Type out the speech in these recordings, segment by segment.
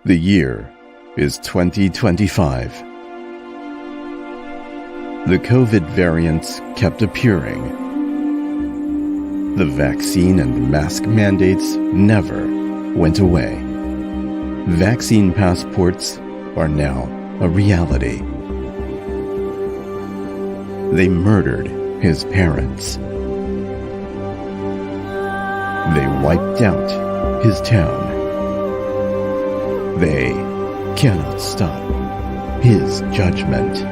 The year is 2025. The COVID variants kept appearing. The vaccine and mask mandates never went away. Vaccine passports are now a reality. They murdered his parents. They wiped out his town. They cannot stop his judgment.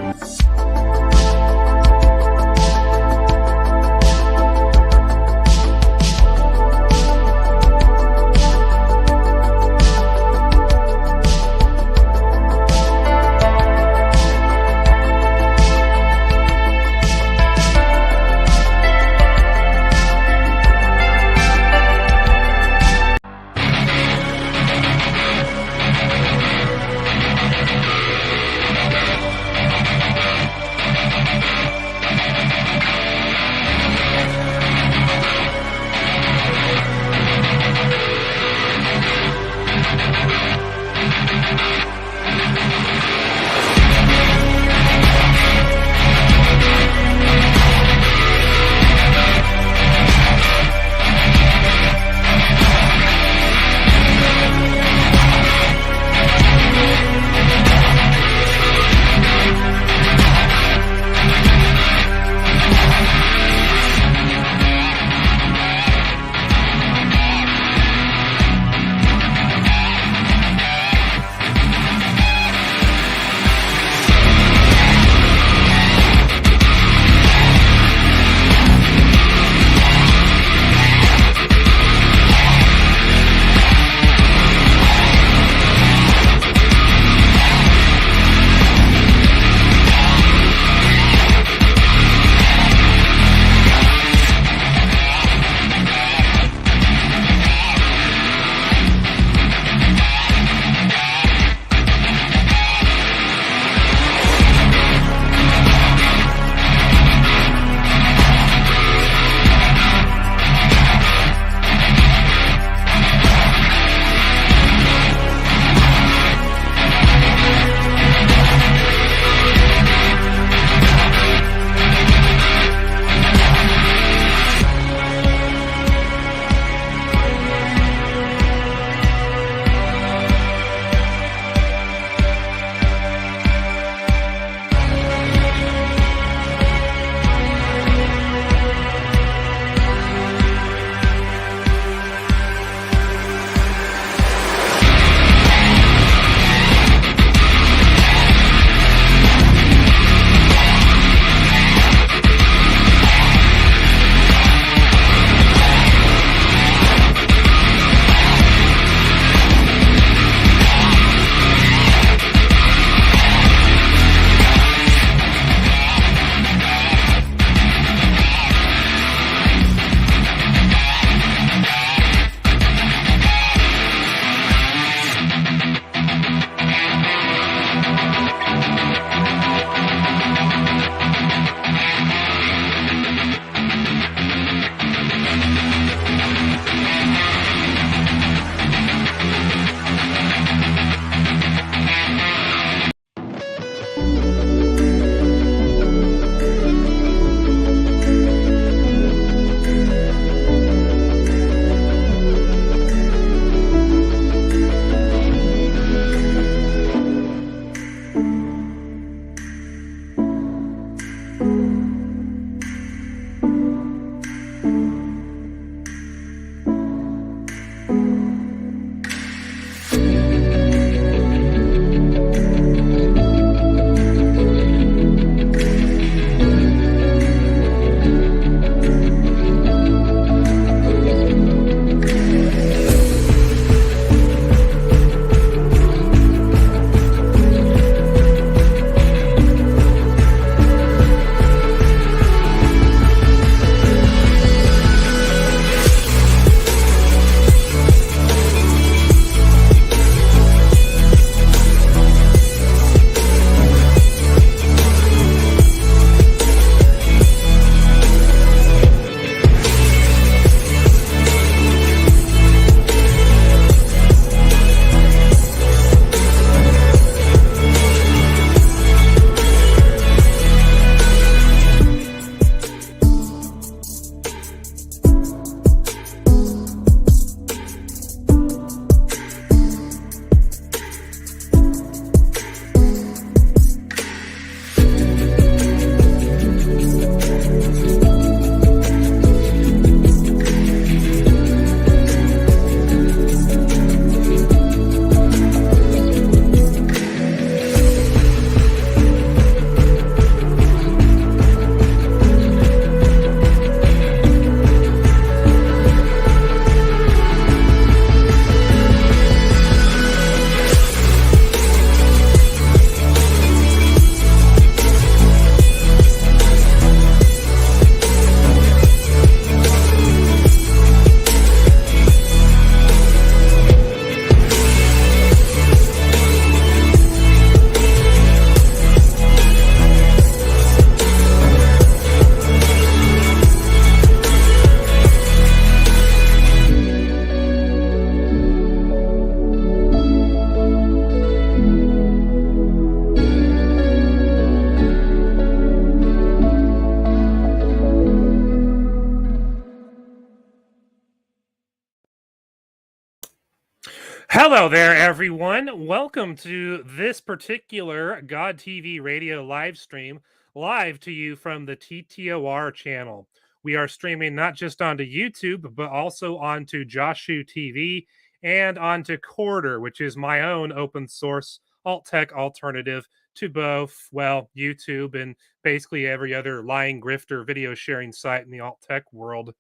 Hello there, everyone. Welcome to this particular God TV radio live stream, live to you from the TTOR channel. We are streaming not just onto YouTube, but also onto Joshu TV and onto Quarter, which is my own open source alt tech alternative to both, well, YouTube and basically every other lying grifter video sharing site in the alt tech world.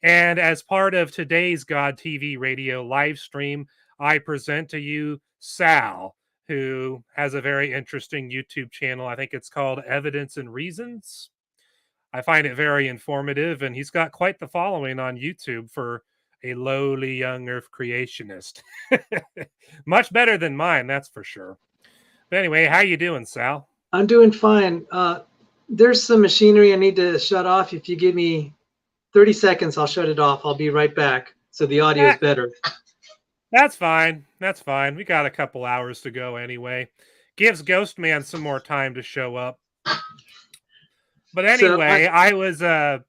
And as part of today's God TV radio live stream, I present to you Sal, who has a very interesting YouTube channel. I think it's called Evidence and Reasons. I find it very informative, and he's got quite the following on YouTube for a lowly young earth creationist. Much better than mine, that's for sure. But anyway, how you doing, Sal? I'm doing fine. There's some machinery I need to shut off. If you give me 30 seconds, I'll shut it off. I'll be right back. So the audio is better. That's fine. That's fine. We got a couple hours to go anyway. Gives Ghostman some more time to show up. But anyway, so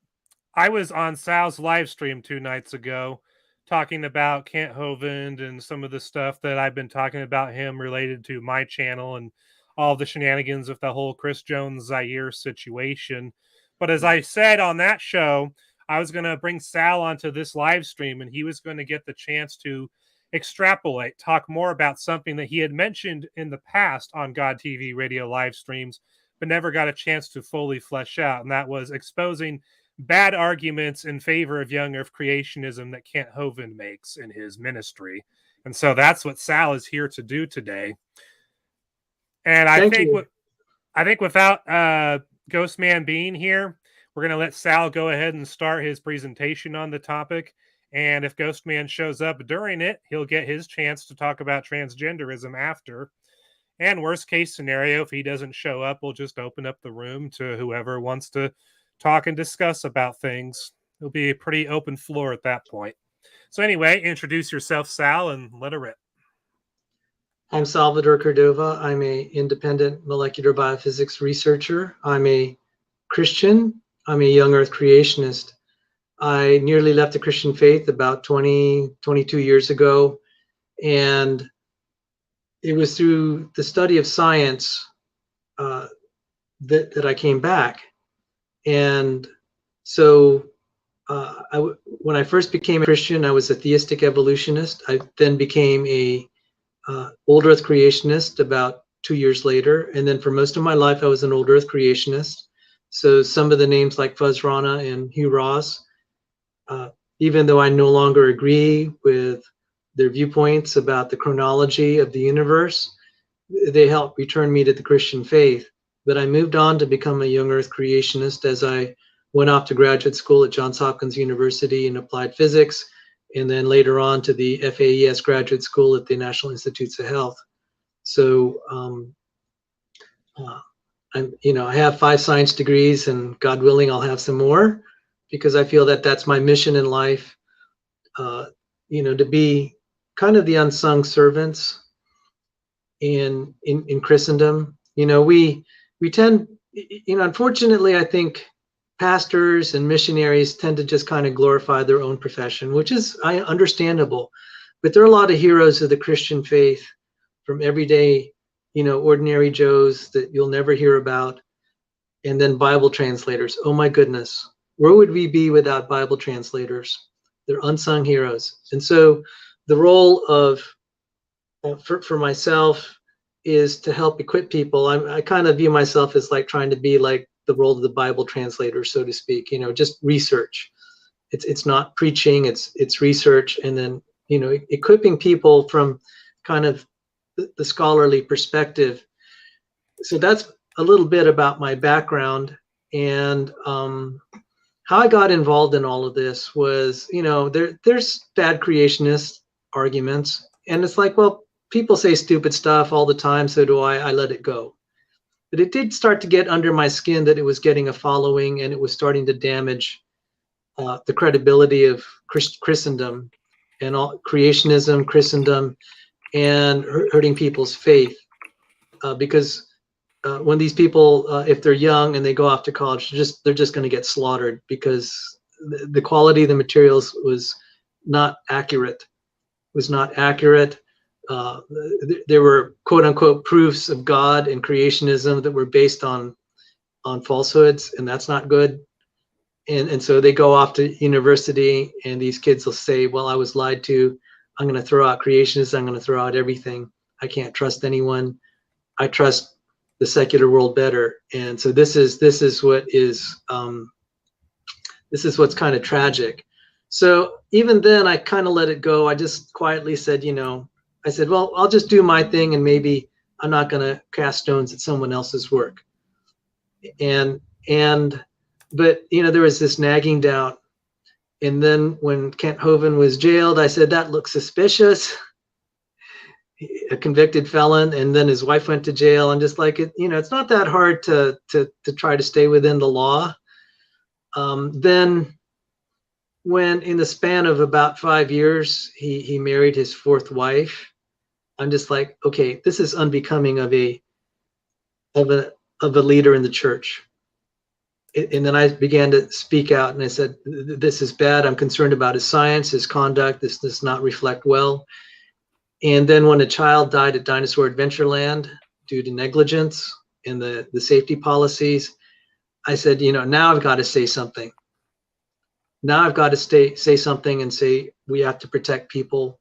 I was on Sal's live stream 2 nights ago talking about Kent Hovind and some of the stuff that I've been talking about him related to my channel and all the shenanigans of the whole Chris Jones Zaire situation. But as I said on that show, I was going to bring Sal onto this live stream and he was going to get the chance to extrapolate, talk more about something that he had mentioned in the past on God TV radio live streams, but never got a chance to fully flesh out. And that was exposing bad arguments in favor of young earth creationism that Kent Hovind makes in his ministry. And so that's what Sal is here to do today. And I think without Ghostman being here, we're going to let Sal go ahead and start his presentation on the topic. And if Ghostman shows up during it, he'll get his chance to talk about transgenderism after. And worst case scenario, if he doesn't show up, we'll just open up the room to whoever wants to talk and discuss about things. It'll be a pretty open floor at that point. So anyway, introduce yourself, Sal, and let her rip. I'm Salvador Cordova. I'm an independent molecular biophysics researcher. I'm a Christian. I'm a young earth creationist. I nearly left the Christian faith about 22 years ago. And it was through the study of science that I came back. And so when I first became a Christian, I was a theistic evolutionist. I then became a old earth creationist about 2 years later. And then for most of my life, I was an old earth creationist. So some of the names like Fuzz Rana and Hugh Ross, even though I no longer agree with their viewpoints about the chronology of the universe, they helped return me to the Christian faith. But I moved on to become a young earth creationist as I went off to graduate school at Johns Hopkins University in applied physics, and then later on to the FAES graduate school at the National Institutes of Health. So I have 5 science degrees, and God willing, I'll have some more, because I feel that that's my mission in life, to be kind of the unsung servants in Christendom. We tend, unfortunately, I think pastors and missionaries tend to just kind of glorify their own profession, which is understandable. But there are a lot of heroes of the Christian faith from everyday, ordinary Joes that you'll never hear about. And then Bible translators. Oh my goodness, where would we be without Bible translators? They're unsung heroes. And so the role of, for myself, is to help equip people. I kind of view myself as like trying to be like the role of the Bible translator, so to speak, just research. It's not preaching, it's research, and then, equipping people from kind of the scholarly perspective. So that's a little bit about my background. And how I got involved in all of this was, there's bad creationist arguments, and it's like, well, people say stupid stuff all the time, so do I let it go. But it did start to get under my skin that it was getting a following, and it was starting to damage the credibility of Christendom and all creationism, Christendom, and hurting people's faith. Because when these people, if they're young and they go off to college, they're just going to get slaughtered, because the quality of the materials was not accurate. there were quote unquote proofs of God and creationism that were based on falsehoods, and that's not good. And so they go off to university, and these kids will say, well, I was lied to. I'm going to throw out creationists. I'm going to throw out everything. I can't trust anyone. I trust the secular world better. And so this is what is this is what's kind of tragic. So even then, I kind of let it go. I just quietly said, I said, well, I'll just do my thing, and maybe I'm not going to cast stones at someone else's work. But there was this nagging doubt. And then when Kent Hovind was jailed, I said, that looks suspicious. A convicted felon, and then his wife went to jail. I'm just like, it's not that hard to try to stay within the law. Then when in the span of about 5 years, he married his fourth wife, I'm just like, okay, this is unbecoming of a leader in the church. And then I began to speak out, and I said, this is bad. I'm concerned about his science, his conduct. This does not reflect well. And then when a child died at Dinosaur Adventureland due to negligence in the safety policies, I said, now I've got to say something. Now I've got to say something and say, we have to protect people.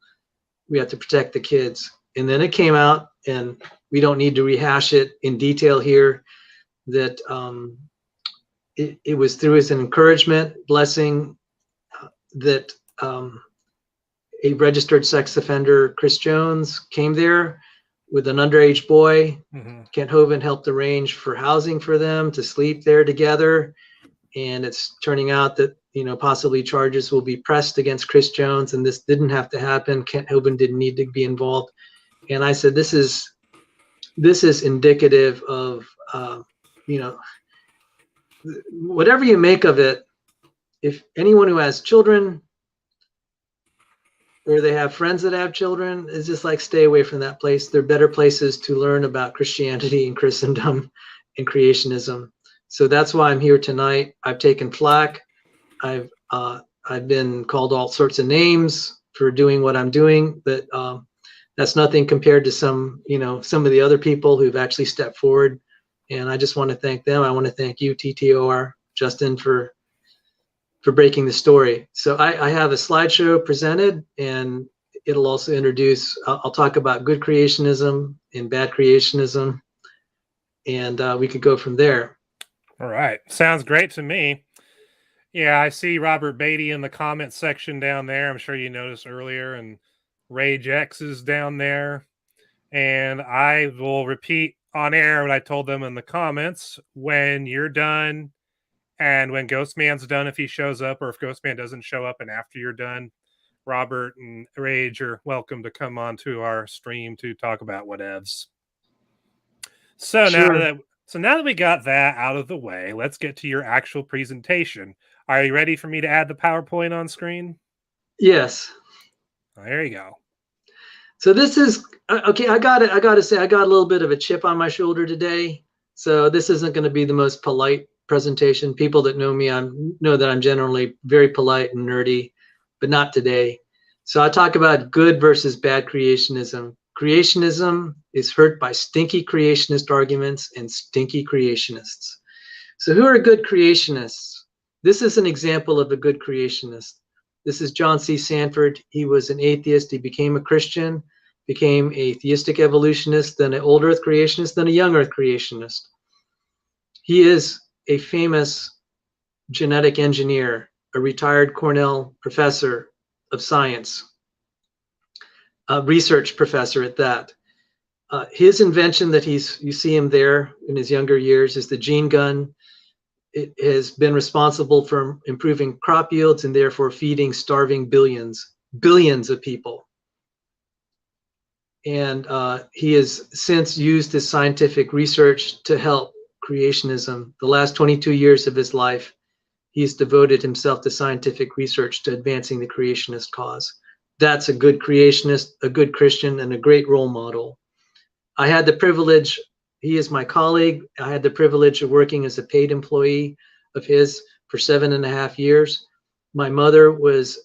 We have to protect the kids. And then it came out, and we don't need to rehash it in detail here, that it was through his encouragement, blessing, that a registered sex offender, Chris Jones, came there with an underage boy. Mm-hmm. Kent Hovind helped arrange for housing for them to sleep there together. And it's turning out that, possibly charges will be pressed against Chris Jones, and this didn't have to happen. Kent Hovind didn't need to be involved. And I said, this is indicative of, whatever you make of it, if anyone who has children or they have friends that have children, is just like, stay away from that place. There are better places to learn about Christianity and Christendom and creationism. So that's why I'm here tonight. I've taken flack. I've been called all sorts of names for doing what I'm doing, but that's nothing compared to some of the other people who've actually stepped forward. And I just want to thank them. I want to thank you, TTOR, Justin, for breaking the story. So I have a slideshow presented, and it'll also introduce, I'll talk about good creationism and bad creationism, and we could go from there. All right. Sounds great to me. Yeah, I see Robert Beatty in the comment section down there. I'm sure you noticed earlier, and Rage X is down there. And I will repeat on air what I told them in the comments. When you're done, and when Ghostman's done, if he shows up, or if Ghostman doesn't show up, and after you're done, Robert and Rage are welcome to come on to our stream to talk about whatevs. So sure. Now that we got that out of the way, let's get to your actual presentation. Are you ready for me to add the PowerPoint on screen? Yes. Oh, there you go. So this is okay. I got to say, I got a little bit of a chip on my shoulder today. So this isn't going to be the most polite presentation. People that know me, know that I'm generally very polite and nerdy, but not today. So I talk about good versus bad creationism. Creationism is hurt by stinky creationist arguments and stinky creationists. So who are good creationists? This is an example of a good creationist. This is John C. Sanford. He was an atheist. He became a Christian, became a theistic evolutionist, then an old earth creationist, then a young earth creationist. He is a famous genetic engineer, a retired Cornell professor of science, a research professor at that. His invention that you see him there in his younger years is the gene gun. It has been responsible for improving crop yields and therefore feeding starving billions of people. And he has since used his scientific research to help creationism. The last 22 years of his life, he's devoted himself to scientific research to advancing the creationist cause. That's a good creationist, a good Christian, and a great role model. I had the privilege, he is my colleague, I had the privilege of working as a paid employee of his for 7.5 years. My mother was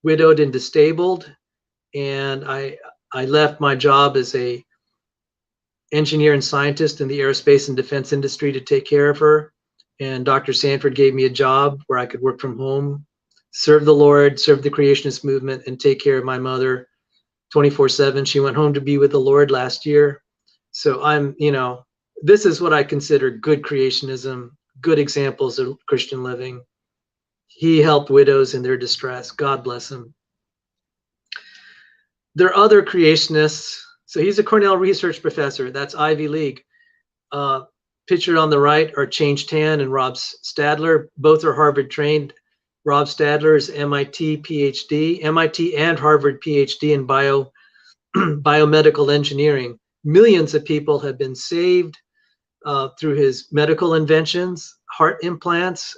widowed and disabled, and I left my job as a engineer and scientist in the aerospace and defense industry to take care of her. And Dr. Sanford gave me a job where I could work from home, serve the Lord, serve the creationist movement, and take care of my mother 24/7. She went home to be with the Lord last year. So I'm, this is what I consider good creationism, good examples of Christian living. He helped widows in their distress. God bless him. There are other creationists. So he's a Cornell research professor. That's Ivy League. Pictured on the right are Change Tan and Rob Stadler. Both are Harvard trained. Rob Stadler is MIT PhD, MIT and Harvard PhD in biomedical engineering. Millions of people have been saved through his medical inventions, heart implants,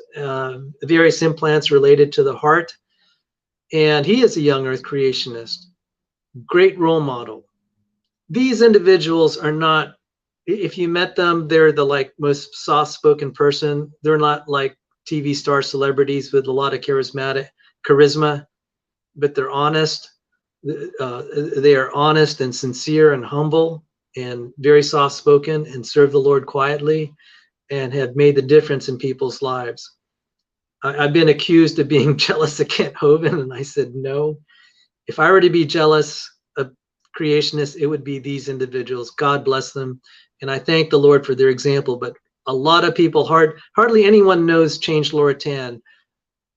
various implants related to the heart. And he is a young earth creationist. Great role model. These individuals are not, if you met them, they're the most soft-spoken person. They're not like TV star celebrities with a lot of charisma, but they're honest. They are honest and sincere and humble and very soft-spoken and serve the Lord quietly and have made the difference in people's lives. I've been accused of being jealous of Kent Hovind, and I said no. If I were to be jealous of creationists, it would be these individuals. God bless them. And I thank the Lord for their example. But a lot of people, hardly anyone knows Changed Laura Tan.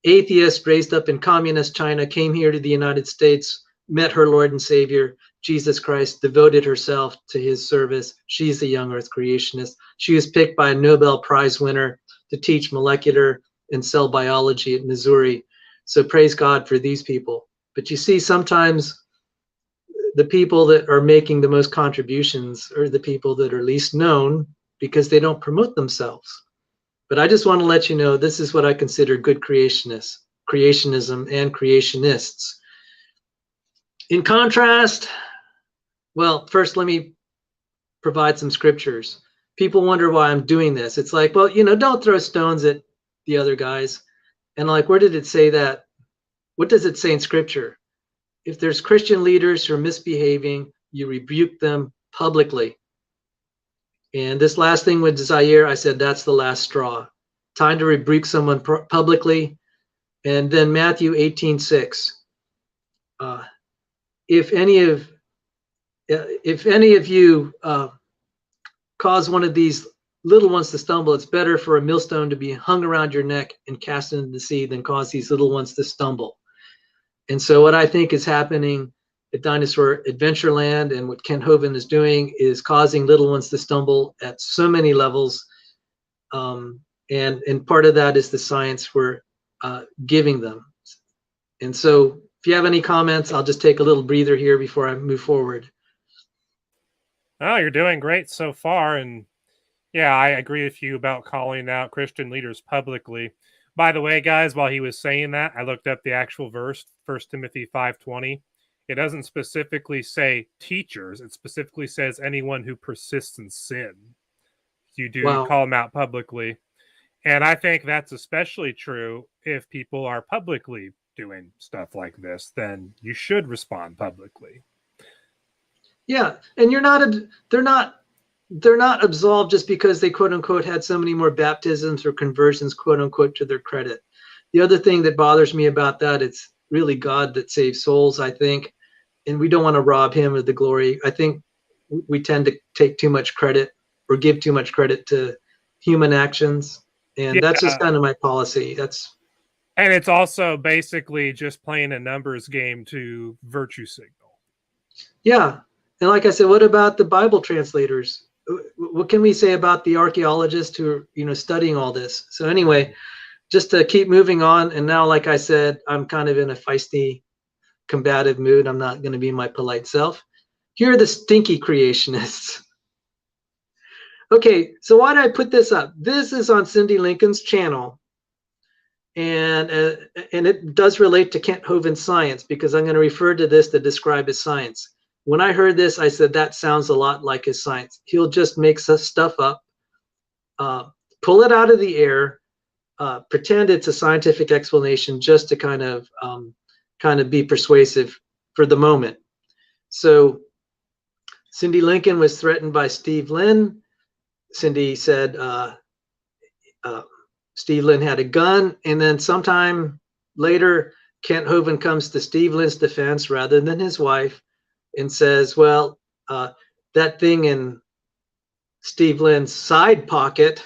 Atheist, raised up in communist China, came here to the United States, met her Lord and Savior, Jesus Christ, devoted herself to his service. She's a young earth creationist. She was picked by a Nobel Prize winner to teach molecular and cell biology at Missouri. So praise God for these people. But you see, sometimes the people that are making the most contributions are the people that are least known because they don't promote themselves. But I just want to let you know, this is what I consider good creationism and creationists. In contrast, well, first let me provide some scriptures. People wonder why I'm doing this. It's like, well, don't throw stones at the other guys. And where did it say that? What does it say in scripture? If there's Christian leaders who are misbehaving, you rebuke them publicly. And this last thing with Zaire, I said, that's the last straw. Time to rebuke someone publicly. And then Matthew 18:6. If any of you cause one of these little ones to stumble, it's better for a millstone to be hung around your neck and cast into the sea than cause these little ones to stumble. And so what I think is happening at Dinosaur Adventureland and what Kent Hovind is doing is causing little ones to stumble at so many levels. And part of that is the science we're giving them. And so if you have any comments, I'll just take a little breather here before I move forward. Oh, you're doing great so far. And yeah, I agree with you about calling out Christian leaders publicly. By the way, guys, while he was saying that, I looked up the actual verse, 1 Timothy 5:20. It doesn't specifically say teachers. It specifically says anyone who persists in sin. You do call them out publicly. And I think that's especially true if people are publicly doing stuff like this, then you should respond publicly. Yeah, and they're not absolved just because they quote unquote had so many more baptisms or conversions quote unquote to their credit. The other thing that bothers me about that, it's really God that saves souls, I think, and we don't want to rob him of the glory. I think we tend to take too much credit or give too much credit to human actions, and that's just kind of my policy. And it's also basically just playing a numbers game to virtue signal. Yeah, and like I said, what about the Bible translators? What can we say about the archaeologists who are, studying all this? So anyway, just to keep moving on. And now, like I said, I'm kind of in a feisty, combative mood. I'm not going to be my polite self. Here are the stinky creationists. Okay, so why did I put this up? This is on Cindy Lincoln's channel. And it does relate to Kent Hovind's science, because I'm going to refer to this to describe his science. When I heard this, I said, that sounds a lot like his science. He'll just make stuff up, pull it out of the air, pretend it's a scientific explanation just to kind of be persuasive for the moment. So Cindy Lincoln was threatened by Steve Lynn. Cindy said Steve Lynn had a gun, and then sometime later, Kent Hovind comes to Steve Lynn's defense rather than his wife and says, well, that thing in Steve Lynn's side pocket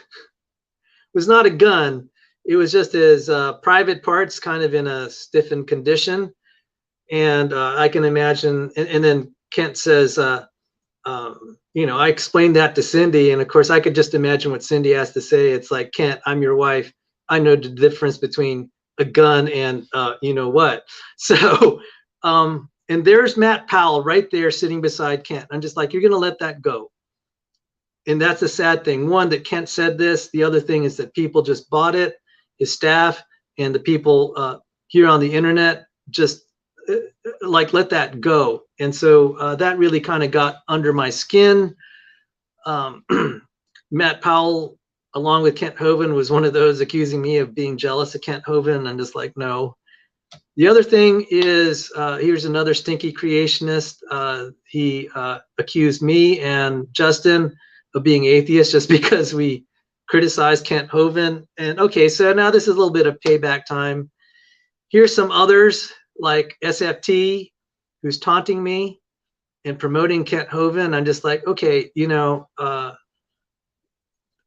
was not a gun. It was just his private parts kind of in a stiffened condition. And I can imagine, and then Kent says, you know, I explained that to Cindy, and of course I could just imagine what Cindy has to say. It's like, Kent, I'm your wife. I know the difference between a gun and you know what. So, and there's Matt Powell right there sitting beside Kent. I'm just like, you're going to let that go. And that's a sad thing. One, that Kent said this. The other thing is that people just bought it, his staff and the people here on the internet just like let that go. And so that really kind of got under my skin. Matt Powell, along with Kent Hovind, was one of those accusing me of being jealous of Kent Hovind. I'm just like, no. The other thing is, here's another stinky creationist. He accused me and Justin of being atheists just because we criticized Kent Hovind. And okay, so now this is a little bit of payback time. Here's some others like SFT, who's taunting me and promoting Kent Hovind. I'm just like, okay, you know,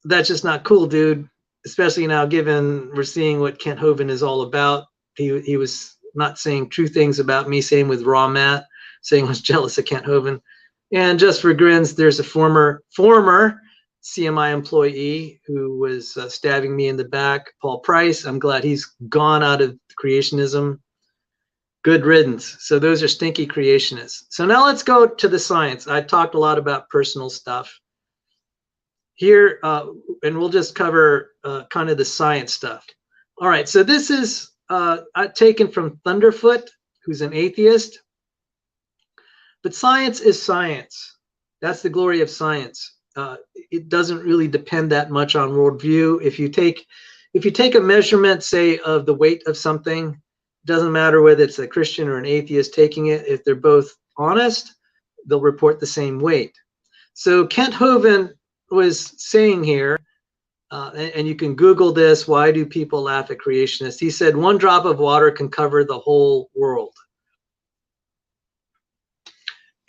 that's just not cool, dude. Especially now, given we're seeing what Kent Hovind is all about. He was not saying true things about me. Same with Raw Matt, saying I was jealous of Kent Hovind. And just for grins, there's a former CMI employee who was stabbing me in the back, Paul Price. I'm glad he's gone out of creationism. Good riddance. So those are stinky creationists. So now let's go to the science. I talked a lot about personal stuff here, and we'll just cover kind of the science stuff. All right, so this is taken from Thunderfoot, who's an atheist. But science is science. That's the glory of science. It doesn't really depend that much on worldview. If you take a measurement, say, of the weight of something, it doesn't matter whether it's a Christian or an atheist taking it. If they're both honest, they'll report the same weight. So Kent Hovind was saying here, and you can Google this, why do people laugh at creationists? He said, 1 drop of water can cover the whole world.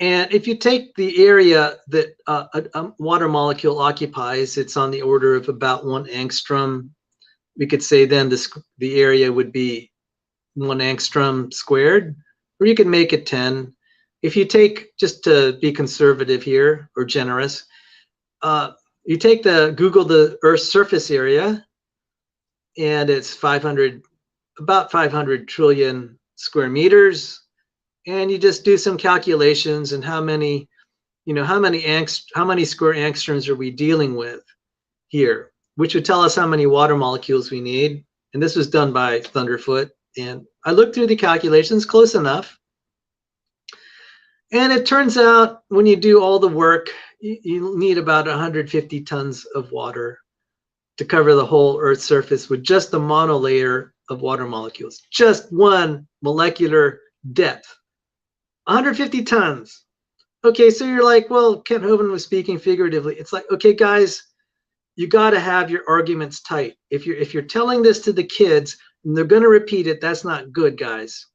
And if you take the area that a water molecule occupies, it's on the order of about 1 angstrom. We could say then the area would be 1 angstrom squared, or you can make it 10. If you take, just to be conservative here, or generous, you take Google the Earth's surface area, and it's about 500 trillion square meters. And you just do some calculations and how many square angstroms are we dealing with here, which would tell us how many water molecules we need. And this was done by Thunderfoot. And I looked through the calculations, close enough. And it turns out when you do all the work, you need about 150 tons of water to cover the whole Earth's surface with just the monolayer of water molecules, just 1 molecular depth. 150 tons. Okay, so you're like, well, Kent Hovind was speaking figuratively. It's like, okay, guys, you got to have your arguments tight. If you're telling this to the kids and they're going to repeat it, that's not good, guys.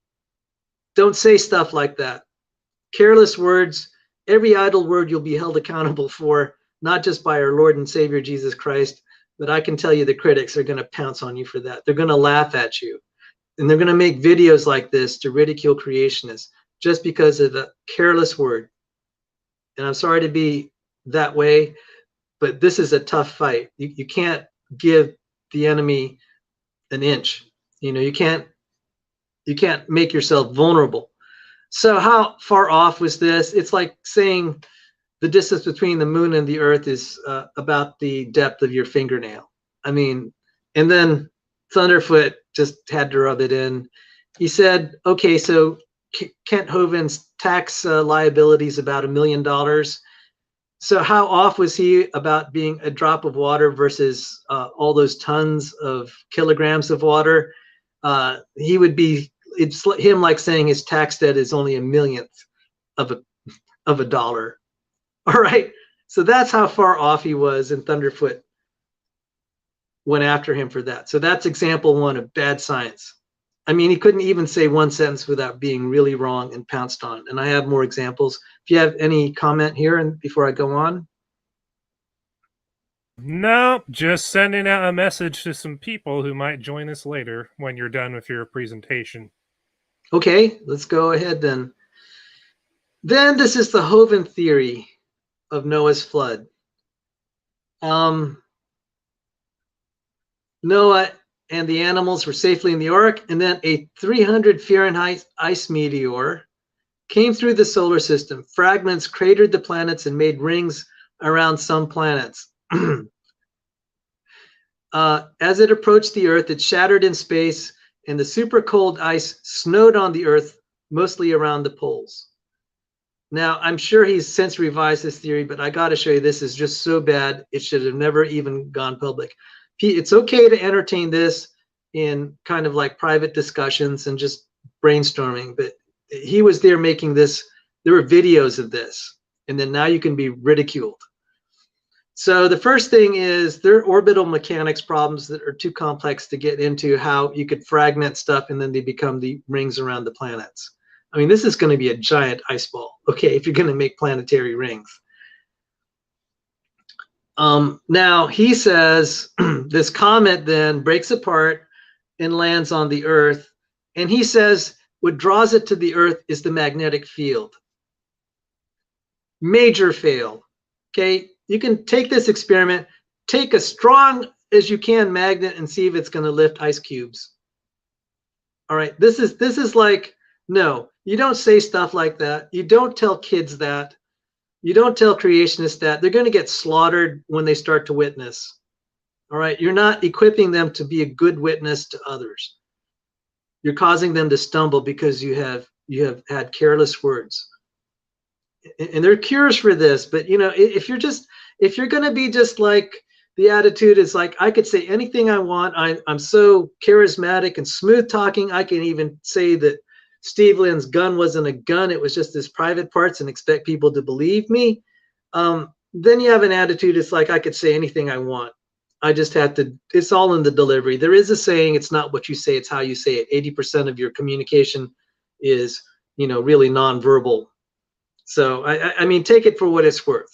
Don't say stuff like that. Careless words, every idle word you'll be held accountable for, not just by our Lord and Savior Jesus Christ, but I can tell you the critics are going to pounce on you for that. They're going to laugh at you. And they're going to make videos like this to ridicule creationists just because of a careless word. And I'm sorry to be that way, but this is a tough fight. You can't give the enemy an inch. You know, you can't make yourself vulnerable. So how far off was this? It's like saying the distance between the moon and the earth is about the depth of your fingernail. I mean, and then Thunderfoot just had to rub it in. He said, okay, so Kent Hovind's tax liability is about $1 million. So how off was he about being a drop of water versus all those tons of kilograms of water? He would be, it's him like saying his tax debt is only 1/1,000,000 of a dollar. All right. So that's how far off he was, and Thunderfoot went after him for that. So that's example one of bad science. I mean, he couldn't even say one sentence without being really wrong and pounced on. And I have more examples. If you have any comment here and before I go on. No, just sending out a message to some people who might join us later when you're done with your presentation. Okay, let's go ahead then. Then this is the Hovind theory of Noah's flood. Noah and the animals were safely in the ark, and then a 300 Fahrenheit ice meteor came through the solar system. Fragments cratered the planets and made rings around some planets. As it approached the Earth, it shattered in space, and the super cold ice snowed on the Earth, mostly around the poles. Now, I'm sure he's since revised this theory, but I got to show you, this is just so bad, it should have never even gone public. It's okay to entertain this in kind of like private discussions and just brainstorming, but he was there making this. There were videos of this, and then now you can be ridiculed. So the first thing is there are orbital mechanics problems that are too complex to get into, how you could fragment stuff and then they become the rings around the planets. I mean, this is going to be a giant ice ball, okay, if you're going to make planetary rings. Now, he says this comet then breaks apart and lands on the Earth, and he says what draws it to the Earth is the magnetic field. Major fail, okay? You can take this experiment, take as strong as you can magnet and see if it's going to lift ice cubes. All right, this is like, no, you don't say stuff like that. You don't tell kids that. You don't tell creationists that. They're going to get slaughtered when they start to witness. All right, you're not equipping them to be a good witness to others. You're causing them to stumble because you have had careless words. And there are cures for this, but you know, if you're going to be just like, the attitude is like, I could say anything I want. I'm so charismatic and smooth talking. I can even say that Steve Lynn's gun wasn't a gun. It was just his private parts, and expect people to believe me. Then you have an attitude. It's like, I could say anything I want. I just have to, it's all in the delivery. There is a saying, it's not what you say, it's how you say it. 80% of your communication is, you know, really nonverbal. So, I mean, take it for what it's worth,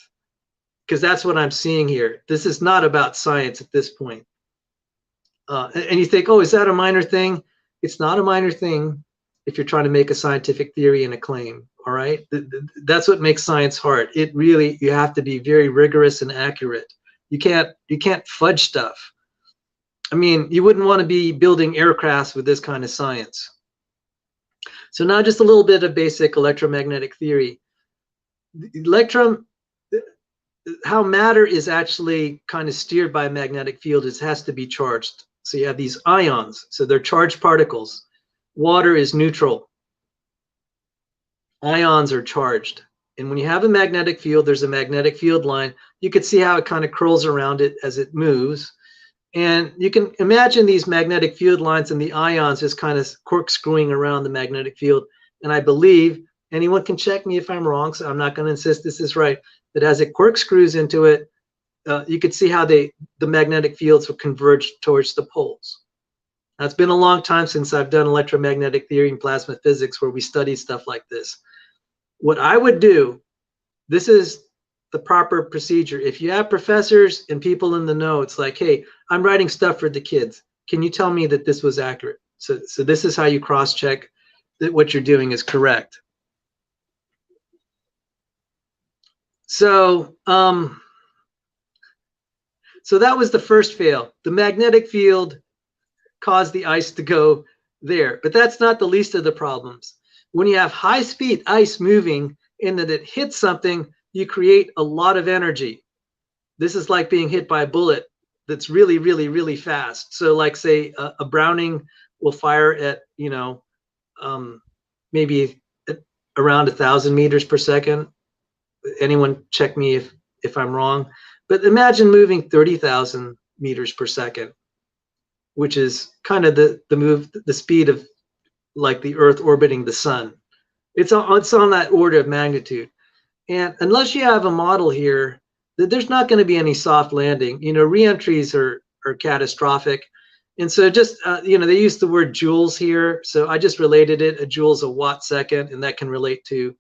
because that's what I'm seeing here. This is not about science at this point. And you think, oh, is that a minor thing? It's not a minor thing if you're trying to make a scientific theory and a claim, all right? That's what makes science hard. It really, you have to be very rigorous and accurate. You can't fudge stuff. I mean, you wouldn't want to be building aircrafts with this kind of science. So now just a little bit of basic electromagnetic theory. How matter is actually kind of steered by a magnetic field is it has to be charged. So you have these ions, so they're charged particles. Water is neutral. Ions are charged. And when you have a magnetic field, there's a magnetic field line. You can see how it kind of curls around it as it moves. And you can imagine these magnetic field lines and the ions just kind of corkscrewing around the magnetic field. And I believe, anyone can check me if I'm wrong, so I'm not going to insist this is right, that as it corkscrews into it, you can see how the magnetic fields will converge towards the poles. Now, it's been a long time since I've done electromagnetic theory and plasma physics where we study stuff like this. What I would do, this is the proper procedure. If you have professors and people in the know, it's like, hey, I'm writing stuff for the kids. Can you tell me that this was accurate? So this is how you cross-check that what you're doing is correct. So, so that was the first fail. The magnetic field caused the ice to go there, but that's not the least of the problems. When you have high-speed ice moving and that it hits something, you create a lot of energy. This is like being hit by a bullet that's really, really, really fast. So like say a Browning will fire at, you know, maybe at around 1,000 meters per second. Anyone check me if I'm wrong. But imagine moving 30,000 meters per second, which is kind of the speed of like the Earth orbiting the sun. It's on that order of magnitude. And unless you have a model here, there's not going to be any soft landing. Reentries are catastrophic. And so just, they use the word joules here. So I just related it. A joule's a watt second, and that can relate to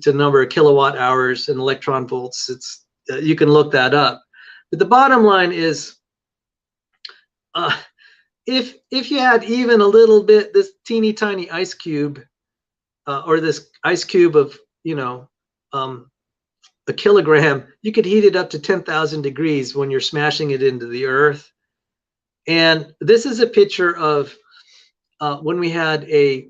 number of kilowatt hours and electron volts. It's you can look that up. But the bottom line is, if you had even a little bit, this teeny tiny ice cube, or this ice cube of, a kilogram, you could heat it up to 10,000 degrees when you're smashing it into the earth. And this is a picture of when we had a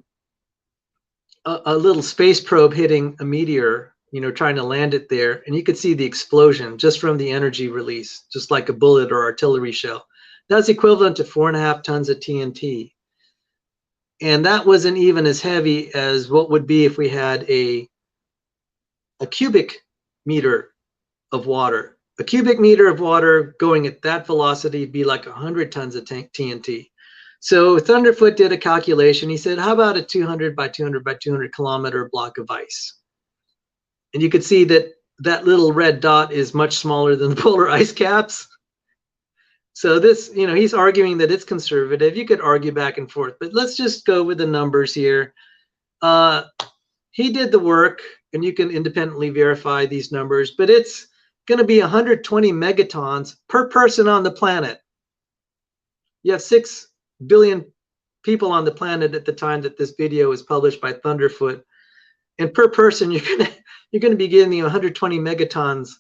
little space probe hitting a meteor, trying to land it there. And you could see the explosion just from the energy release, just like a bullet or artillery shell. That's equivalent to 4.5 tons of TNT. And that wasn't even as heavy as what would be if we had a cubic meter of water. A cubic meter of water going at that velocity would be like 100 tons of TNT. So Thunderfoot did a calculation. He said, how about a 200 by 200 by 200 kilometer block of ice? And you could see that that little red dot is much smaller than the polar ice caps. So this, he's arguing that it's conservative. You could argue back and forth, but let's just go with the numbers here. He did the work, and you can independently verify these numbers, but it's going to be 120 megatons per person on the planet. You have 6 billion people on the planet at the time that this video was published by Thunderfoot, and per person you're going to be getting 120 megatons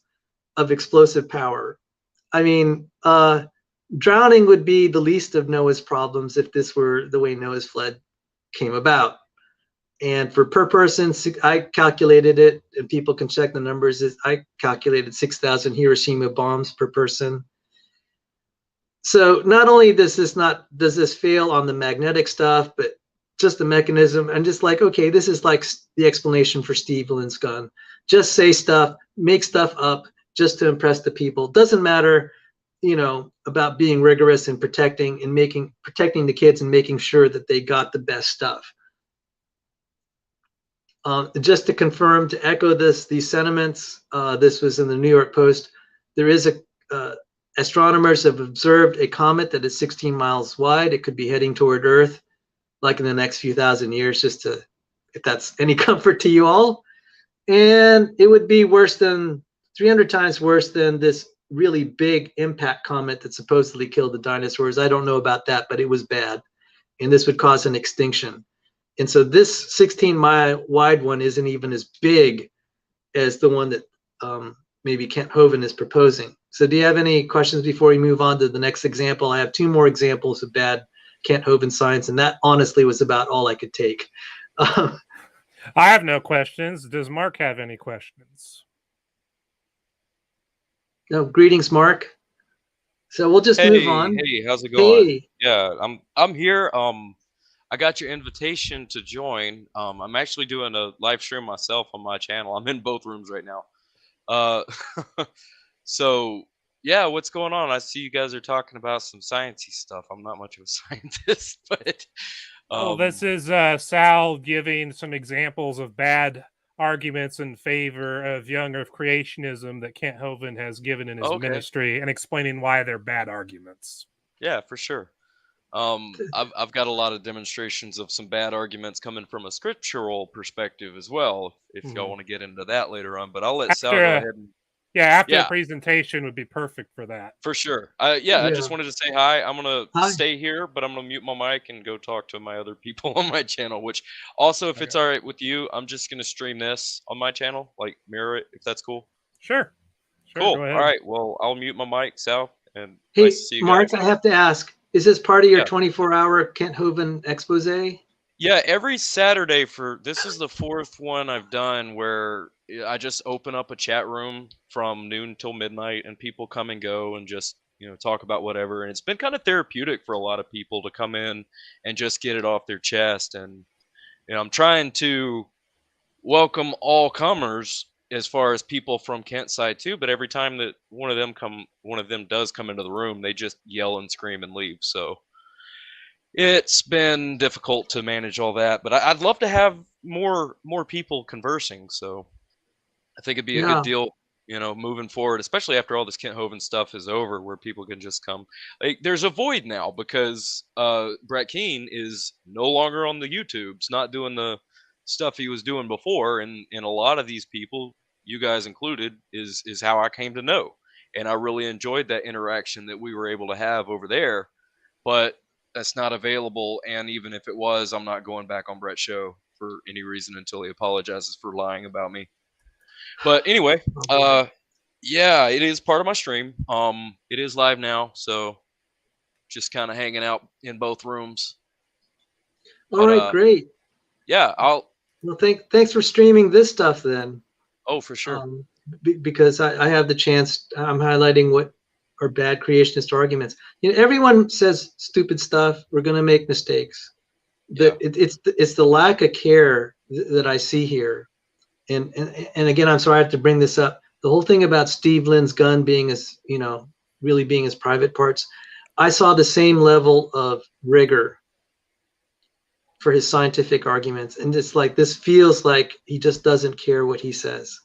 of explosive power. I mean, drowning would be the least of Noah's problems if this were the way Noah's flood came about. And for per person, I calculated it, and people can check the numbers. I calculated 6,000 Hiroshima bombs per person. So not only does this fail on the magnetic stuff, but just the mechanism. And just like, okay, this is like the explanation for Steve Lynn's gun. Just say stuff, make stuff up just to impress the people. Doesn't matter, about being rigorous and protecting the kids and making sure that they got the best stuff. Just to confirm, to echo these sentiments, this was in the New York Post. There is astronomers have observed a comet that is 16 miles wide. It could be heading toward Earth, like in the next few thousand years, if that's any comfort to you all. And it would be 300 times worse than this really big impact comet that supposedly killed the dinosaurs. I don't know about that, but it was bad. And this would cause an extinction. And so this 16-mile wide one isn't even as big as the one that maybe Kent Hovind is proposing. So do you have any questions before we move on to the next example? I have 2 more examples of bad Kent Hovind science, and that honestly was about all I could take. I have no questions. Does Mark have any questions? No, greetings, Mark. So we'll just move on. Hey, how's it going? Hey. Yeah, I'm here. I got your invitation to join. I'm actually doing a live stream myself on my channel. I'm in both rooms right now. So yeah, what's going on? I see you guys are talking about some sciencey stuff. I'm not much of a scientist, but this is Sal giving some examples of bad arguments in favor of young Earth creationism that Kent Hovind has given in his ministry, and explaining why they're bad arguments. Yeah, for sure. I've got a lot of demonstrations of some bad arguments coming from a scriptural perspective as well, if y'all want to get into that later on, but I'll let Sal go ahead and... after the presentation would be perfect for that. For sure. I just wanted to say hi. I'm going to stay here, but I'm going to mute my mic and go talk to my other people on my channel, which also, if it's all right with you, I'm just going to stream this on my channel, like mirror it, if that's cool. Sure. Cool. All right. Well, I'll mute my mic, Sal, and hey, nice to see you Mark, guys. I have to ask, is this part of your 24-hour Kent Hovind expose? Yeah, every Saturday this is the 4th one I've done where I just open up a chat room from noon till midnight and people come and go and just, talk about whatever. And it's been kind of therapeutic for a lot of people to come in and just get it off their chest. And, I'm trying to welcome all comers as far as people from Kent's side too. But every time that one of them does come into the room, they just yell and scream and leave. So it's been difficult to manage all that, but I'd love to have more people conversing. So I think it'd be a Yeah. good deal, moving forward, especially after all this Kent Hovind stuff is over, where people can just come. Like, there's a void now because Brett Keane is no longer on the YouTubes, not doing the stuff he was doing before, and a lot of these people, you guys included, is how I came to know, and I really enjoyed that interaction that we were able to have over there. But that's not available, and even if it was, I'm not going back on Brett's show for any reason until he apologizes for lying about me. But anyway, yeah, it is part of my stream. It is live now, so just kind of hanging out in both rooms. All right, great. Yeah, Well, thanks for streaming this stuff then. Oh, for sure. Because I have the chance. I'm highlighting what are bad creationist arguments. Everyone says stupid stuff. We're going to make mistakes. It's the lack of care that I see here. And again, I'm sorry I have to bring this up. The whole thing about Steve Lynn's gun being his, really being his private parts. I saw the same level of rigor for his scientific arguments. And it's like, this feels like he just doesn't care what he says,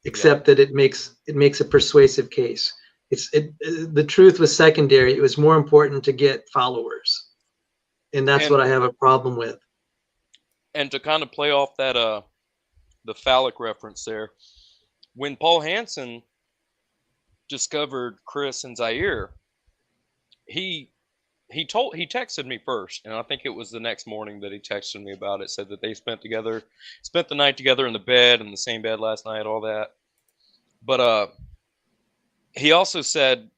except that it makes a persuasive case. The truth was secondary. It was more important to get followers. And that's what I have a problem with. And to kind of play off that, the phallic reference there, when Paul Hansen discovered Chris and Zaire, he texted me first, and I think it was the next morning that he texted me about it, said that they spent the night together in the bed, in the same bed last night, all that. But he also said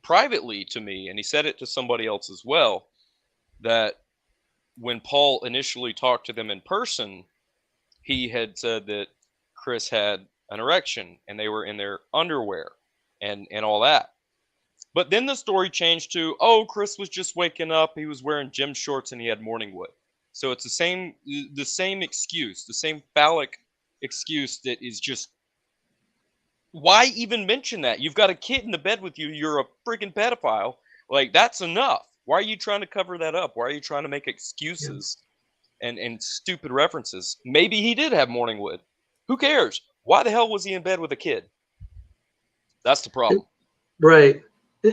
privately to me, and he said it to somebody else as well, that when Paul initially talked to them in person, he had said that Chris had an erection and they were in their underwear and all that. But then the story changed to, oh, Chris was just waking up. He was wearing gym shorts and he had morning wood. So it's the same excuse, the same phallic excuse that is just, why even mention that? You've got a kid in the bed with you. You're a freaking pedophile. Like, that's enough. Why are you trying to cover that up? Why are you trying to make excuses and stupid references? Maybe he did have morning wood. Who cares? Why the hell was he in bed with a kid? That's the problem. Right.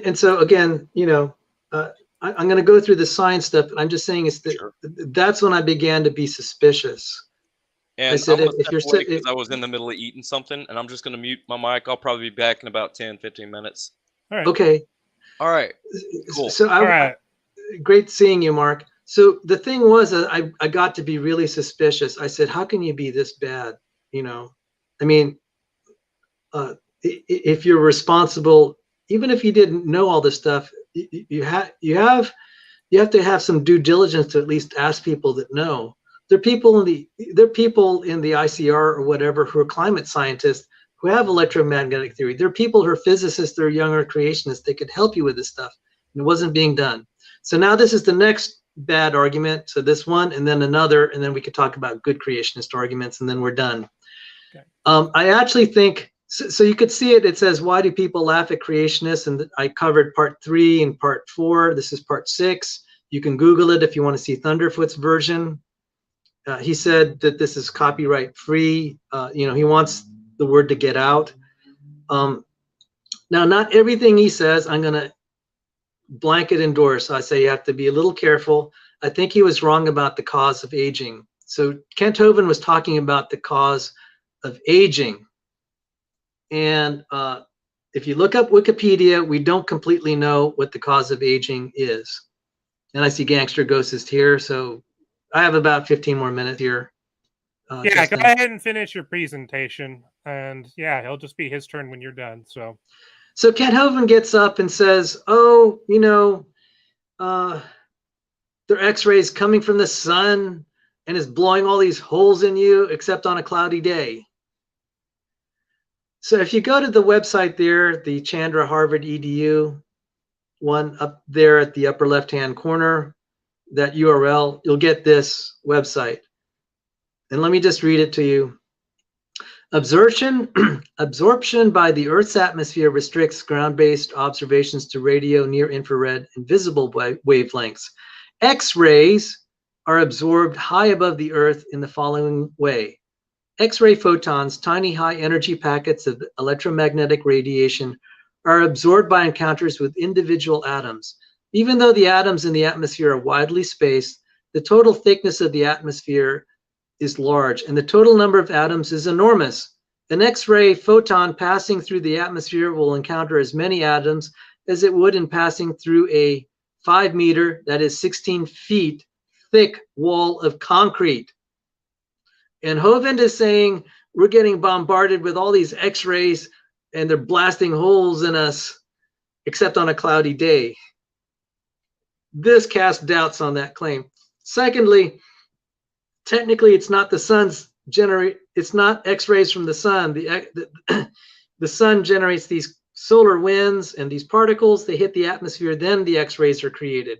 And so again, I'm going to go through the science stuff, but I'm just saying that's when I began to be suspicious. And I said, because I was in the middle of eating something, and I'm just going to mute my mic. I'll probably be back in about 10, 15 minutes. All right. Okay. All right. Cool. So great seeing you, Mark. So the thing was, I got to be really suspicious. I said, how can you be this bad? I mean, if you're responsible, even if you didn't know all this stuff, you have to have some due diligence to at least ask people that know. There are people in the ICR or whatever who are climate scientists who have electromagnetic theory. There are people who are physicists, they're younger creationists. They could help you with this stuff. And it wasn't being done. So now this is the next bad argument. So this one, and then another, and then we could talk about good creationist arguments, and then we're done. Okay. I actually think, so you could see it. It says, why do people laugh at creationists? And I covered part 3 and part 4. This is part 6. You can Google it if you want to see Thunderfoot's version. He said that this is copyright free. He wants the word to get out. Now, not everything he says I'm going to blanket endorse. I say you have to be a little careful. I think he was wrong about the cause of aging. So Kent Hovind was talking about the cause of aging. And if you look up Wikipedia, we don't completely know what the cause of aging is. And I see Gangster Ghost is here, so I have about 15 more minutes here. Yeah, go ahead and finish your presentation. And yeah, it'll just be his turn when you're done. So Kent Hovind gets up and says, oh, they're X-rays coming from the sun and is blowing all these holes in you, except on a cloudy day. So if you go to the website there, the Chandra Harvard EDU one up there at the upper left-hand corner, that URL, you'll get this website. And let me just read it to you. Absorption by the Earth's atmosphere restricts ground-based observations to radio, near-infrared, and visible wavelengths. X-rays are absorbed high above the Earth in the following way. X-ray photons, tiny high-energy packets of electromagnetic radiation, are absorbed by encounters with individual atoms. Even though the atoms in the atmosphere are widely spaced, the total thickness of the atmosphere is large, and the total number of atoms is enormous. An X-ray photon passing through the atmosphere will encounter as many atoms as it would in passing through a 5 meter, that is 16 feet, thick wall of concrete. And Hovind is saying we're getting bombarded with all these X-rays and they're blasting holes in us, except on a cloudy day. This casts doubts on that claim. Secondly, technically it's not the sun's it's not X-rays from the sun. The sun generates these solar winds and these particles, they hit the atmosphere, then the X-rays are created.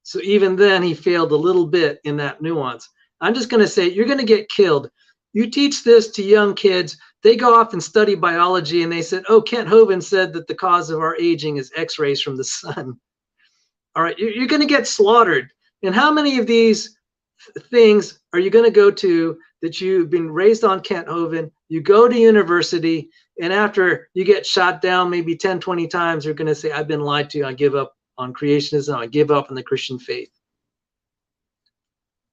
So even then he failed a little bit in that nuance. I'm just going to say, you're going to get killed. You teach this to young kids, they go off and study biology and they said, oh, Kent Hovind said that the cause of our aging is X-rays from the sun. All right, you're going to get slaughtered. And how many of these things are you going to go to that you've been raised on Kent Hovind, you go to university, and after you get shot down maybe 10, 20 times, you're going to say, I've been lied to, I give up on creationism, I give up on the Christian faith.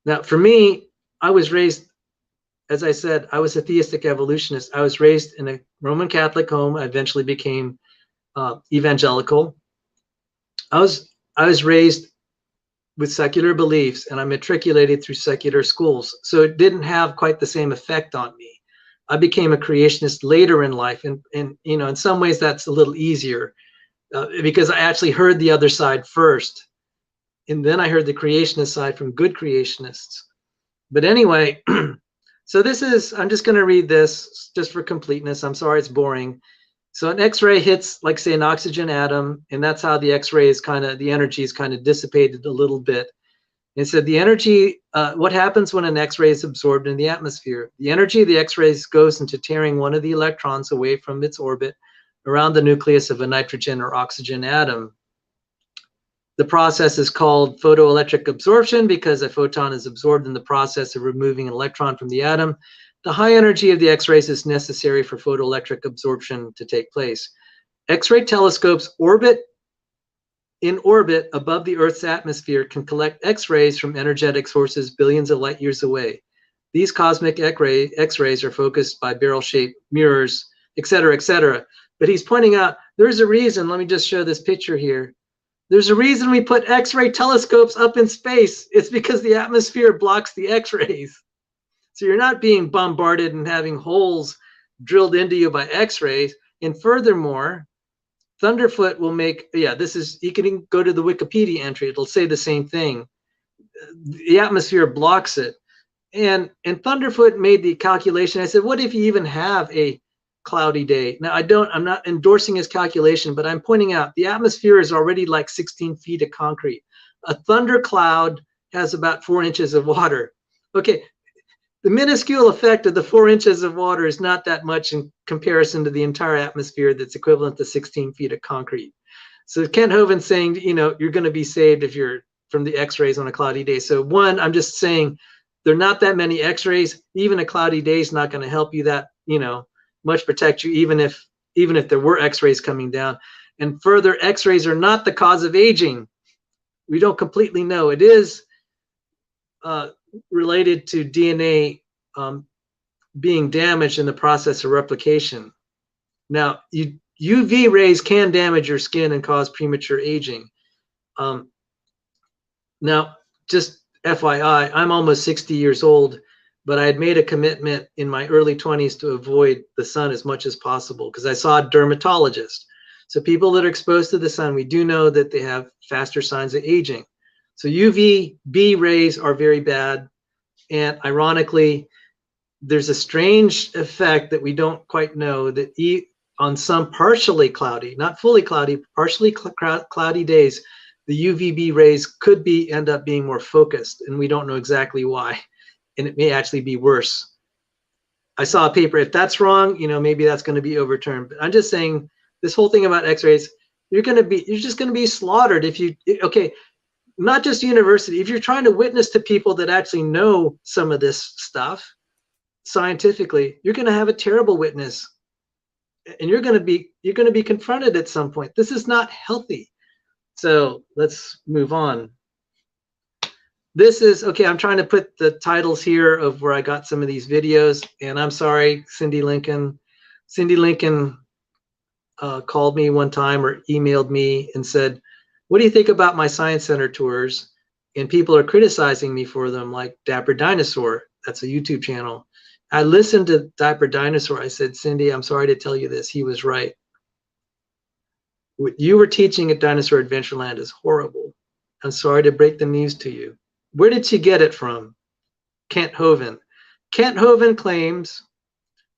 Now, for me, I was raised, as I said, I was a theistic evolutionist. I was raised in a Roman Catholic home. I eventually became evangelical. I was raised with secular beliefs, and I matriculated through secular schools. So it didn't have quite the same effect on me. I became a creationist later in life, and you know, in some ways that's a little easier because I actually heard the other side first. And then I heard the creationist side from good creationists. But anyway, so this is, I'm just going to read this just for completeness. I'm sorry it's boring. So an X-ray hits, like say, an oxygen atom, and that's how the X-ray is kind of, the energy is kind of dissipated a little bit. And so the energy, what happens when an X-ray is absorbed in the atmosphere? The energy of the X-rays goes into tearing one of the electrons away from its orbit around the nucleus of a nitrogen or oxygen atom. The process is called photoelectric absorption because a photon is absorbed in the process of removing an electron from the atom. The high energy of the X-rays is necessary for photoelectric absorption to take place. X-ray telescopes in orbit above the Earth's atmosphere can collect X-rays from energetic sources billions of light years away. These cosmic X-rays are focused by barrel-shaped mirrors, etc., etc. But he's pointing out there's a reason. Let me just show this picture here. There's a reason we put X-ray telescopes up in space. It's because the atmosphere blocks the X-rays. So you're not being bombarded and having holes drilled into you by X-rays. And furthermore, Thunderfoot will make, yeah, this is, you can go to the Wikipedia entry, it'll say the same thing. The atmosphere blocks it. And Thunderfoot made the calculation. I said, what if you even have a cloudy day? Now, I'm not endorsing his calculation, but I'm pointing out the atmosphere is already like 16 feet of concrete. A thundercloud has about 4 inches of water. Okay, the minuscule effect of the 4 inches of water is not that much in comparison to the entire atmosphere that's equivalent to 16 feet of concrete. So Kent Hovind saying, you know, you're going to be saved if you're from the X-rays on a cloudy day. So one, I'm just saying there are not that many X-rays. Even a cloudy day is not going to help you that, you know, much protect you, even if there were X-rays coming down. And further, X-rays are not the cause of aging. We don't completely know. It is related to DNA being damaged in the process of replication. Now, UV rays can damage your skin and cause premature aging. Now, just FYI, I'm almost 60 years old, but I had made a commitment in my early 20s to avoid the sun as much as possible because I saw a dermatologist. So people that are exposed to the sun, we do know that they have faster signs of aging. So UVB rays are very bad. And ironically, there's a strange effect that we don't quite know that on some partially cloudy, not fully cloudy, partially cloudy days, the UVB rays could end up being more focused, and we don't know exactly why. And it may actually be worse. I saw a paper, if that's wrong, you know, maybe that's going to be overturned. But I'm just saying this whole thing about X-rays, you're just going to be slaughtered if you, okay, not just university, if you're trying to witness to people that actually know some of this stuff, scientifically, you're going to have a terrible witness, and you're going to be confronted at some point. This is not healthy. So let's move on. This is okay. I'm trying to put the titles here of where I got some of these videos, and I'm sorry, Cindy Lincoln. Cindy Lincoln called me one time or emailed me and said, "What do you think about my Science Center tours?" And people are criticizing me for them, like Dapper Dinosaur. That's a YouTube channel. I listened to Dapper Dinosaur. I said, "Cindy, I'm sorry to tell you this. He was right. What you were teaching at Dinosaur Adventureland is horrible. I'm sorry to break the news to you." Where did she get it from? Kent Hovind. Kent Hovind claims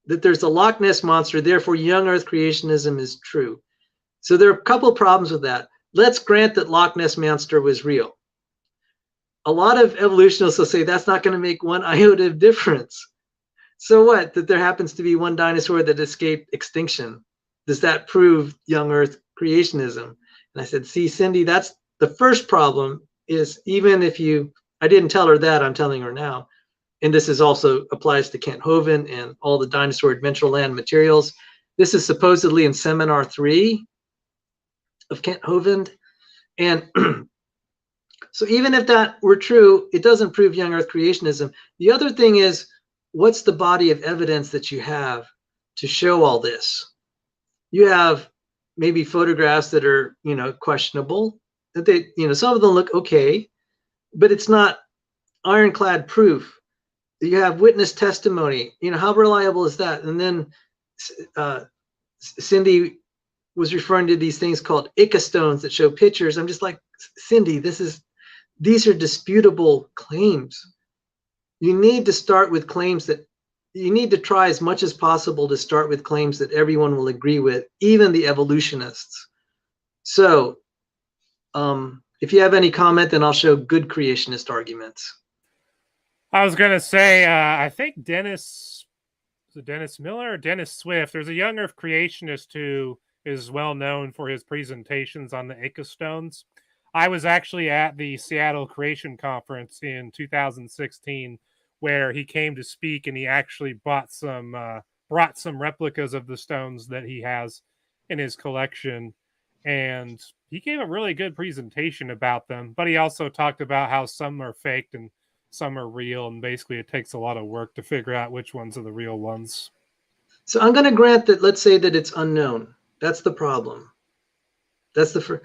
that there's a Loch Ness monster, therefore young Earth creationism is true. So there are a couple of problems with that. Let's grant that Loch Ness monster was real. A lot of evolutionists will say that's not going to make one iota of difference. So what? That there happens to be one dinosaur that escaped extinction. Does that prove young Earth creationism? And I said, see, Cindy, that's the first problem is even if you, I didn't tell her that, I'm telling her now. And this is also applies to Kent Hovind and all the Dinosaur Adventureland materials. This is supposedly in Seminar 3 of Kent Hovind. And so even if that were true, it doesn't prove young Earth creationism. The other thing is, what's the body of evidence that you have to show all this? You have maybe photographs that are, questionable, that they, some of them look okay, but it's not ironclad proof. You have witness testimony, how reliable is that? And then Cindy was referring to these things called ichthyostones that show pictures. I'm just like, Cindy, these are disputable claims. You need to start with claims that you need to try as much as possible to start with claims that everyone will agree with, even the evolutionists. So if you have any comment, then I'll show good creationist arguments. I was going to say, I think Dennis Miller or Dennis Swift, there's a young Earth creationist who is well known for his presentations on the ichthyostones. I was actually at the Seattle Creation Conference in 2016 where he came to speak, and he actually brought some replicas of the stones that he has in his collection. And he gave a really good presentation about them, but he also talked about how some are faked and some are real, and basically it takes a lot of work to figure out which ones are the real ones. So I'm going to grant that, let's say that it's unknown. That's the problem. That's the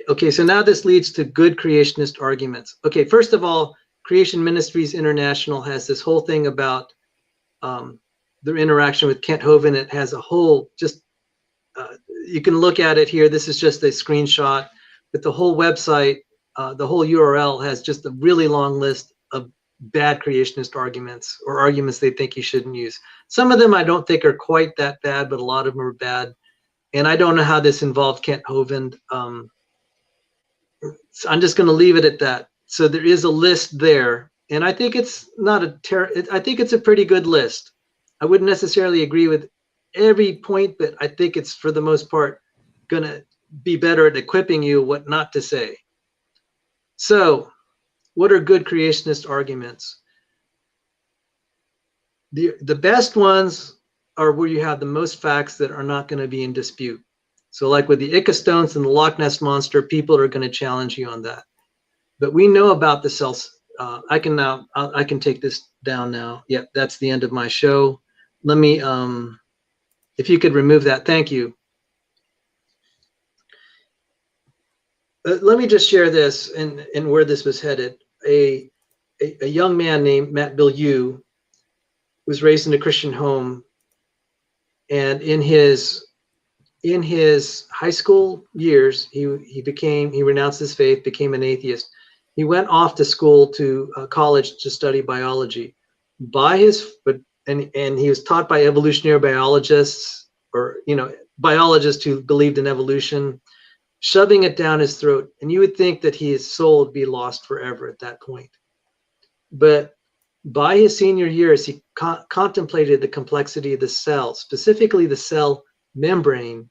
okay, so now this leads to good creationist arguments. Okay, first of all, Creation Ministries International has this whole thing about their interaction with Kent Hovind. It has a whole, you can look at it here. This is just a screenshot, but the whole website, the whole URL has just a really long list of bad creationist arguments, or arguments they think you shouldn't use. Some of them I don't think are quite that bad, but a lot of them are bad. And I don't know how this involved Kent Hovind. So I'm just going to leave it at that. So there is a list there, and I think it's not I think it's a pretty good list. I wouldn't necessarily agree with every point, but I think it's for the most part going to be better at equipping you what not to say. So what are good creationist arguments? The best ones are where you have the most facts that are not going to be in dispute. So like with the ichthyostones and the Loch Ness monster, people are going to challenge you on that. But we know about the cells. I can take this down now. Yep, that's the end of my show. Let me, if you could remove that, thank you. Let me just share this and where this was headed. A young man named Matt Bilyeu was raised in a Christian home, and in his high school years, he renounced his faith, became an atheist. He went off to school to college to study biology. And he was taught by evolutionary biologists, or biologists who believed in evolution, shoving it down his throat. And you would think that his soul would be lost forever at that point. But by his senior years, he contemplated the complexity of the cell, specifically the cell membrane.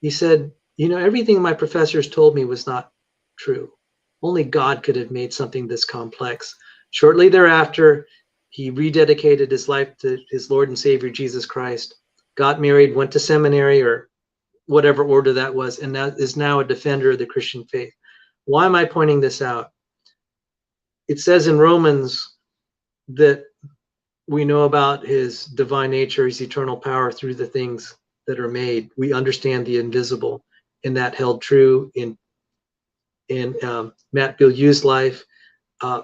He said, everything my professors told me was not true. Only God could have made something this complex. Shortly thereafter, He rededicated his life to his Lord and Savior, Jesus Christ, got married, went to seminary or whatever order that was, and that is now a defender of the Christian faith. Why am I pointing this out? It says in Romans that we know about his divine nature, his eternal power through the things that are made. We understand the invisible, and that held true in Matt Bilyeu's life.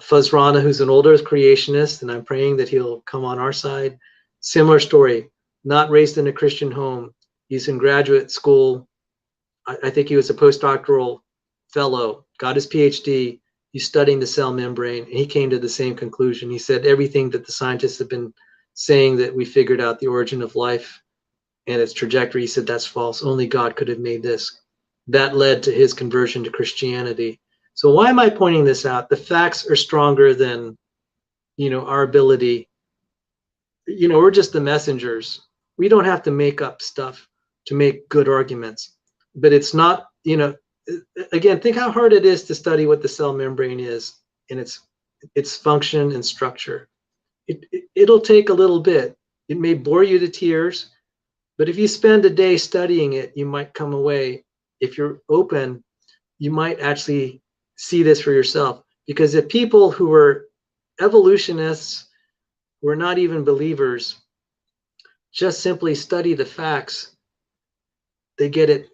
Fuzz Rana, who's an old earth creationist, and I'm praying that he'll come on our side. Similar story, not raised in a Christian home. He's in graduate school. I think he was a postdoctoral fellow, got his PhD. He's studying the cell membrane, and he came to the same conclusion. He said everything that the scientists have been saying, that we figured out the origin of life and its trajectory, he said that's false. Only God could have made this. That led to his conversion to Christianity. So why am I pointing this out? The facts are stronger than, our ability. We're just the messengers. We don't have to make up stuff to make good arguments. But it's not, again, think how hard it is to study what the cell membrane is and its function and structure. It'll take a little bit. It may bore you to tears, but if you spend a day studying it, you might come away. If you're open, you might actually see this for yourself. Because if people who were evolutionists, who are not even believers, just simply study the facts, they get it.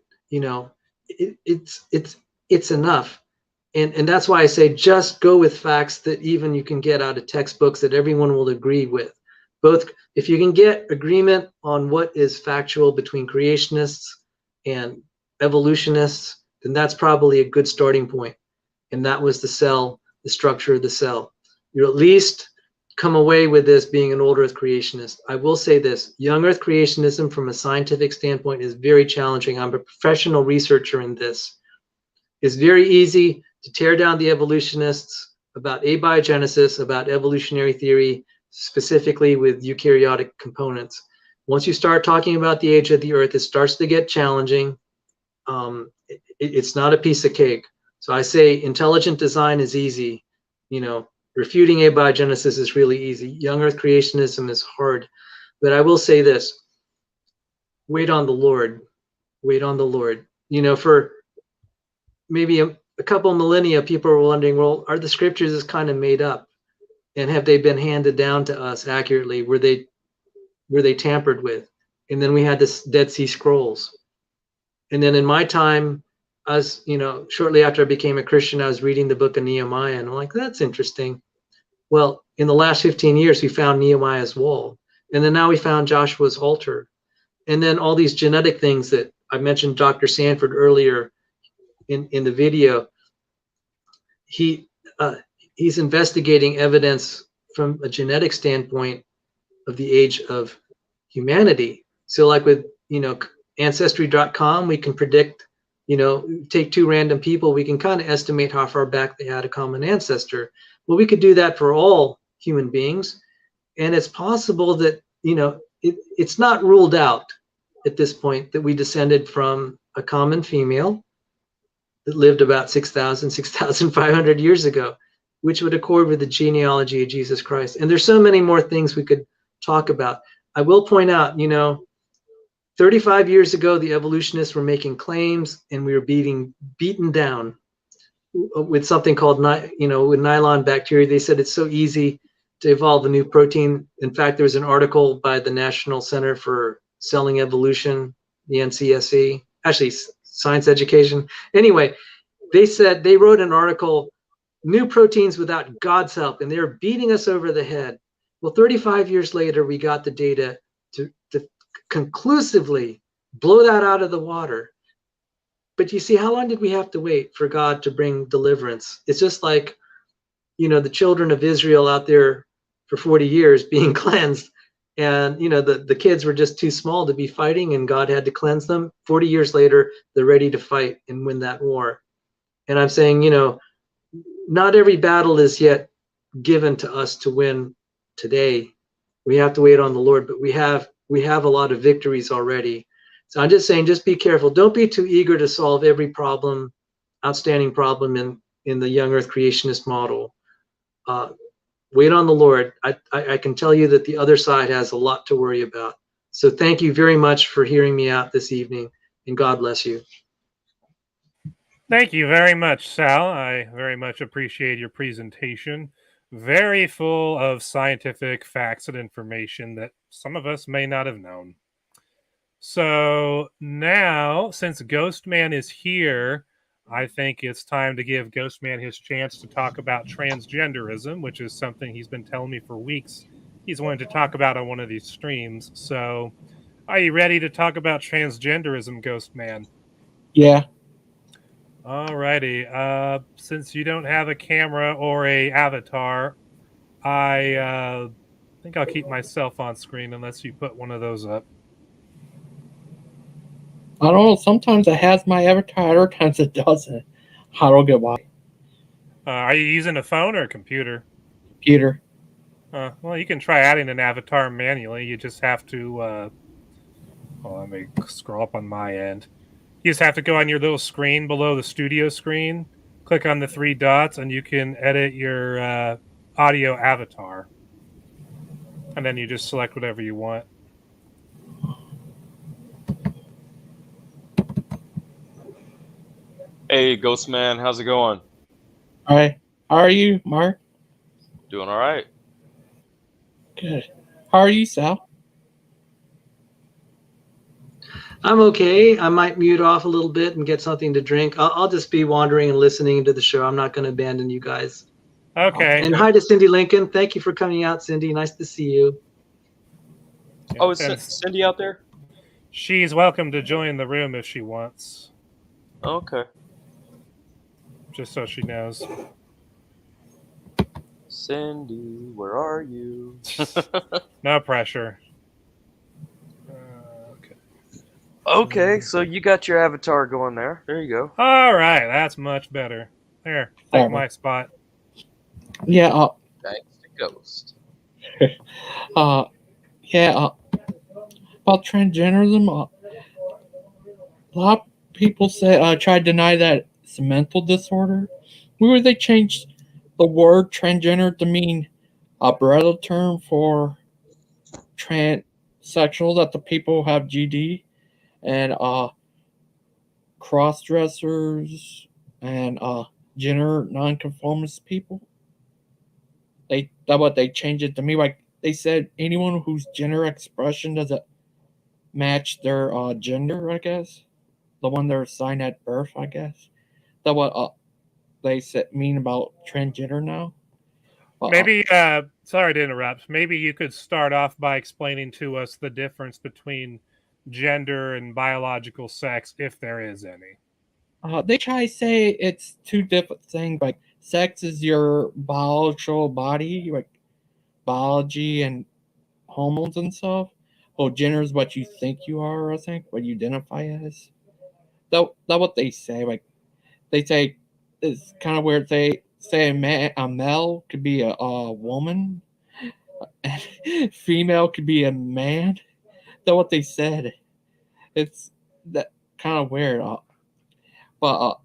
It's enough. And that's why I say just go with facts that even you can get out of textbooks that everyone will agree with. Both, if you can get agreement on what is factual between creationists and evolutionists, then that's probably a good starting point. And that was the cell, the structure of the cell. You'll at least come away with this being an old earth creationist. I will say this, young earth creationism from a scientific standpoint is very challenging. I'm a professional researcher in this. It's very easy to tear down the evolutionists about abiogenesis, about evolutionary theory, specifically with eukaryotic components. Once you start talking about the age of the earth, it starts to get challenging. It's not a piece of cake. So I say intelligent design is easy. Refuting abiogenesis is really easy. Young earth creationism is hard. But I will say this, wait on the Lord. Wait on the Lord. For maybe a couple millennia, people were wondering, well, are the scriptures just kind of made up? And have they been handed down to us accurately? Were they tampered with? And then we had this Dead Sea Scrolls. And then in my time, shortly after I became a Christian, I was reading the book of Nehemiah, and I'm like, that's interesting. Well, in the last 15 years, we found Nehemiah's wall. And then now we found Joshua's altar. And then all these genetic things that I mentioned Dr. Sanford earlier in the video. He's investigating evidence from a genetic standpoint of the age of humanity. So like with, Ancestry.com, we can predict, take two random people, we can kind of estimate how far back they had a common ancestor. Well, we could do that for all human beings. And it's possible that, it's not ruled out at this point that we descended from a common female that lived about 6,500 years ago, which would accord with the genealogy of Jesus Christ. And there's so many more things we could talk about. I will point out, 35 years ago, the evolutionists were making claims and we were beaten down with something called, with nylon bacteria. They said it's so easy to evolve a new protein. In fact, there was an article by the National Center for Selling Evolution, the NCSE, actually Science Education. Anyway, they wrote an article, New Proteins Without God's Help, and they were beating us over the head. Well, 35 years later, we got the data to conclusively blow that out of the water. But you see, how long did we have to wait for God to bring deliverance? It's just like, the children of Israel out there for 40 years being cleansed. And, the kids were just too small to be fighting and God had to cleanse them. 40 years later, they're ready to fight and win that war. And I'm saying, not every battle is yet given to us to win today. We have to wait on the Lord, but we have a lot of victories already. So I'm just saying, just be careful. Don't be too eager to solve every outstanding problem in the young earth creationist model. wait on the Lord. I can tell you that the other side has a lot to worry about. So thank you very much for hearing me out this evening, and God bless you. Thank you very much, Sal. I very much appreciate your presentation. Very full of scientific facts and information that some of us may not have known. So now, since Ghostman is here, I think it's time to give Ghostman his chance to talk about transgenderism, which is something he's been telling me for weeks he's wanted to talk about on one of these streams. So, are you ready to talk about transgenderism, Ghostman? Yeah. Alrighty. Since you don't have a camera or a avatar, I think I'll keep myself on screen unless you put one of those up. I don't know. Sometimes it has my avatar, other times it doesn't. I don't get why. Are you using a phone or a computer? Computer. Well, you can try adding an avatar manually. You just have to. Let me scroll up on my end. You just have to go on your little screen below the studio screen, click on the 3 dots, and you can edit your audio avatar. And then you just select whatever you want. Hey, Ghostman, how's it going? All right. How are you, Mark? Doing all right. Good. How are you, Sal? I'm okay. I might mute off a little bit and get something to drink. I'll just be wandering and listening to the show. I'm not going to abandon you guys. Okay. And hi to Cindy Lincoln. Thank you for coming out, Cindy. Nice to see you. Oh, is Cindy out there? She's welcome to join the room if she wants. Okay. Just so she knows. Cindy, where are you? No pressure. Okay, so you got your avatar going there. There you go. All right, that's much better. There, take my spot. Yeah. Thanks to Ghost. Yeah. About transgenderism, a lot of people say try to deny that it's a mental disorder. Where they changed the word transgender to mean a broader term for transsexual, that the people have GD, and cross-dressers and gender nonconformist people. That's what they changed it to me. Like they said, anyone whose gender expression doesn't match their gender, I guess, the one they're assigned at birth, I guess. That's what they mean about transgender now. Maybe, sorry to interrupt. Maybe you could start off by explaining to us the difference between gender and biological sex, if there is any. They try to say it's two different things. Like sex is your biological body, like biology and hormones and stuff. Well, gender is what you think you are, I think, what you identify as. That's what they say. Like they say it's kind of weird. They say a male could be a woman, and female could be a man. That's what they said. It's that kind of weird. But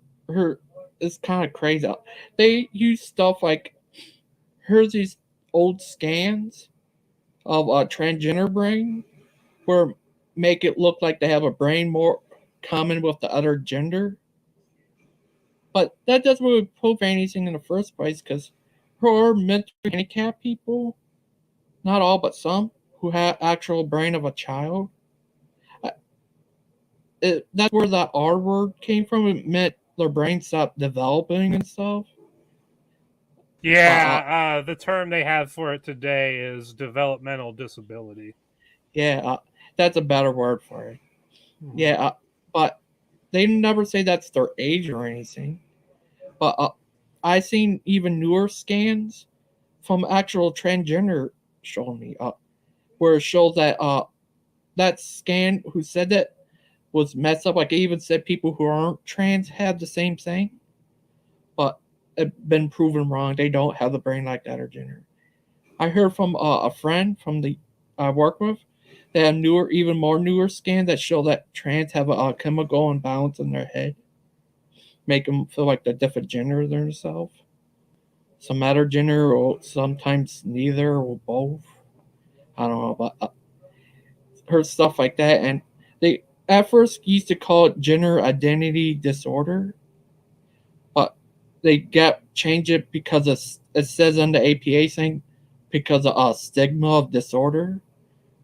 it's kind of crazy. They use stuff like here's these old scans of a transgender brain, where make it look like they have a brain more common with the other gender. But that doesn't really prove anything in the first place, because there are mentally handicapped people, not all but some, who have actual brain of a child. That's where that R word came from. It meant their brain stopped developing and stuff. Yeah, the term they have for it today is developmental disability. Yeah, that's a better word for it. Mm-hmm. Yeah, but they never say that's their age or anything. But I've seen even newer scans from actual transgender showing me where it shows that that scan who said that was messed up. Like it even said people who aren't trans have the same thing, but it's been proven wrong. They don't have the brain like that or gender. I heard from a friend from the I work with. They have even more newer scans that show that trans have a chemical imbalance in their head, make them feel like they're different gender than themselves. some other gender, or sometimes neither or both. I don't know, but heard stuff like that, and they at first used to call it gender identity disorder, but they got changed it because it says on the APA thing because of stigma of disorder.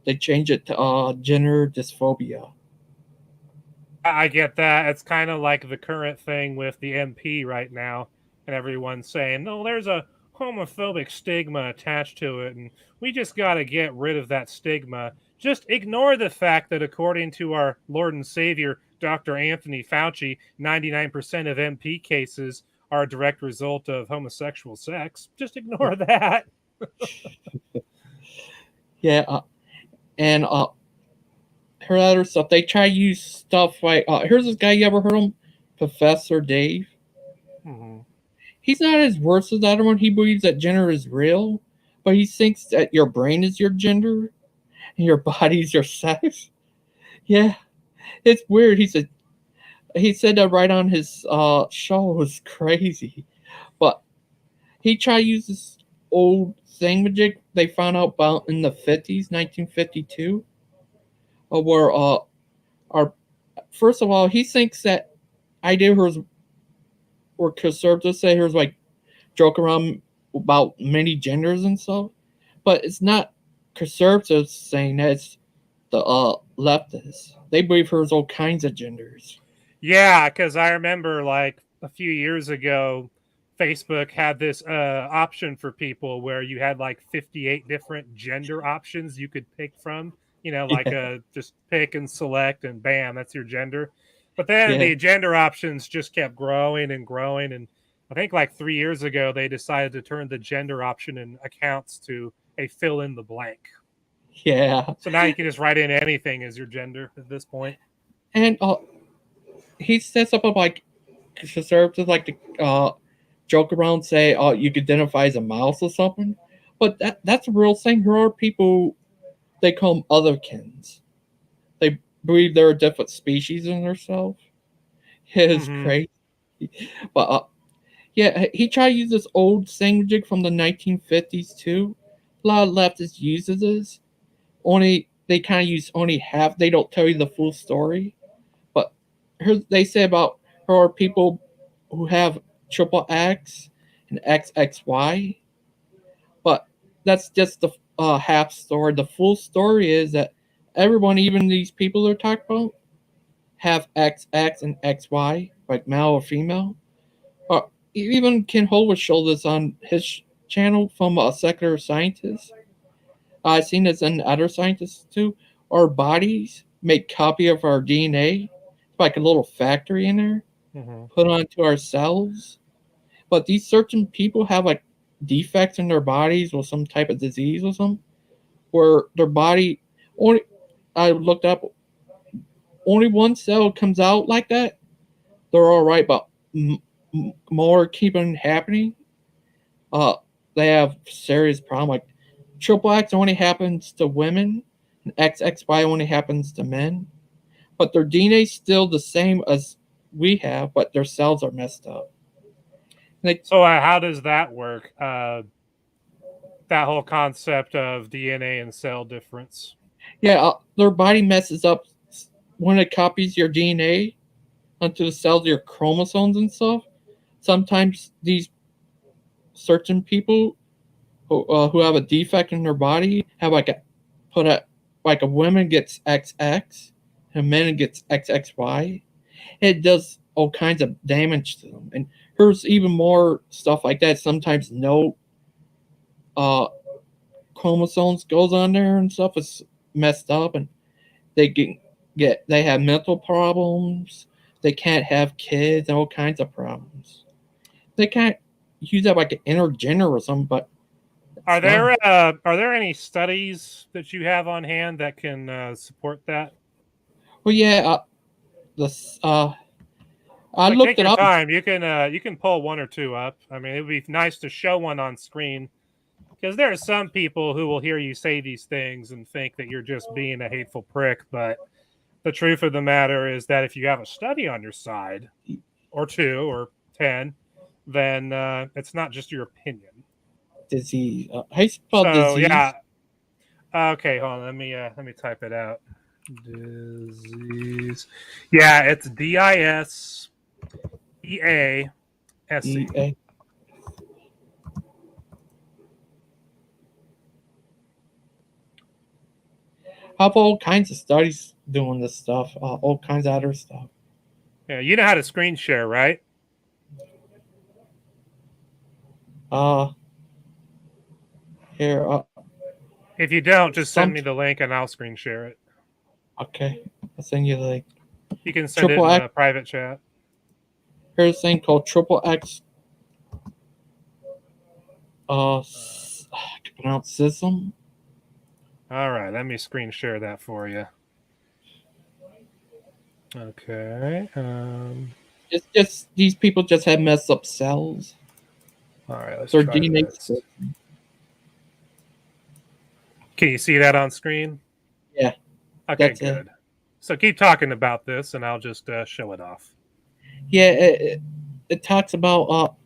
They changed it to gender dysphoria. I get that. It's kind of like the current thing with the MP right now, and everyone's saying, no, there's a homophobic stigma attached to it, and we just got to get rid of that stigma. Just ignore the fact that, according to our Lord and Savior, Dr. Anthony Fauci, 99% of MP cases are a direct result of homosexual sex. Just ignore that. Yeah, and her other stuff, they try to use stuff like here's this guy, you ever heard him? Professor Dave. Mm-hmm. He's not as worse as the other one. He believes that gender is real, but he thinks that your brain is your gender and your body is your sex. Yeah, it's weird. He said that right on his show. It was crazy, but he tried to use this old thingamajig they found out about in the 50s, 1952, where our first of all, he thinks that idea were conservatives say here's like joke around about many genders and stuff, but it's not conservatives saying that, it's the leftists. They believe there's all kinds of genders. Yeah, because I remember like a few years ago, Facebook had this option for people where you had like 58 different gender options you could pick from. Like just pick and select, and bam, that's your gender. But then the gender options just kept growing and growing. And I think like 3 years ago, they decided to turn the gender option in accounts to a fill in the blank. Yeah. So now you can just write in anything as your gender at this point. And he says something like conservatives like to joke around, say, "Oh, you could identify as a mouse or something," but that's a real thing. There are people they call them otherkins. They believe they're a different species in themselves. It's crazy, but yeah, he tried to use this old thingamajig from the 1950s too. A lot of leftists uses this. Only they kind of use only half. They don't tell you the full story. But here they say about there are people who have triple X and XXY, but that's just the half story. The full story is that everyone, even these people they're talking about, have XX and XY, like male or female. Even Ken Holwood showed this on his channel from a secular scientist. I've seen this in other scientists too. Our bodies make copy of our DNA. It's like a little factory in there, put onto our cells. But these certain people have like defects in their bodies or some type of disease or something, where their body only, I looked up, only one cell comes out like that. They're all right, but more keep on happening. They have serious problem. Like triple X only happens to women, and XXY only happens to men. But their DNA is still the same as we have, but their cells are messed up. So how does that work? That whole concept of DNA and cell difference. Yeah, their body messes up when it copies your DNA onto the cells, your chromosomes and stuff. Sometimes these certain people who have a defect in their body have like a woman gets XX and a man gets XXY. It does all kinds of damage to them. And there's even more stuff like that. Sometimes no chromosomes goes on there and stuff is messed up, and they they have mental problems. They can't have kids and all kinds of problems. They can't use that like an intergender or something, but are there any studies that you have on hand that can support that? Well, yeah, I looked take it your up. Time. You can pull one or two up. I mean, it would be nice to show one on screen, because there are some people who will hear you say these things and think that you're just being a hateful prick. But the truth of the matter is that if you have a study on your side, or 2 or 10, then it's not just your opinion. Disease. How you spell So disease? yeah. Okay, hold on. Let me type it out. Disease. Yeah, it's DISEASE. E-A. I have all kinds of studies doing this stuff. All kinds of other stuff. Yeah, you know how to screen share, right? Here. If you don't, just send me the link and I'll screen share it. Okay, I'll send you the link. You can send it in a private chat. Here's a thing called triple X. I can pronounce system. All right, let me screen share that for you. Okay. It's just these people just have messed up cells. All right, let's Their try DNA. this. Can you see that on screen? Yeah. Okay, good. So keep talking about this, and I'll just show it off. Yeah, it talks about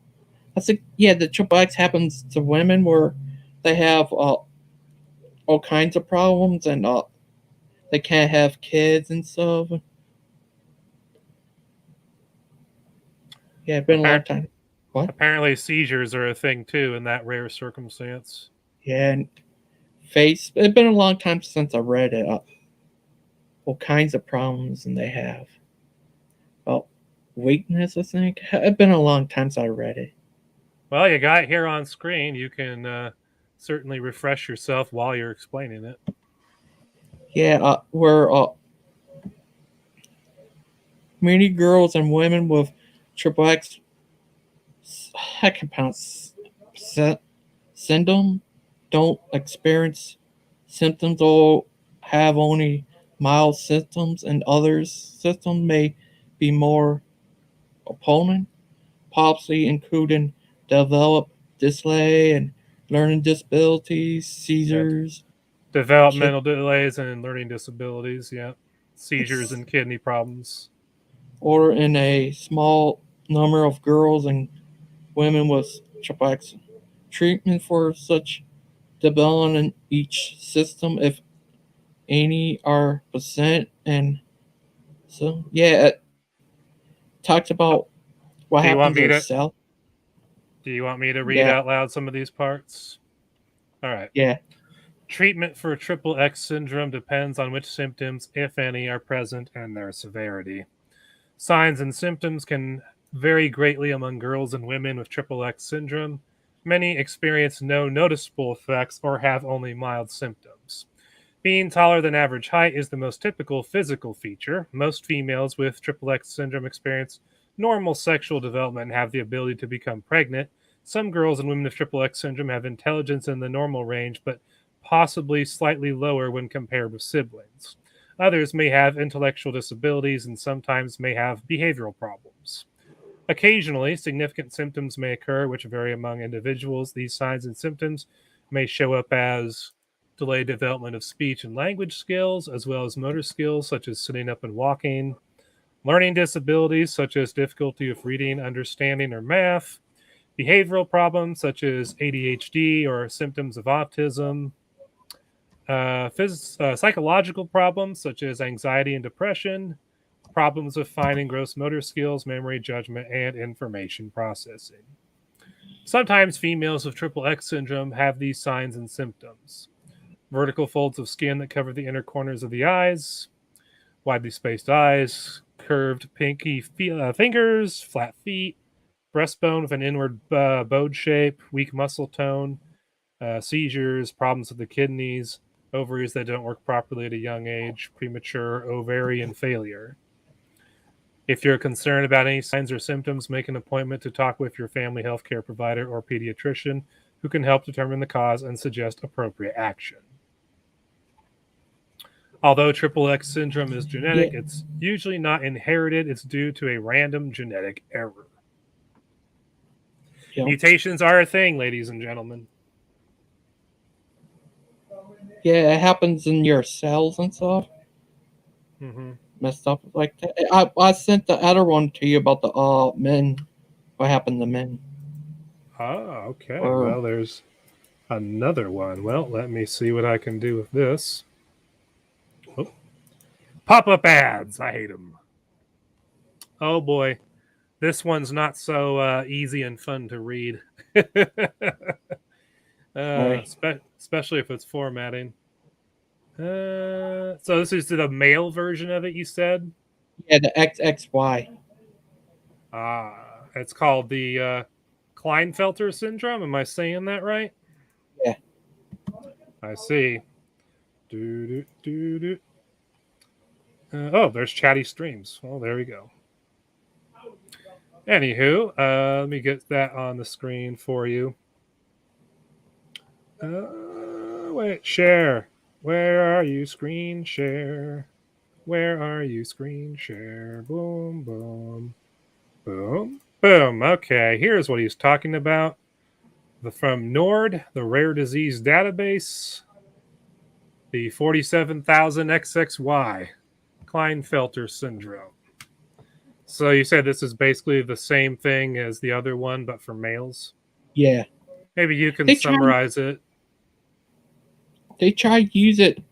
the triple X happens to women where they have all kinds of problems and they can't have kids and stuff. Yeah, it's been a long time. What? Apparently, seizures are a thing too in that rare circumstance. Yeah, and it's been a long time since I read it. All kinds of problems, and they have weakness. I think it's been a long time since I read it. Well, you got it here on screen. You can certainly refresh yourself while you're explaining it. Yeah, where many girls and women with triple X, I can pronounce syndrome, don't experience symptoms or have only mild symptoms, and others' symptoms may be more opponent, possibly including develop dyslexia and learning disabilities, seizures, developmental delays and learning disabilities. Yeah, seizures and kidney problems. Or in a small number of girls and women with triple X. Treatment for such development in each system, if any, are percent. And so, yeah, it talks about what happens in the cell. Do you want me to read out loud some of these parts? All right. Yeah. Treatment for triple X syndrome depends on which symptoms, if any, are present and their severity. Signs and symptoms can vary greatly among girls and women with triple X syndrome. Many experience no noticeable effects or have only mild symptoms. Being taller than average height is the most typical physical feature. Most females with triple X syndrome experience normal sexual development and have the ability to become pregnant. Some girls and women with triple X syndrome have intelligence in the normal range, but possibly slightly lower when compared with siblings. Others may have intellectual disabilities and sometimes may have behavioral problems. Occasionally, significant symptoms may occur, which vary among individuals. These signs and symptoms may show up as delayed development of speech and language skills, as well as motor skills such as sitting up and walking, learning disabilities such as difficulty of reading, understanding, or math, behavioral problems such as ADHD or symptoms of autism, psychological problems such as anxiety and depression, problems with fine and gross motor skills, memory, judgment, and information processing. Sometimes females with triple X syndrome have these signs and symptoms. Vertical folds of skin that cover the inner corners of the eyes, widely spaced eyes, curved pinky fingers, flat feet, breastbone with an inward bowed shape, weak muscle tone, seizures, problems with the kidneys, ovaries that don't work properly at a young age, premature ovarian failure. If you're concerned about any signs or symptoms, make an appointment to talk with your family health care provider or pediatrician who can help determine the cause and suggest appropriate action. Although triple X syndrome is genetic, it's usually not inherited. It's due to a random genetic error. Yep. Mutations are a thing, ladies and gentlemen. Yeah, it happens in your cells and stuff. Mm-hmm. Messed up like that. I sent the other one to you about the men. What happened to men? Oh, okay. Or- Well, there's another one. Well, let me see what I can do with this. Oh. Pop-up ads. I hate them. Oh boy, this one's not so easy and fun to read. Sorry. Especially if it's formatting. So this is the male version of it, you said? Yeah, the XXY. It's called the Klinefelter syndrome. Am I saying that right? Yeah. I see. Oh, there's chatty streams. Well, there we go. Anywho, let me get that on the screen for you. Wait, share. Where are you, screen share? Where are you, screen share? Boom, boom, boom, boom. Okay, here's what he's talking about. From NORD, the Rare Disease Database, the 47,000XXY, Klinefelter syndrome. So you said this is basically the same thing as the other one, but for males? Yeah. Maybe you can They try- summarize it. They try to use it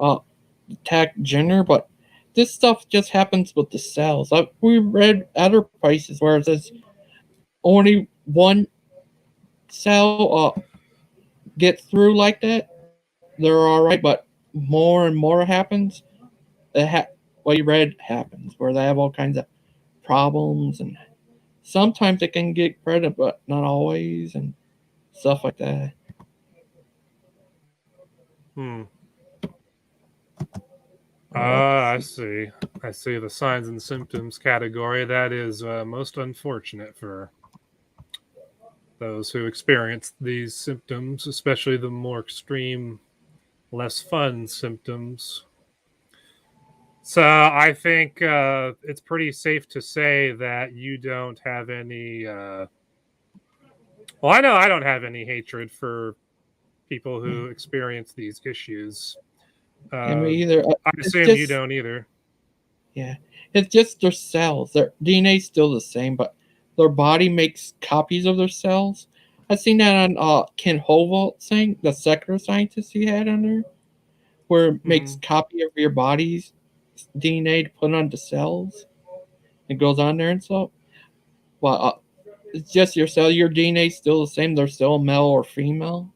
attack gender, but this stuff just happens with the cells. We read other places where it says only one cell gets through like that. They're all right, but more and more happens. What you read happens where they have all kinds of problems, and sometimes it can get pregnant, but not always, and stuff like that. I see. I see the signs and symptoms category. That is most unfortunate for those who experience these symptoms, especially the more extreme, less fun symptoms. So I think it's pretty safe to say that you don't have any. Well, I know I don't have any hatred for people who experience these issues. And me either. I assume you don't either. Yeah, it's just their cells. Their DNA is still the same, but their body makes copies of their cells. I've seen that on Ken Hovind thing, the secular scientist he had on there, where it makes copy of your body's DNA to put onto cells. It goes on there and stuff. But it's just your cell. Your DNA is still the same. They're still male or female.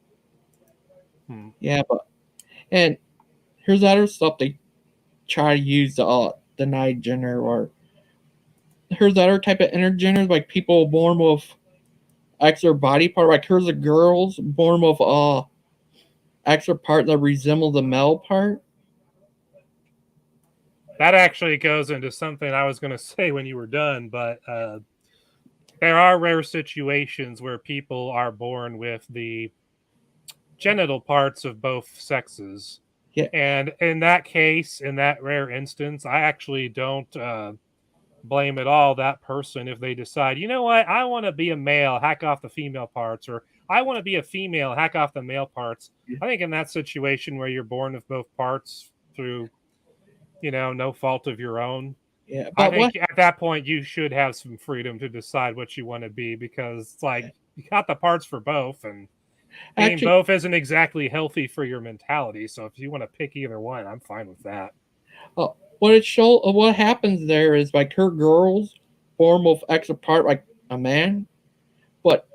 Yeah, and here's other stuff they try to use to deny gender, or here's other type of intergenders, like people born with extra body part. Like here's the girls born with extra part that resemble the male part. That actually goes into something I was going to say when you were done, but there are rare situations where people are born with the genital parts of both sexes. Yeah. And in that case, in that rare instance, I actually don't blame at all that person if they decide, you know what, I want to be a male, hack off the female parts, or I want to be a female, hack off the male parts. I think in that situation where you're born with both parts through, no fault of your own, Yeah, I but think at that point you should have some freedom to decide what you want to be, because it's like you got the parts for both, and being both isn't exactly healthy for your mentality. So if you want to pick either one, I'm fine with that. What happens there is like her girls form with extra part like a man, but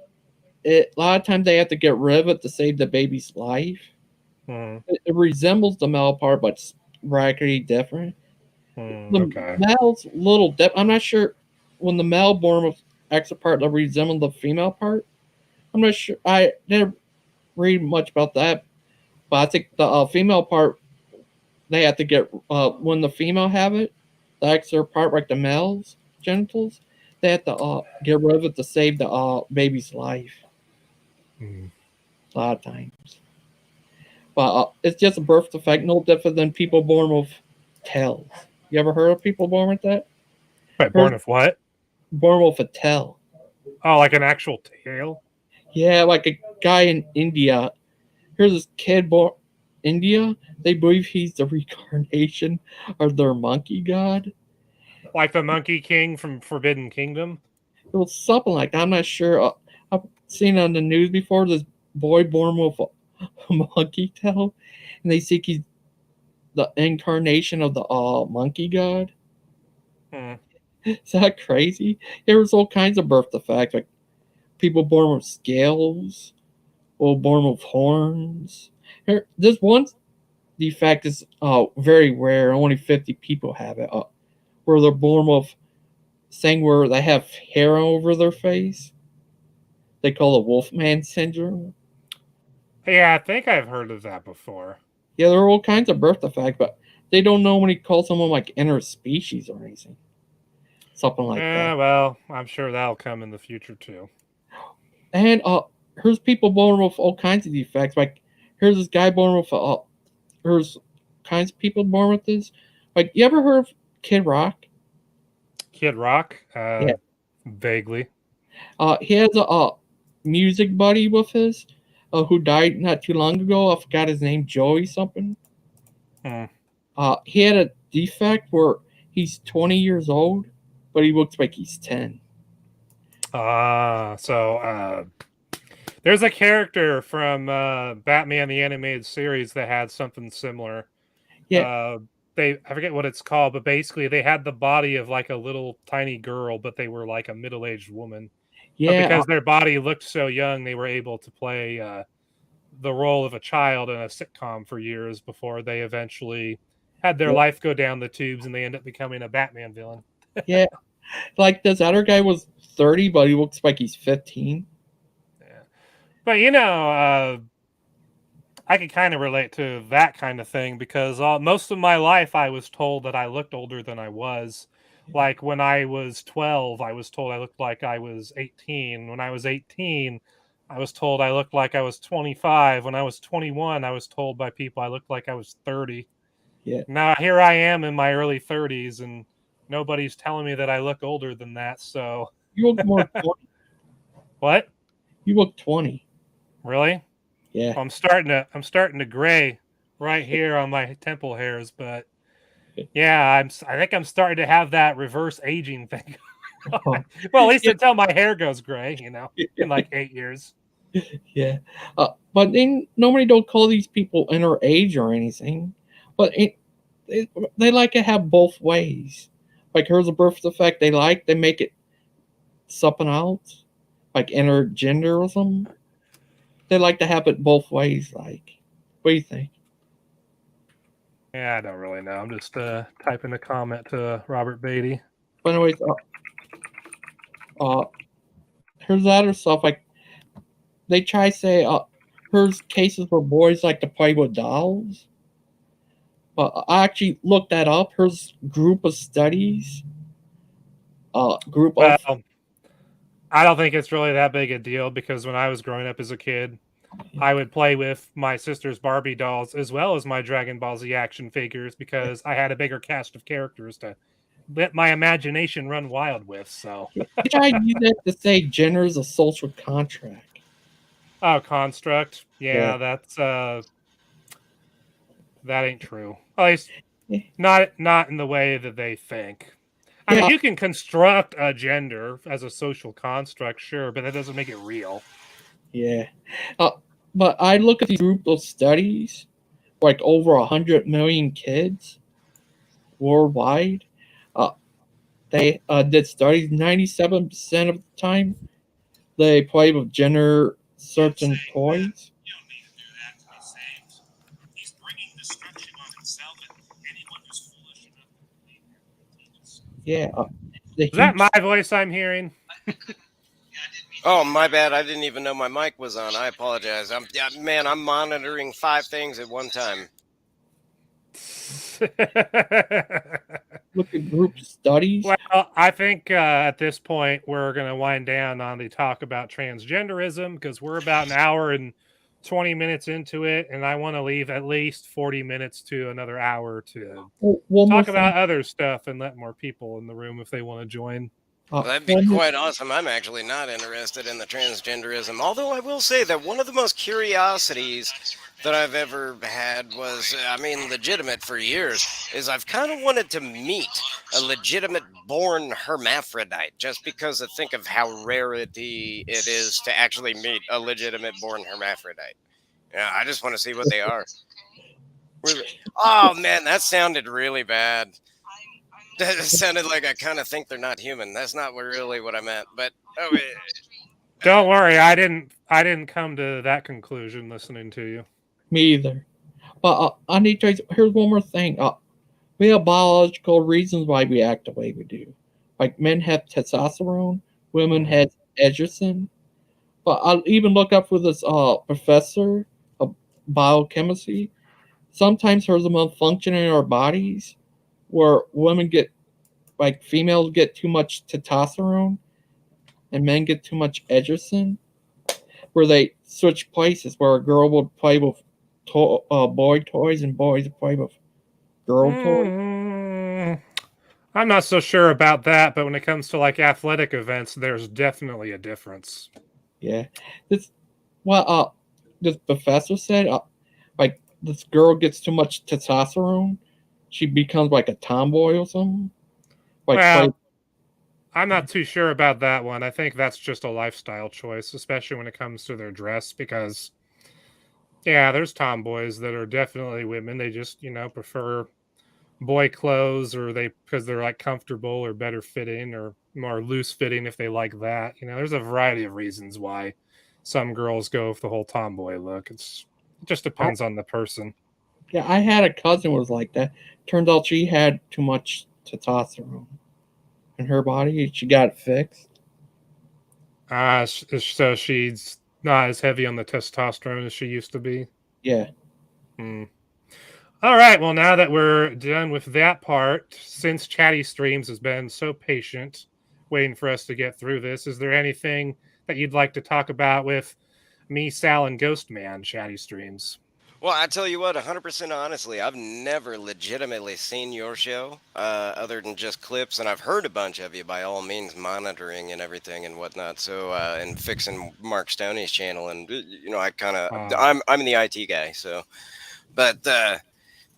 a lot of times they have to get rid of it to save the baby's life. It resembles the male part, but it's radically different. The male's little I'm not sure when the male born with extra part that resembles the female part. I'm not sure. I didn't read much about that, but I think the female part, they have to get when the female have it, the extra part like the male's genitals, they have to get rid of it to save the baby's life. A lot of times, but it's just a birth defect, no different than people born with tails. You ever heard of people born with that? Wait, born with what? Born with a tail. Oh, like an actual tail? Yeah, like a guy in India. Here's this kid born India. They believe he's the reincarnation of their monkey god. Like the Monkey King from Forbidden Kingdom? It was something like that. I'm not sure. seen on the news before? This boy born with a monkey tail, and they think he's the incarnation of the monkey god. Hmm. Is that crazy? There was all kinds of birth defects, like people born with scales, or born with horns. This one defect is very rare. Only 50 people have it. Where they're born with thing where they have hair over their face. They call it Wolfman syndrome. Yeah, I think I've heard of that before. Yeah, there are all kinds of birth defects, but they don't normally call someone like interspecies or anything. Something like that. Well, I'm sure that'll come in the future too. And here's people born with all kinds of defects. Like here's this guy born with here's kinds of people born with this. Like you ever heard of Kid Rock? Kid Rock? Yeah. Vaguely. He has a music buddy with his who died not too long ago. I forgot his name, Joey something. Hmm. He had a defect where he's 20 years old, but he looks like he's 10. There's a character from Batman the Animated Series that had something similar. Yeah. I forget what it's called, but basically they had the body of like a little tiny girl, but they were like a middle-aged woman. Yeah. But because their body looked so young, they were able to play the role of a child in a sitcom for years before they eventually had their life go down the tubes and they end up becoming a Batman villain. Yeah. Like this other guy was 30, but he looks like he's 15. Yeah. But you know, I can kind of relate to that kind of thing because most of my life I was told that I looked older than I was. Like when I was 12, I was told I looked like I was 18. When I was 18, I was told I looked like I was 25. When I was 21, I was told by people I looked like I was 30. Yeah. Now here I am in my early 30s and nobody's telling me that I look older than that. So you look more 20. What? You look 20. Really? Yeah. Well, I'm starting to gray right here on my temple hairs, but yeah, I think I'm starting to have that reverse aging thing. Well, at least until my hair goes gray, you know, in like 8 years. Yeah. But they normally don't call these people inner age or anything. But they like to have both ways. Like here's a birth defect they make it something else. Like intergenderism. They like to have it both ways. Like, what do you think? Yeah, I don't really know. I'm just typing a comment to Robert Beatty. But anyways, here's the other stuff. Like, they try to say, here's cases where boys like to play with dolls. But I actually looked that up. Here's group of studies. I don't think it's really that big a deal because when I was growing up as a kid, I would play with my sister's Barbie dolls as well as my Dragon Ball Z action figures because I had a bigger cast of characters to let my imagination run wild with. So they try to use that to say gender is a social contract. Oh, construct. Yeah. That's that ain't true. At least not in the way that they think. I mean, you can construct a gender as a social construct, sure, but that doesn't make it real. Yeah. But I look at these group of studies, like over 100 million kids worldwide. They did studies 97% of the time. They play with gender certain toys. Yeah. Is that my voice I'm hearing? Oh, my bad. I didn't even know my mic was on. I apologize. I'm monitoring 5 things at one time. Look at group studies. Well, I think at this point we're going to wind down on the talk about transgenderism because we're about an hour and 20 minutes into it, and I want to leave at least 40 minutes to another hour to talk about other stuff and let more people in the room if they want to join. Well, that'd be quite awesome. I'm actually not interested in the transgenderism. Although I will say that one of the most curiosities that I've ever had was, I mean, legitimate for years, is I've kind of wanted to meet a legitimate born hermaphrodite, just because I think of how rarity it is to actually meet a legitimate born hermaphrodite. Yeah, I just want to see what they are. Oh man, that sounded really bad. That sounded like I kind of think they're not human. That's not really what I meant. But don't worry, I didn't come to that conclusion listening to you. Me either. But I need to. Here's one more thing. We have biological reasons why we act the way we do. Like men have testosterone, women have estrogen. But I'll even look up with this professor of biochemistry. Sometimes there's a malfunction in our bodies where women get, like females get too much testosterone and men get too much estrogen, where they switch places, where a girl will play with boy toys and boys play with girl toys. I'm not so sure about that, but when it comes to like athletic events, there's definitely a difference. Yeah, this professor said, like this girl gets too much testosterone, she becomes like a tomboy or something. Like, well, I'm not too sure about that one. I think that's just a lifestyle choice, especially when it comes to their dress, because yeah, there's tomboys that are definitely women. They just, prefer boy clothes, or because they're like comfortable or better fitting or more loose fitting if they like that. There's a variety of reasons why some girls go with the whole tomboy look. It just depends on the person. Yeah, I had a cousin who was like that. Turned out she had too much testosterone in her body. She got it fixed. So she's not as heavy on the testosterone as she used to be. Yeah. All right. Well, now that we're done with that part, since Chatty Streams has been so patient, waiting for us to get through this, is there anything that you'd like to talk about with me, Sal, and Ghostman, Chatty Streams? Well, I tell you what, 100% honestly, I've never legitimately seen your show other than just clips, and I've heard a bunch of you by all means, monitoring and everything and whatnot. So, and fixing Mark Stoney's channel, and I kind of, I'm the IT guy, so, but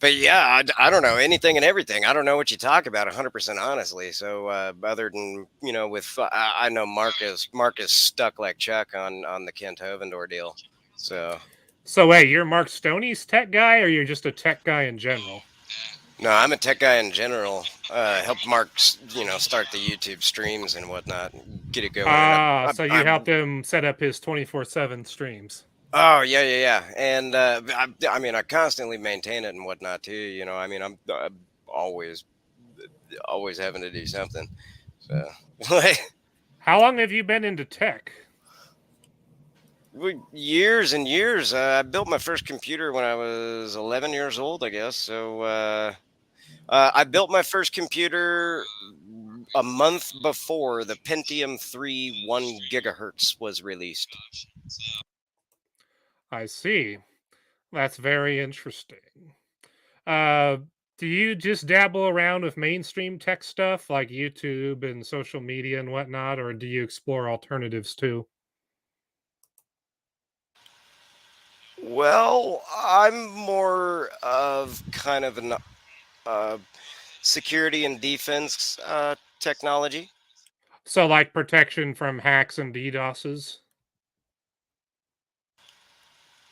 yeah, I don't know anything and everything. I don't know what you talk about 100% honestly. So, other than with I know Mark is stuck like Chuck on the Kent Hovind ordeal, so. So wait, you're Mark Stoney's tech guy, or you're just a tech guy in general? No, I'm a tech guy in general. Helped Mark, start the YouTube streams and whatnot, get it going. So you helped him set up his 24/7 streams. Oh yeah, and I mean, I constantly maintain it and whatnot too. I mean, I'm always having to do something. So, how long have you been into tech? Years and years. I built my first computer when I was 11 years old, I guess. So I built my first computer a month before the Pentium 3 1 gigahertz was released. I see. That's very interesting. Do you just dabble around with mainstream tech stuff like YouTube and social media and whatnot, or do you explore alternatives too? Well, I'm more of kind of an security and defense technology. So, like protection from hacks and DDoSes?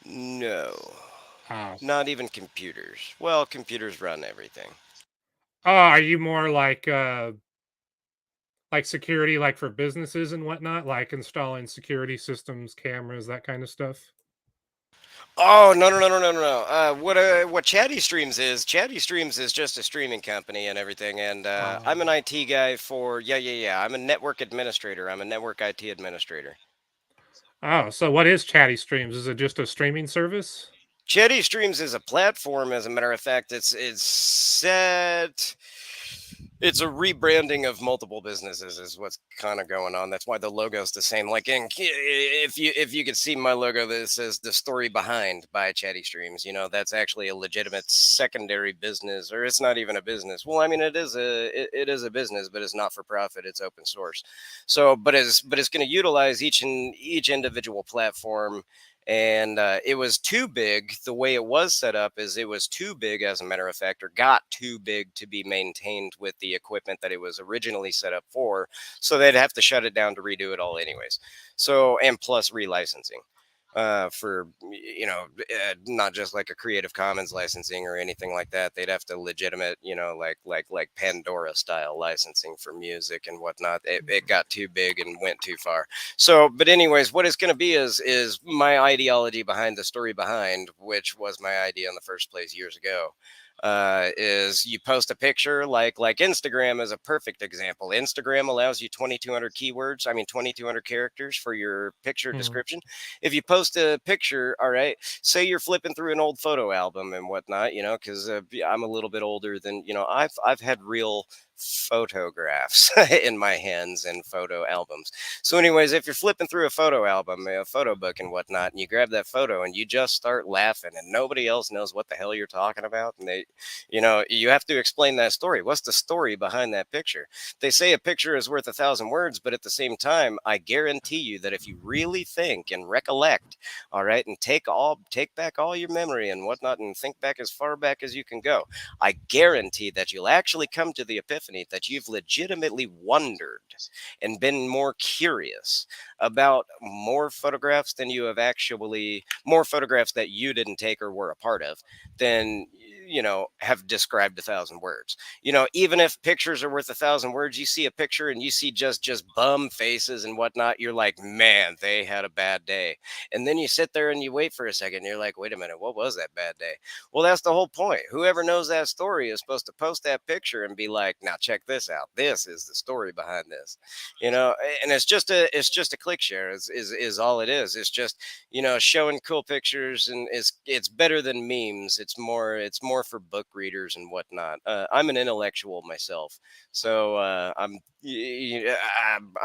No. Oh. Not even computers. Well, computers run everything. Oh, are you more like security, like for businesses and whatnot, like installing security systems, cameras, that kind of stuff? Oh no. What Chatty Streams is just a streaming company and everything, and I'm an IT guy for I'm a network administrator. I'm a network IT administrator. Oh, so what is Chatty Streams? Is it just a streaming service? Chatty Streams is a platform. As a matter of fact, it's set. It's a rebranding of multiple businesses is what's kind of going on. That's why the logo's the same. Like if you could see my logo that says "The Story Behind" by Chatty Streams, you know, that's actually a legitimate secondary business, or it's not even a business. Well, I mean, it is a business, but it's not for profit. It's open source. So, but it's going to utilize each individual platform. And it was too big. The way it was set up is it was too big, as a matter of fact, or got too big to be maintained with the equipment that it was originally set up for. So they'd have to shut it down to redo it all, anyways. So, and plus relicensing for, you know, not just like a Creative Commons licensing or anything like that. They'd have to legitimate, you know, like Pandora style licensing for music and whatnot. It got too big and went too far. So, but anyways, what it's going to be is my ideology behind The Story Behind, which was my idea in the first place years ago. Is you post a picture like Instagram is a perfect example. Instagram allows you 2,200 keywords. I mean, 2,200 characters for your picture description. If you post a picture, all right, say you're flipping through an old photo album and whatnot, you know, because I'm a little bit older than, you know, I've had real photographs in my hands and photo albums. So anyways, if you're flipping through a photo album, a photo book and whatnot, and you grab that photo and you just start laughing and nobody else knows what the hell you're talking about, and they, you know, you have to explain that story. What's the story behind that picture? They say a picture is worth 1,000 words, but at the same time, I guarantee you that if you really think and recollect, all right, and take back all your memory and whatnot and think back as far back as you can go, I guarantee that you'll actually come to the epiphany that you've legitimately wondered and been more curious about more photographs than you have actually, more photographs that you didn't take or were a part of than, you know, have described 1,000 words. You know, even if pictures are worth 1,000 words, you see a picture and you see just bum faces and whatnot, you're like, man, they had a bad day. And then you sit there and you wait for a second and you're like, wait a minute, what was that bad day? Well, that's the whole point. Whoever knows that story is supposed to post that picture and be like, now check this out. This is the story behind this, you know. And it's just a click share is all it is. It's just, you know, showing cool pictures, and it's better than memes. It's more for book readers and whatnot. I'm an intellectual myself, so I'm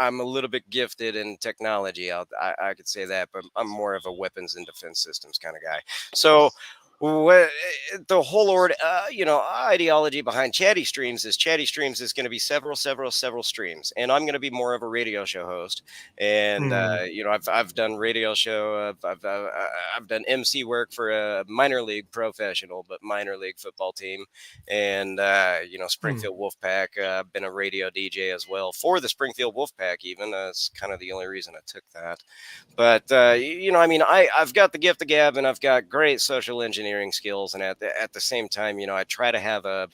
a little bit gifted in technology. I could say that, but I'm more of a weapons and defense systems kind of guy. So the whole you know, ideology behind Chatty Streams is going to be several streams, and I'm going to be more of a radio show host. And you know, I've done radio show, I've done MC work for a minor league professional but minor league football team, and you know, Springfield Wolfpack. I've been a radio DJ as well for the Springfield Wolfpack. Even that's kind of the only reason I took that. But you know, I mean, I've got the gift of gab, and I've got great social engineering skills, and at the same time, you know, I try to have a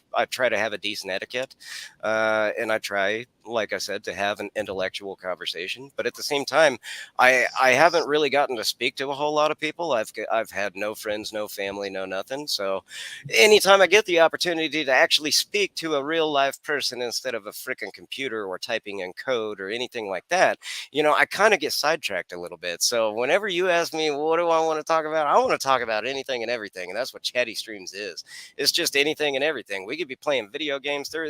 decent etiquette, and I try, like I said, to have an intellectual conversation. But at the same time, I haven't really gotten to speak to a whole lot of people. I've had no friends, no family, no nothing. So anytime I get the opportunity to actually speak to a real life person instead of a freaking computer or typing in code or anything like that, you know, I kind of get sidetracked a little bit. So whenever you ask me, what do I want to talk about? I want to talk about anything and everything. And that's what Chatty Streams is. It's just anything and everything. We could be playing video games. There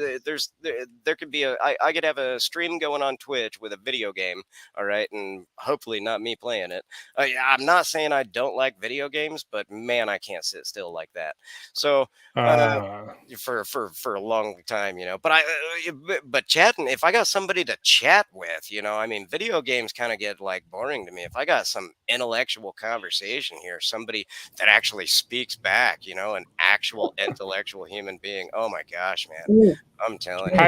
could be I could have a stream going on Twitch with a video game. All right. And hopefully not me playing it. I'm not saying I don't like video games, but man, I can't sit still like that. So for a long time, you know, but chatting, if I got somebody to chat with, you know, I mean, video games kind of get like boring to me. If I got some intellectual conversation here, somebody that actually speaks back, you know, an actual intellectual human being, oh my gosh, man, I'm telling you.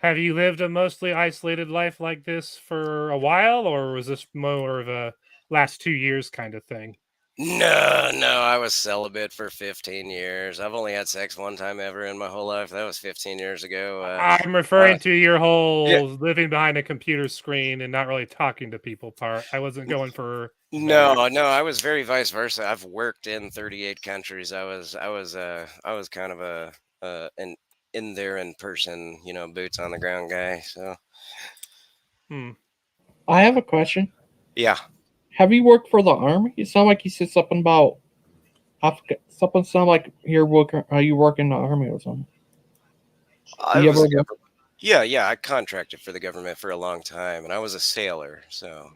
Have you lived a mostly isolated life like this for a while, or was this more of a last 2 years kind of thing? No, I was celibate for 15 years. I've only had sex one time ever in my whole life. That was 15 years ago. I'm referring to your whole living behind a computer screen and not really talking to people part. I wasn't going for No, I was very vice versa. I've worked in 38 countries. I was kind of an in there in person, you know, boots on the ground guy. So I have a question. Yeah. Have you worked for the army? You sound like you said something about Africa. Something sound like you're working. Are you working in the army or something? I You was ever a government. Yeah. I contracted for the government for a long time, and I was a sailor. So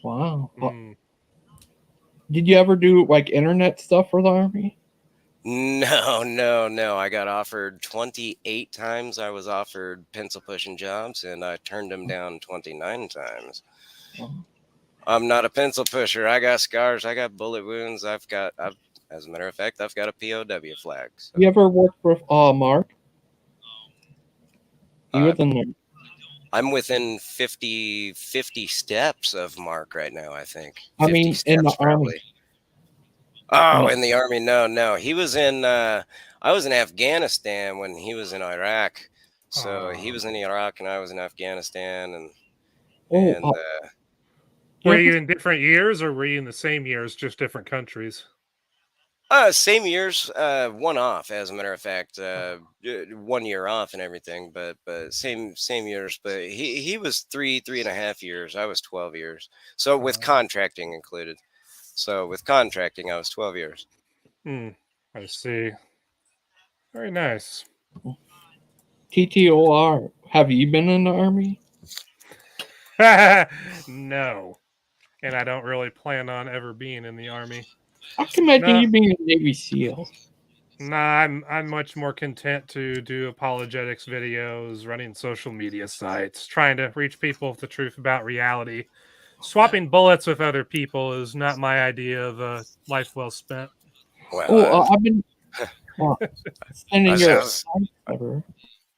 wow. Mm. Did you ever do like internet stuff for the army? no. I got offered 28 times. I was offered pencil pushing jobs, and I turned them down 29 times. Wow. I'm not a pencil pusher. I got scars. I got bullet wounds. I've as a matter of fact, I've got a POW flag. So, You ever worked with Mark? He uh, was in there. I'm within 50 steps of Mark right now, I think. I 50 mean, in the steps army. probably. Oh, Oh. in the army, no. He was in I was in Afghanistan when he was in Iraq. So he was in Iraq and I was in Afghanistan Oh, and Were you you ever- in different years, or were you in the same years, just different countries? same years, one off, as a matter of fact, 1 year off and everything, but same years. But he was 3.5 years. I was 12 years. So with contracting included. So with contracting, I was 12 years. I see. Very nice. TTOR. Have you been in the army? No, and I don't really plan on ever being in the army. I can imagine No. you being a Navy SEAL. Nah, I'm much more content to do apologetics videos, running social media sites, trying to reach people with the truth about reality. Swapping bullets with other people is not my idea of a life well spent. Well, I've been sending your ever.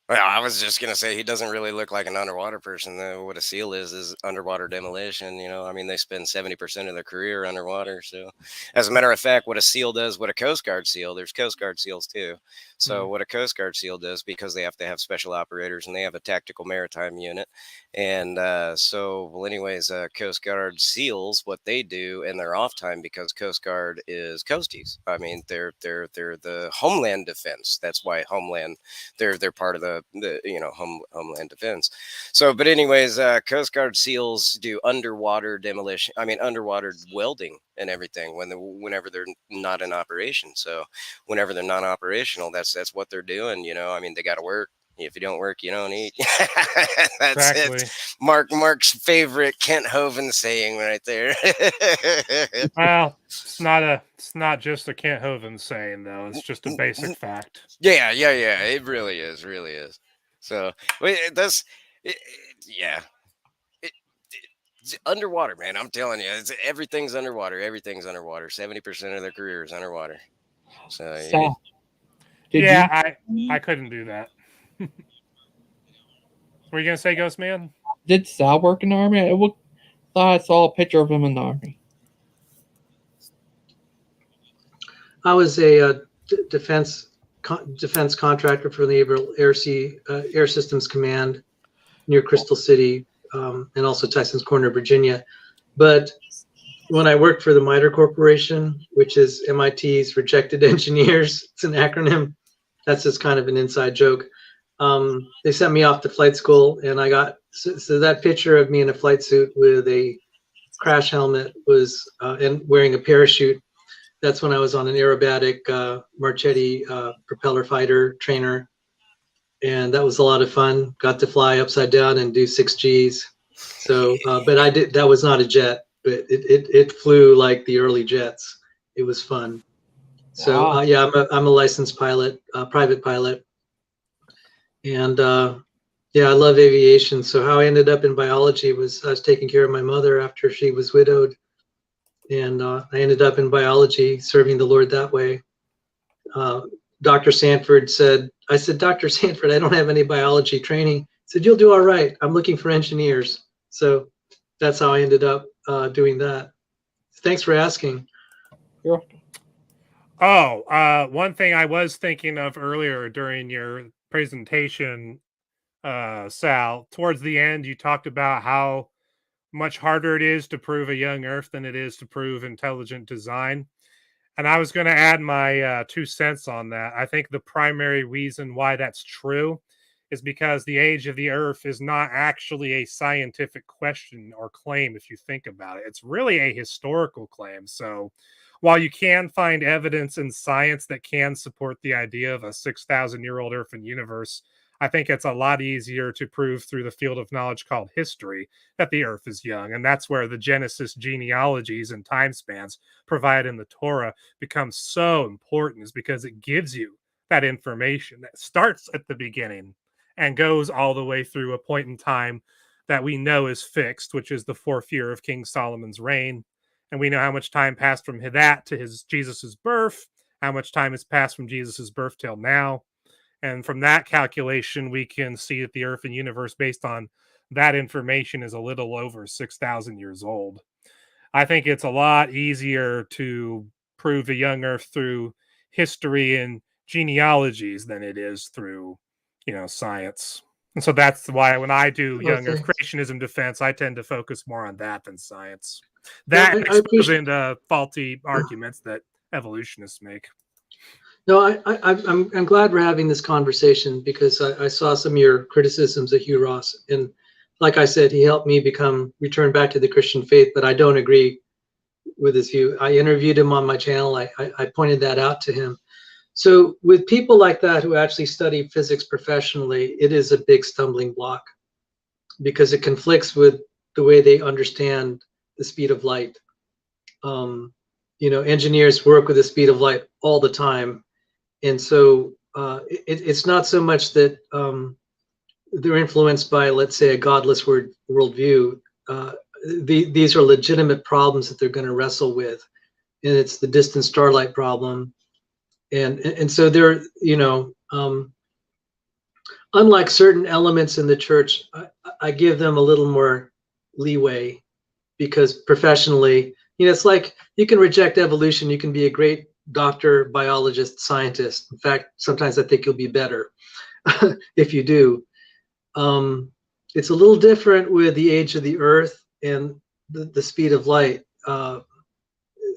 well, I was just gonna say he doesn't really look like an underwater person. Though. What a SEAL is underwater demolition. You know, I mean, they spend 70% of their career underwater. So, as a matter of fact, what a SEAL does, what a Coast Guard SEAL, there's Coast Guard SEALs too. So, what a Coast Guard SEAL does, because they have to have special operators and they have a tactical maritime unit, and anyways, Coast Guard SEALs, what they do in their off time, because Coast Guard is coasties. I mean, they're the Homeland Defense. That's why Homeland. They're part of the Homeland Defense. So, but anyways, Coast Guard SEALs do underwater demolition. I mean, underwater welding and everything whenever they're not in operation. So, whenever they're not operational, that's what they're doing. You know, I mean, they got to work. If you don't work, you don't eat. That's Exactly. it. Mark's favorite Kent Hovind saying right there. Well, it's not just a Kent Hovind saying though. It's just a basic fact. Yeah. It really is. So, yeah. It's underwater, man. I'm telling you, everything's underwater. 70% of their career is underwater. So, Sal, I couldn't do that. Were you gonna say, Ghostman? did Sal work in the army? Thought I saw a picture of him in the army. I was a defense contractor for the Naval Air Systems Command near Crystal City, and also Tyson's Corner, Virginia. But when I worked for the MITRE Corporation, which is MIT's Rejected Engineers, it's an acronym. That's just kind of an inside joke. They sent me off to flight school, and I got so that picture of me in a flight suit with a crash helmet was and wearing a parachute. That's when I was on an aerobatic Marchetti propeller fighter trainer, and that was a lot of fun. Got to fly upside down and do 6 Gs. So, but I did. That was not a jet, but it flew like the early jets. It was fun. So Wow. yeah, I'm a licensed pilot, private pilot, and yeah, I love aviation. So how I ended up in biology was I was taking care of my mother after she was widowed, and I ended up in biology, serving the Lord that way. Dr. Sanford said, I said, Dr. Sanford, I don't have any biology training. He said, you'll do all right. I'm looking for engineers. So that's how I ended up doing that. Thanks for asking. You're One thing I was thinking of earlier during your presentation, Sal, towards the end, you talked about how much harder it is to prove a young Earth than it is to prove intelligent design. And I was going to add my 2 cents on that. I think the primary reason why that's true is because the age of the Earth is not actually a scientific question or claim, if you think about it. It's really a historical claim. So while you can find evidence in science that can support the idea of a 6,000-year-old Earth and universe, I think it's a lot easier to prove through the field of knowledge called history that the earth is young. And that's where the Genesis genealogies and time spans provided in the Torah become so important, is because it gives you that information that starts at the beginning and goes all the way through a point in time that we know is fixed, which is the 4th year of King Solomon's reign. And we know how much time passed from that to Jesus's birth, how much time has passed from Jesus's birth till now. And from that calculation, we can see that the earth and universe, based on that information, is a little over 6,000 years old. I think it's a lot easier to prove the young earth through history and genealogies than it is through, science. And so that's why when I do young earth creationism defense, I tend to focus more on that than science. That exposing the faulty arguments that evolutionists make. No, I'm glad we're having this conversation, because I saw some of your criticisms of Hugh Ross, and like I said, he helped me return back to the Christian faith, but I don't agree with his view. I interviewed him on my channel. I pointed that out to him. So with people like that who actually study physics professionally, it is a big stumbling block, because it conflicts with the way they understand the speed of light. Engineers work with the speed of light all the time. And so it's not so much that they're influenced by, let's say, a godless worldview. These are legitimate problems that they're going to wrestle with, and it's the distant starlight problem. And so they're, unlike certain elements in the church, I give them a little more leeway, because professionally, it's like you can reject evolution, you can be a great doctor, biologist, scientist. In fact, sometimes I think you'll be better if you do. It's a little different with the age of the earth and the speed of light.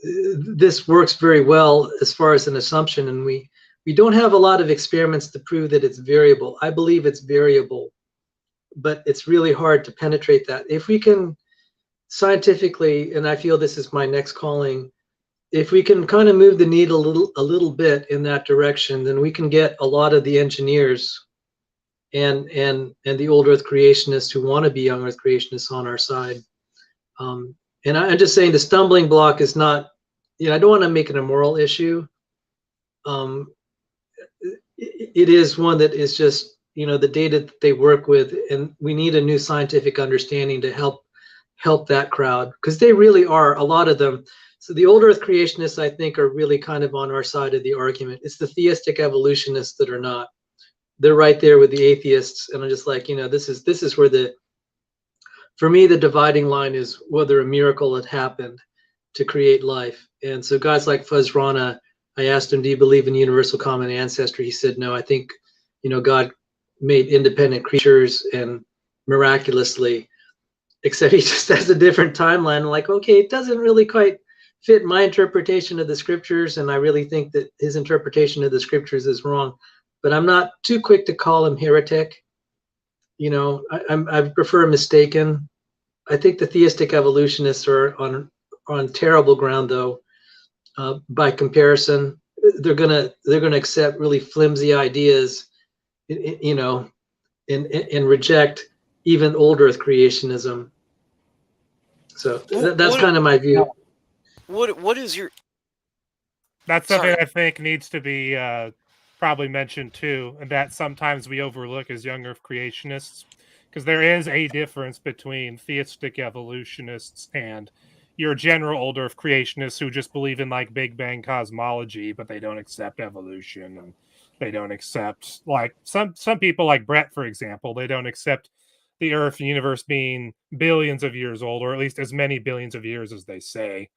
This works very well as far as an assumption, and we don't have a lot of experiments to prove that it's variable. I believe it's variable, but it's really hard to penetrate that. If we can scientifically, and I feel this is my next calling, if we can kind of move the needle a little bit in that direction, then we can get a lot of the engineers and the old earth creationists who want to be young earth creationists on our side. And I'm just saying the stumbling block is not, I don't want to make it a moral issue. It is one that is just, the data that they work with, and we need a new scientific understanding to help that crowd, because they really are, a lot of them. So the old earth creationists, I think, are really kind of on our side of the argument. It's the theistic evolutionists that are not. They're right there with the atheists, and I'm just like, this is where for me, the dividing line is whether a miracle had happened to create life. And so guys like Fuzz Rana, I asked him, do you believe in universal common ancestry? He said, no, I think, God made independent creatures, and miraculously, except he just has a different timeline. I'm like, okay, it doesn't really quite fit my interpretation of the scriptures, and I really think that his interpretation of the scriptures is wrong. But I'm not too quick to call him heretic. I prefer mistaken. I think the theistic evolutionists are on terrible ground, though. By comparison, they're gonna accept really flimsy ideas, and reject even old earth creationism. So that's kind of my view. What is your? That's something I think needs to be probably mentioned too, and that sometimes we overlook as young earth creationists, because there is a difference between theistic evolutionists and your general old earth creationists who just believe in like Big Bang cosmology, but they don't accept evolution, and they don't accept, like some people like Brett, for example, they don't accept the earth and universe being billions of years old, or at least as many billions of years as they say.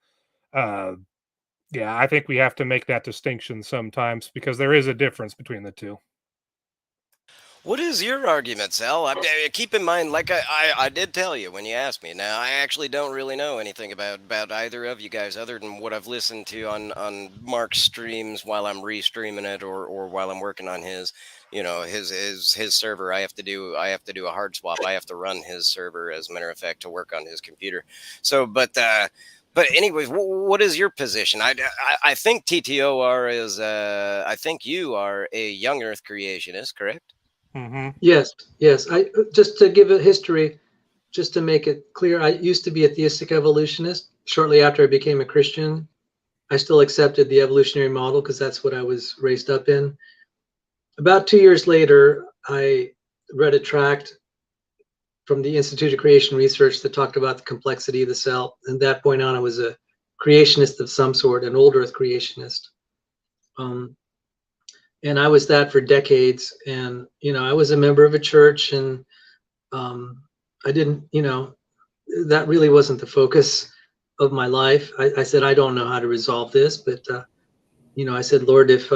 Yeah, I think we have to make that distinction sometimes, because there is a difference between the two. What is your argument, Sal? Keep in mind, like I did tell you when you asked me. Now, I actually don't really know anything about either of you guys, other than what I've listened to on Mark's streams while I'm restreaming it, or while I'm working on his, his server. I have to do a hard swap. I have to run his server, as a matter of fact, to work on his computer. So, but anyways, what is your position? I think TTOR is. I think you are a young Earth creationist, correct? Mm-hmm. Yes, yes. I just to give a history, just to make it clear, I used to be a theistic evolutionist. Shortly after I became a Christian, I still accepted the evolutionary model because that's what I was raised up in. About 2 years later, I read a tract from the Institute of Creation Research that talked about the complexity of the cell. And that point on, I was a creationist of some sort, an old Earth creationist. And I was that for decades. And I was a member of a church, and I didn't, that really wasn't the focus of my life. I said, I don't know how to resolve this, but I said, Lord, if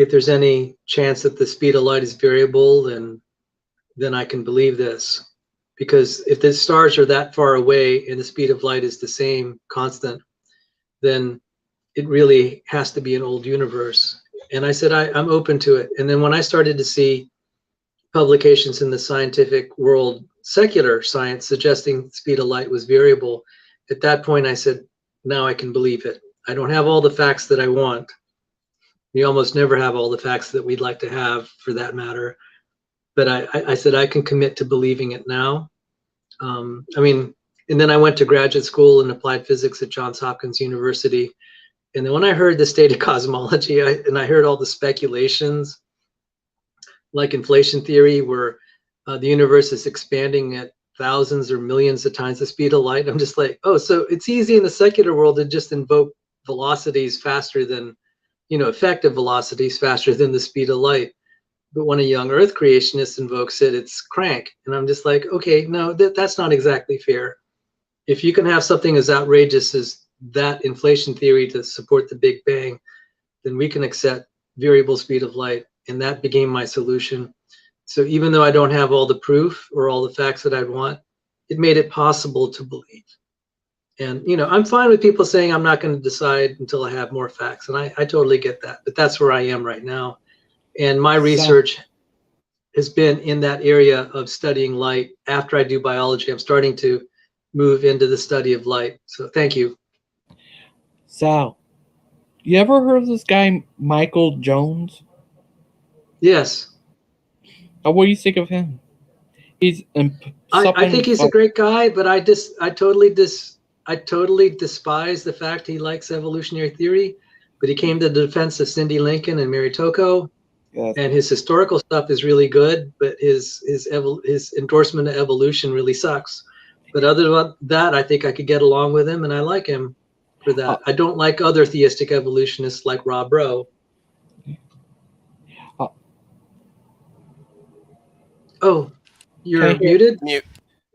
there's any chance that the speed of light is variable, then I can believe this. Because if the stars are that far away and the speed of light is the same, constant, then it really has to be an old universe. And I said, I'm open to it. And then when I started to see publications in the scientific world, secular science, suggesting the speed of light was variable, at that point I said, now I can believe it. I don't have all the facts that I want. We almost never have all the facts that we'd like to have, for that matter. But I said, I can commit to believing it now. And then I went to graduate school in applied physics at Johns Hopkins University. And then when I heard the state of cosmology, and I heard all the speculations, like inflation theory, where the universe is expanding at thousands or millions of times the speed of light, I'm just like, oh, so it's easy in the secular world to just invoke velocities faster than, effective velocities faster than the speed of light. But when a young Earth creationist invokes it, it's crank. And I'm just like, okay, no, that's not exactly fair. If you can have something as outrageous as that inflation theory to support the Big Bang, then we can accept variable speed of light. And that became my solution. So even though I don't have all the proof or all the facts that I'd want, it made it possible to believe. And, I'm fine with people saying I'm not going to decide until I have more facts. And I totally get that. But that's where I am right now. And my research has been in that area of studying light. After I do biology, I'm starting to move into the study of light. So thank you. Sal, you ever heard of this guy, Michael Jones? Yes. What do you think of him? He's I think he's a great guy, but I totally despise the fact he likes evolutionary theory. But he came to the defense of Cindy Lincoln and Mary Tocco. Yes. And his historical stuff is really good, but his endorsement of evolution really sucks. But other than that, I think I could get along with him, and I like him for that. I don't like other theistic evolutionists like Rob Rowe. Oh, you're muted? Mute.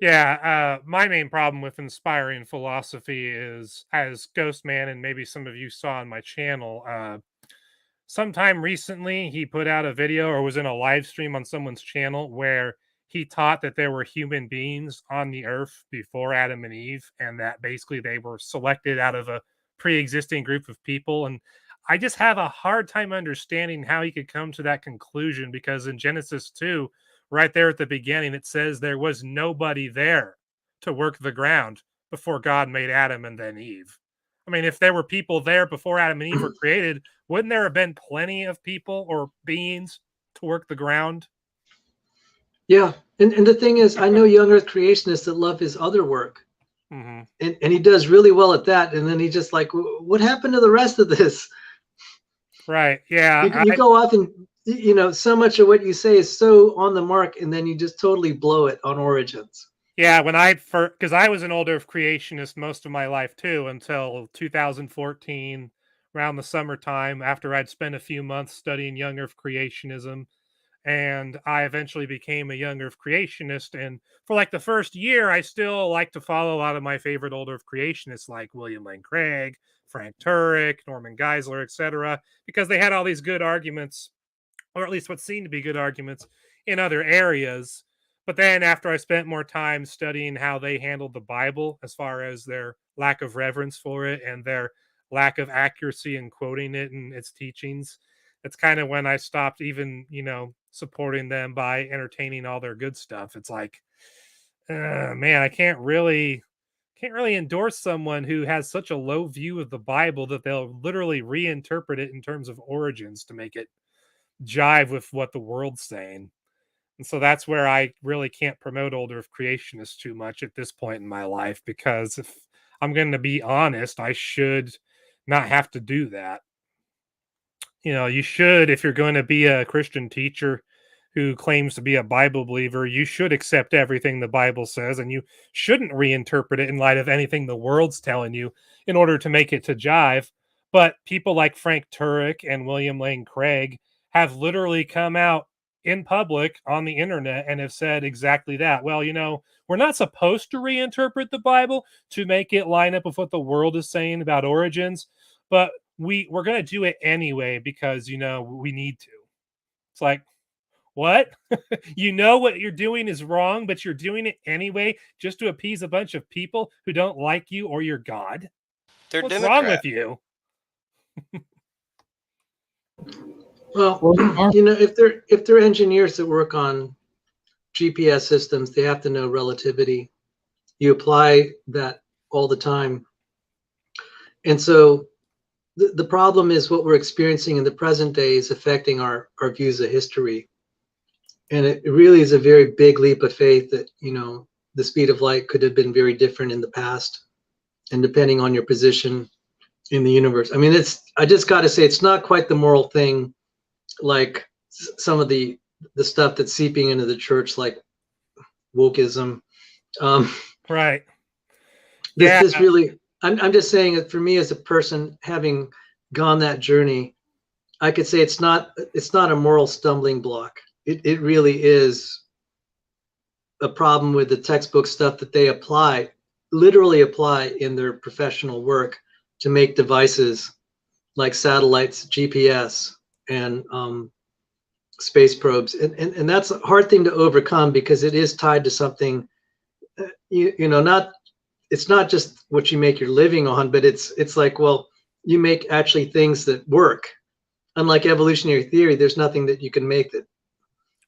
Yeah, my main problem with inspiring philosophy is, as Ghostman and maybe some of you saw on my channel, sometime recently he put out a video or was in a live stream on someone's channel where he taught that there were human beings on the earth before Adam and Eve, and that basically they were selected out of a pre-existing group of people. And I just have a hard time understanding how he could come to that conclusion, because in Genesis 2, right there at the beginning, it says there was nobody there to work the ground before God made Adam and then Eve. I mean, if there were people there before Adam and Eve were created, wouldn't there have been plenty of people or beings to work the ground? Yeah. And the thing is, I know young Earth creationists that love his other work. Mm-hmm. And he does really well at that. And then he just like, what happened to the rest of this? Right. Yeah. You go off and, so much of what you say is so on the mark, and then you just totally blow it on Origins. Yeah, because I was an old Earth creationist most of my life too, until 2014, around the summertime, after I'd spent a few months studying young Earth creationism. And I eventually became a young Earth creationist. And for like the first year, I still like to follow a lot of my favorite old Earth creationists like William Lane Craig, Frank Turek, Norman Geisler, etc., because they had all these good arguments, or at least what seemed to be good arguments in other areas. But then after I spent more time studying how they handled the Bible, as far as their lack of reverence for it and their lack of accuracy in quoting it and its teachings, that's kind of when I stopped even, supporting them by entertaining all their good stuff. It's like, man, I can't really endorse someone who has such a low view of the Bible that they'll literally reinterpret it in terms of origins to make it jive with what the world's saying. And so that's where I really can't promote Old Earth creationists too much at this point in my life, because if I'm going to be honest, I should not have to do that. You know, you should, if you're going to be a Christian teacher who claims to be a Bible believer, you should accept everything the Bible says, and you shouldn't reinterpret it in light of anything the world's telling you in order to make it to jive. But people like Frank Turek and William Lane Craig have literally come out in public on the internet and have said exactly that. Well, you know, we're not supposed to reinterpret the Bible to make it line up with what the world is saying about origins, but we're going to do it anyway because, you know, we need to. It's like, what? You know what you're doing is wrong, but you're doing it anyway just to appease a bunch of people who don't like you or your God? They're What's Democrat. wrong with you? Well, you know, if they're engineers that work on GPS systems, they have to know relativity. You apply that all the time. And so the problem is what we're experiencing in the present day is affecting our views of history. And it really is a very big leap of faith that, you know, the speed of light could have been very different in the past. And depending on your position in the universe. I mean, I just got to say, it's not quite the moral thing like some of the stuff that's seeping into the church, like wokeism. Right. This really, I'm just saying that for me as a person having gone that journey, I could say it's not a moral stumbling block. It really is a problem with the textbook stuff that they literally apply in their professional work to make devices like satellites, GPS, and space probes. And that's a hard thing to overcome because it is tied to something, you know, it's not just what you make your living on, but it's like, well, you make actually things that work. Unlike evolutionary theory, there's nothing that you can make that.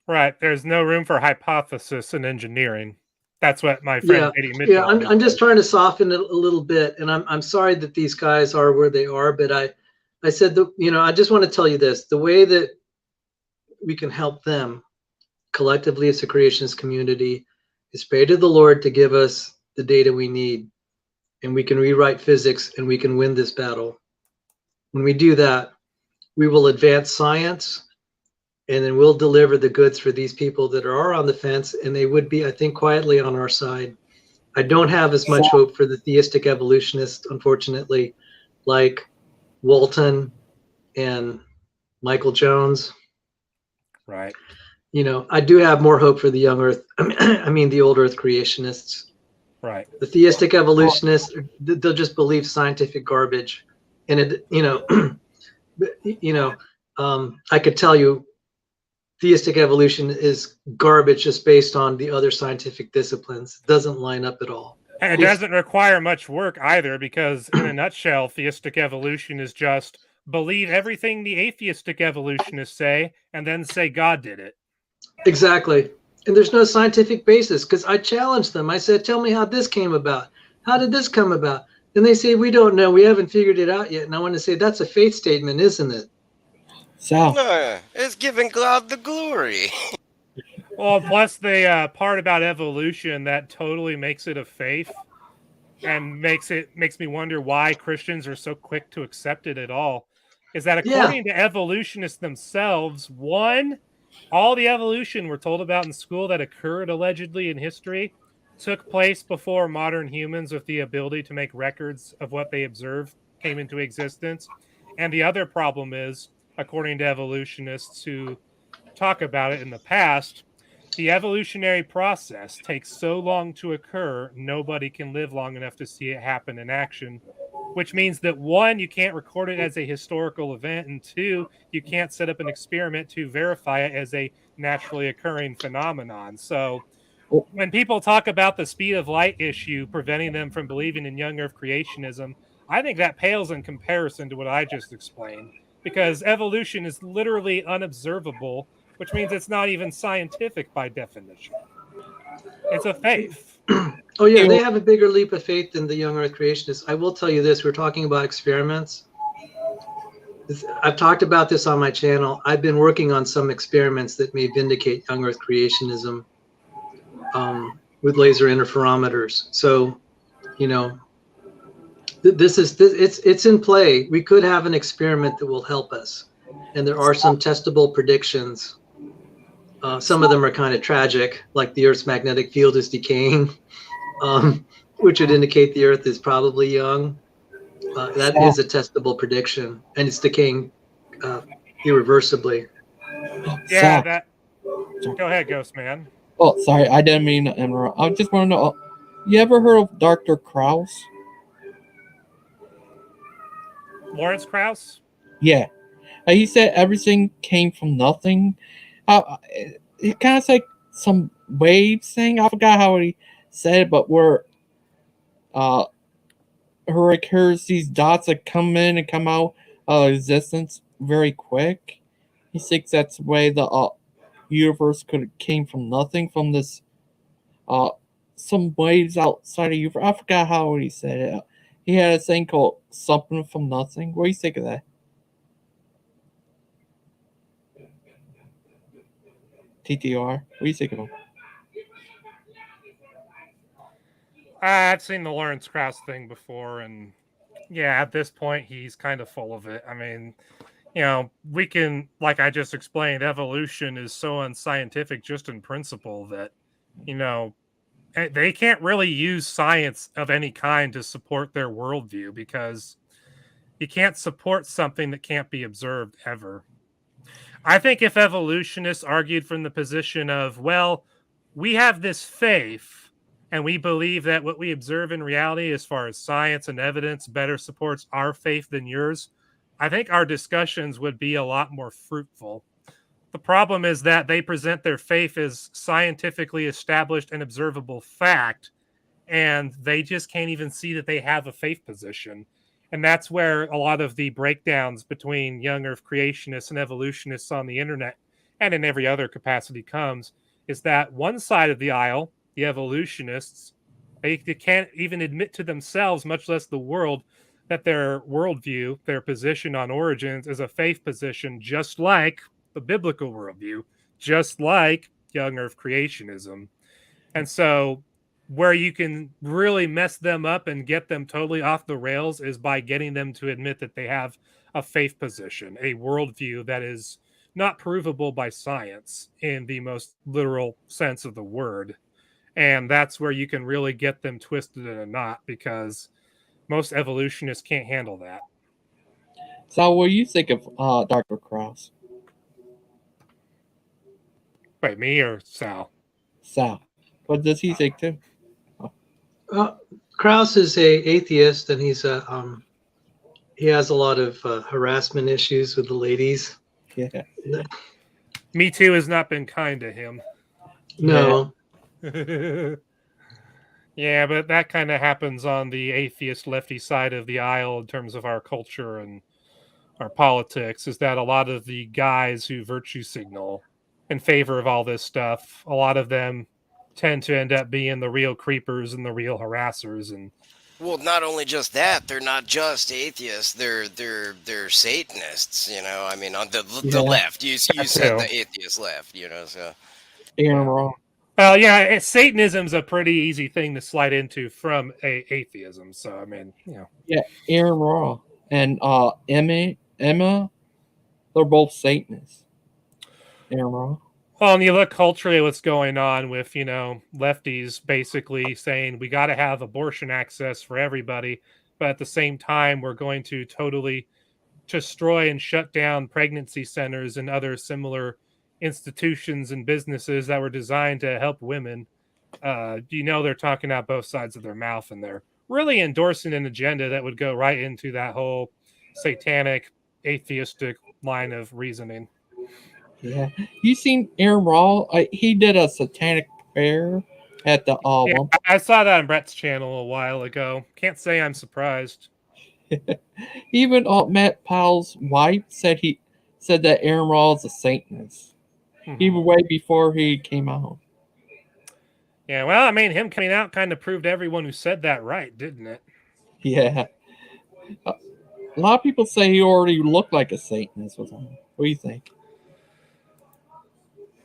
Right. There's no room for hypothesis in engineering. That's what my friend Eddie Mitchell. Yeah, I'm just trying to soften it a little bit, and I'm sorry that these guys are where they are, but I said that, you know, I just want to tell you this: the way that we can help them collectively as a creationist community is pray to the Lord to give us the data we need, and we can rewrite physics and we can win this battle. When we do that, we will advance science, and then we'll deliver the goods for these people that are on the fence, and they would be, I think, quietly on our side. I don't have as much hope for the theistic evolutionists, unfortunately, like Walton and Michael Jones. Right. You know, I do have more hope for the young Earth. I mean, the old Earth creationists. Right. The theistic evolutionists, they'll just believe scientific garbage, and it, you know, I could tell you, theistic evolution is garbage just based on the other scientific disciplines. It doesn't line up at all. And it doesn't require much work either, because in a nutshell, theistic evolution is just believe everything the atheistic evolutionists say and then say God did it. Exactly. And there's no scientific basis, because I challenged them. I said, tell me how this came about. How did this come about? And they say, we don't know. We haven't figured it out yet. And I want to say, that's a faith statement, isn't it? So It's giving God the glory. Well, plus the part about evolution that totally makes it a faith and makes me wonder why Christians are so quick to accept it at all, is that according to evolutionists themselves, one, all the evolution we're told about in school that occurred allegedly in history took place before modern humans with the ability to make records of what they observed came into existence. And the other problem is, according to evolutionists who talk about it in the past, the evolutionary process takes so long to occur, nobody can live long enough to see it happen in action, which means that one, you can't record it as a historical event, and two, you can't set up an experiment to verify it as a naturally occurring phenomenon. So when people talk about the speed of light issue preventing them from believing in young Earth creationism, I think that pales in comparison to what I just explained, because evolution is literally unobservable, which means it's not even scientific by definition. It's a faith. Oh, yeah, they have a bigger leap of faith than the young Earth creationists. I will tell you this, we're talking about experiments. I've talked about this on my channel. I've been working on some experiments that may vindicate young Earth creationism with laser interferometers. So, you know, it's in play. We could have an experiment that will help us, and there are some testable predictions. Some of them are kind of tragic, like the Earth's magnetic field is decaying, which would indicate the Earth is probably young. That is a testable prediction, and it's decaying irreversibly. Yeah, Zach. that. Go ahead, Ghostman. Oh, sorry, I didn't mean to interrupt. I just want to know, you ever heard of Dr. Krauss? Lawrence Krauss? Yeah. He said everything came from nothing. It kind of like some waves thing. I forgot how he said it, but where here's these dots that come in and come out of existence very quick. He thinks that's the way the universe could have came from nothing, from this some waves outside of universe. I forgot how he said it. He had a thing called something from nothing. What do you think of that? TTOR. What do you think of him? I've seen the Lawrence Krauss thing before, and yeah, at this point, he's kind of full of it. I mean, you know, we can, like I just explained, evolution is so unscientific just in principle that, you know, they can't really use science of any kind to support their worldview, because you can't support something that can't be observed ever. I think if evolutionists argued from the position of, well, we have this faith and we believe that what we observe in reality as far as science and evidence better supports our faith than yours, I think our discussions would be a lot more fruitful. The problem is that they present their faith as scientifically established and observable fact, and they just can't even see that they have a faith position. And that's where a lot of the breakdowns between young Earth creationists and evolutionists on the internet and in every other capacity comes, is that one side of the aisle, the evolutionists, they can't even admit to themselves, much less the world, that their worldview, their position on origins, is a faith position, just like the biblical worldview, just like young Earth creationism. And so where you can really mess them up and get them totally off the rails is by getting them to admit that they have a faith position, a worldview that is not provable by science in the most literal sense of the word. And that's where you can really get them twisted in a knot, because most evolutionists can't handle that. So what do you think of Dr. Krauss? Wait, me or Sal? Sal. What does he think too? Krauss is a atheist, and he's he has a lot of harassment issues with the ladies. Yeah. Me Too has not been kind to him. No. Yeah, but that kind of happens on the atheist lefty side of the aisle in terms of our culture and our politics, is that a lot of the guys who virtue signal in favor of all this stuff, a lot of them tend to end up being the real creepers and the real harassers. And well, not only just that, they're not just atheists, they're Satanists, you know. I mean, on the left. You said the atheist left, you know, so Aaron Raw. Well, yeah, Satanism's a pretty easy thing to slide into from atheism. So, I mean, you know. Yeah, Aaron Raw and Emma, they're both Satanists. Aaron Raw. Well, and you look culturally what's going on with, you know, lefties basically saying we got to have abortion access for everybody, but at the same time, we're going to totally destroy and shut down pregnancy centers and other similar institutions and businesses that were designed to help women. You know, they're talking out both sides of their mouth, and they're really endorsing an agenda that would go right into that whole satanic, atheistic line of reasoning. Yeah, you seen Aaron Raw? He did a satanic prayer at the Yeah, I saw that on Brett's channel a while ago. Can't say I'm surprised. Even Matt Powell's wife said that Aaron Raw is a Satanist. Even way before he came out. Yeah, well, I mean, him coming out kind of proved everyone who said that right, didn't it? Yeah. a lot of people say he already looked like a Satanist or something. What do you think?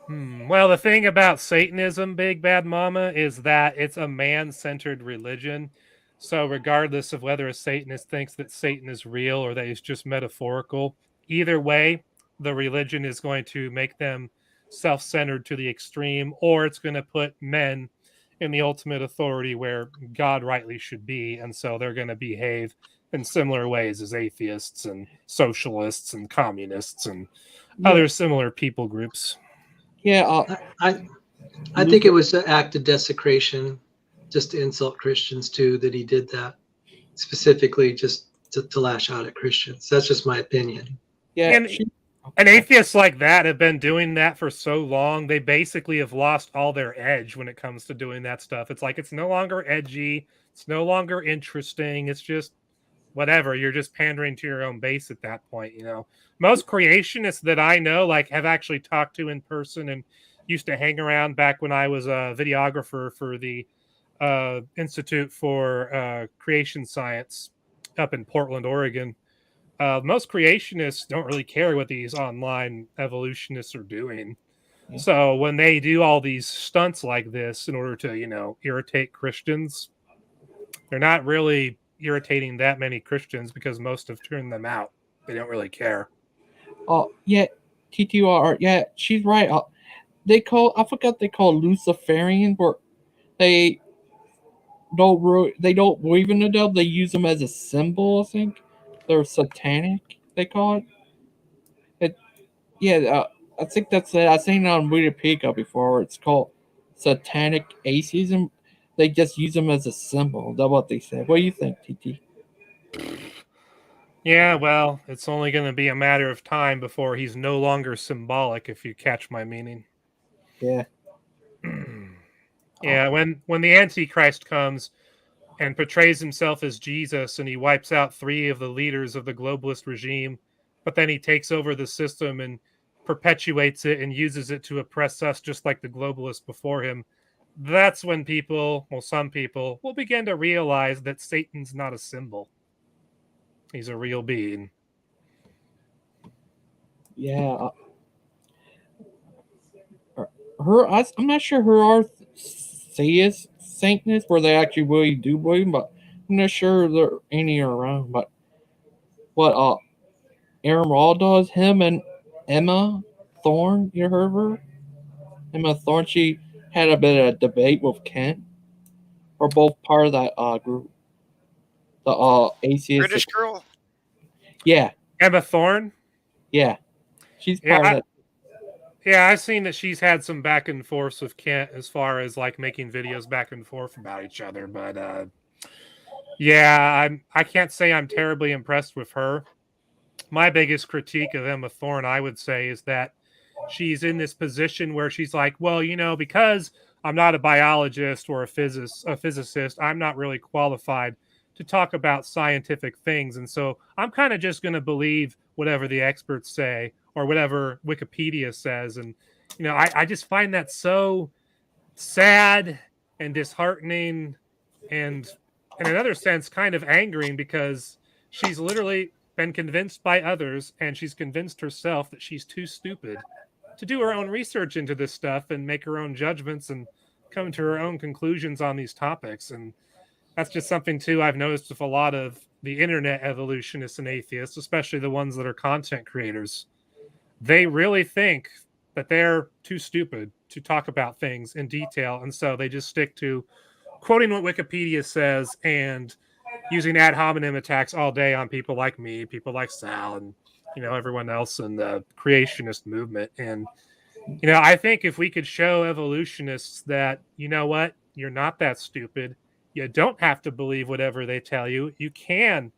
Well, the thing about Satanism, Big Bad Mama, is that it's a man-centered religion. So regardless of whether a Satanist thinks that Satan is real or that he's just metaphorical, either way, the religion is going to make them self-centered to the extreme, or it's going to put men in the ultimate authority where God rightly should be. And so they're going to behave in similar ways as atheists and socialists and communists and other similar people groups. Yeah, I think it was an act of desecration, just to insult Christians too, that he did that specifically just to lash out at Christians. That's just my opinion. yeah. And atheists like that have been doing that for so long, they basically have lost all their edge when it comes to doing that stuff. It's like it's no longer edgy, it's no longer interesting, it's just whatever. You're just pandering to your own base at that point, you know. Most creationists that I know, like, have actually talked to in person and used to hang around back when I was a videographer for the Institute for Creation Science up in Portland, Oregon. Most creationists don't really care what these online evolutionists are doing. Yeah. So when they do all these stunts like this in order to, you know, irritate Christians, they're not really irritating that many Christians because most have turned them out. They don't really care. Oh, yeah, TTOR. Yeah, she's right. I forgot they call Luciferians, where they don't believe in the devil. They use them as a symbol. I think they're satanic. They call it. I think that's it. I've seen it on Wikipedia before. It's called satanic atheism. They just use them as a symbol. That's what they said. What do you think, TT? Yeah, well, it's only going to be a matter of time before he's no longer symbolic, if you catch my meaning. Yeah. Yeah, when the Antichrist comes and portrays himself as Jesus and he wipes out 3 of the leaders of the globalist regime, but then he takes over the system and perpetuates it and uses it to oppress us just like the globalists before him, that's when some people will begin to realize that Satan's not a symbol. He's a real being. Yeah. I'm not sure who are Satanists where they actually really do believe, but I'm not sure there are any around. But what Aaron Raw does, him and Emma Thorne, you heard of her? Emma Thorne, she had a bit of a debate with Kent. We're both part of that group. The atheist British girl? Yeah. Emma Thorne? Yeah. She's part of that. Yeah, I've seen that she's had some back and forth with Kent as far as like making videos back and forth about each other. But yeah, I can't say I'm terribly impressed with her. My biggest critique of Emma Thorne, I would say, is that she's in this position where she's like, well, you know, because I'm not a biologist or a physicist, I'm not really qualified to talk about scientific things. And so I'm kind of just going to believe whatever the experts say or whatever Wikipedia says. And, you know, I just find that so sad and disheartening and, in another sense, kind of angering because she's literally been convinced by others and she's convinced herself that she's too stupid to do her own research into this stuff and make her own judgments and come to her own conclusions on these topics. And that's just something, too, I've noticed with a lot of the internet evolutionists and atheists, especially the ones that are content creators. They really think that they're too stupid to talk about things in detail. And so they just stick to quoting what Wikipedia says and using ad hominem attacks all day on people like me, people like Sal, and, you know, everyone else in the creationist movement. And, you know, I think if we could show evolutionists that, you know what, you're not that stupid. You don't have to believe whatever they tell you. You can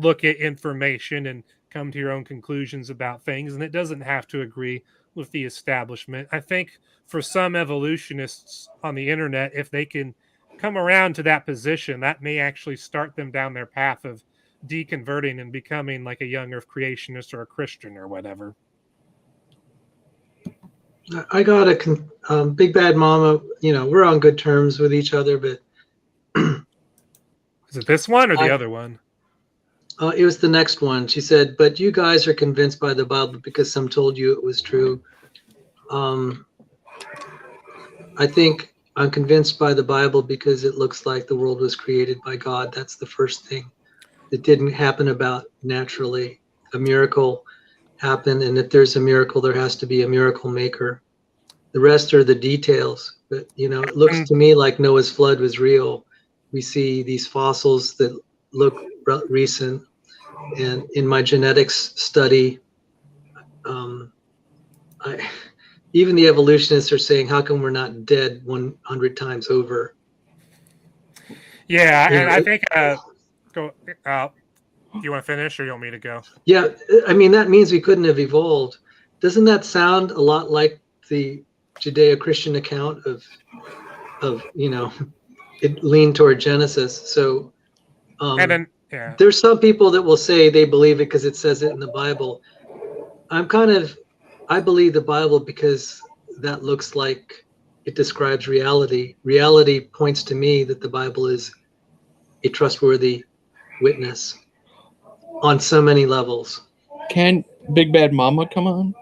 look at information and come to your own conclusions about things, and it doesn't have to agree with the establishment. I think for some evolutionists on the internet, if they can come around to that position, that may actually start them down their path of deconverting and becoming like a young earth creationist or a Christian or whatever. I got a Big Bad Mama, you know, we're on good terms with each other, but is it this one or the other one? It was the next one. She said, but you guys are convinced by the Bible because some told you it was true. I think I'm convinced by the Bible because it looks like the world was created by God. That's the first thing. It didn't happen about naturally. A miracle happened, and if there's a miracle, there has to be a miracle maker. The rest are the details. But, you know, it looks to me like Noah's flood was real. We see these fossils that look recent. And in my genetics study, even the evolutionists are saying, how come we're not dead 100 times over? Yeah, You and know, I think do you want to finish or you want me to go? Yeah, I mean, that means we couldn't have evolved. Doesn't that sound a lot like the Judeo-Christian account of you know, it leaned toward Genesis? So And then, yeah, there's some people that will say they believe it because it says it in the Bible. I believe the Bible because that looks like it describes reality. Reality points to me that the Bible is a trustworthy witness on so many levels. Can Big Bad Mama come on?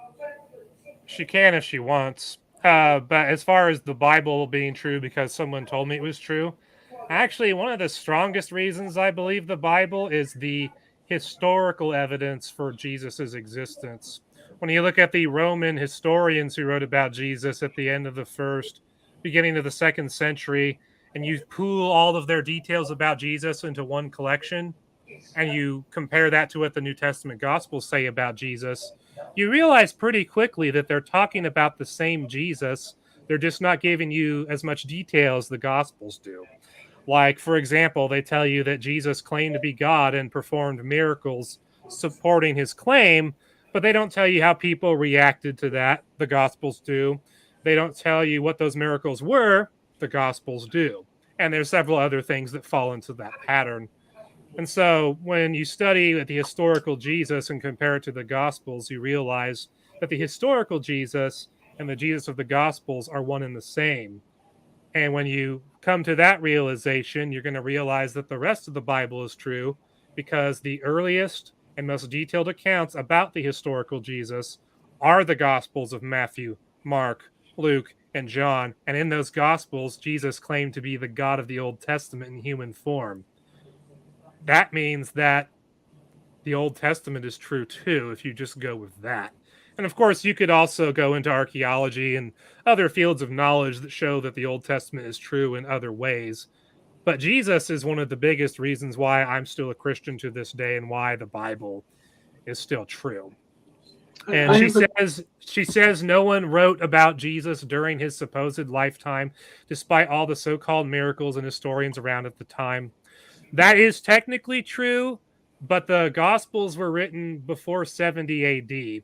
she can if she wants. But as far as the Bible being true because someone told me it was true, actually, one of the strongest reasons I believe the Bible is the historical evidence for Jesus's existence. When you look at the Roman historians who wrote about Jesus at the end of the first, beginning of the second century, and you pool all of their details about Jesus into one collection, and you compare that to what the New Testament Gospels say about Jesus, you realize pretty quickly that they're talking about the same Jesus. They're just not giving you as much detail as the Gospels do. Like, for example, they tell you that Jesus claimed to be God and performed miracles supporting his claim, but they don't tell you how people reacted to that. The Gospels do. They don't tell you what those miracles were. The Gospels do. And there's several other things that fall into that pattern. And so when you study the historical Jesus and compare it to the Gospels, you realize that the historical Jesus and the Jesus of the Gospels are one and the same. And when you come to that realization, you're going to realize that the rest of the Bible is true because the earliest and most detailed accounts about the historical Jesus are the Gospels of Matthew, Mark, Luke, and John. And in those Gospels, Jesus claimed to be the God of the Old Testament in human form. That means that the Old Testament is true too, if you just go with that. And of course, you could also go into archaeology and other fields of knowledge that show that the Old Testament is true in other ways. But Jesus is one of the biggest reasons why I'm still a Christian to this day and why the Bible is still true. And she says no one wrote about Jesus during his supposed lifetime, despite all the so-called miracles and historians around at the time. That is technically true, but the Gospels were written before 70 AD.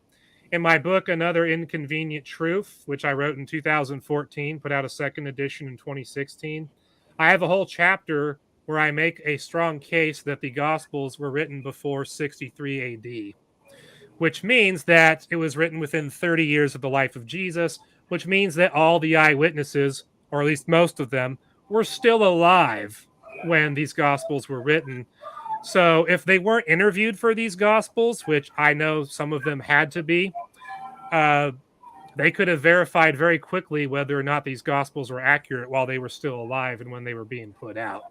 In my book, Another Inconvenient Truth, which I wrote in 2014, put out a second edition in 2016, I have a whole chapter where I make a strong case that the Gospels were written before 63 AD, which means that it was written within 30 years of the life of Jesus, which means that all the eyewitnesses, or at least most of them, were still alive when these Gospels were written. So if they weren't interviewed for these Gospels, which I know some of them had to be, they could have verified very quickly whether or not these Gospels were accurate while they were still alive and when they were being put out.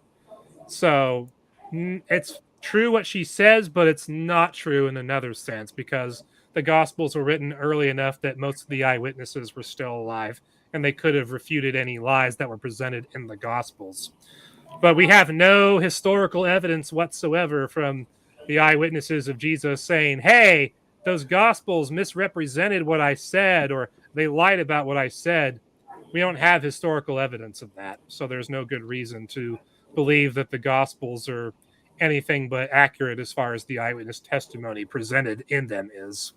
So it's true what she says, but it's not true in another sense because the Gospels were written early enough that most of the eyewitnesses were still alive and they could have refuted any lies that were presented in the Gospels. But we have no historical evidence whatsoever from the eyewitnesses of Jesus saying, hey, those Gospels misrepresented what I said, or they lied about what I said. We don't have historical evidence of that. So there's no good reason to believe that the Gospels are anything but accurate as far as the eyewitness testimony presented in them is.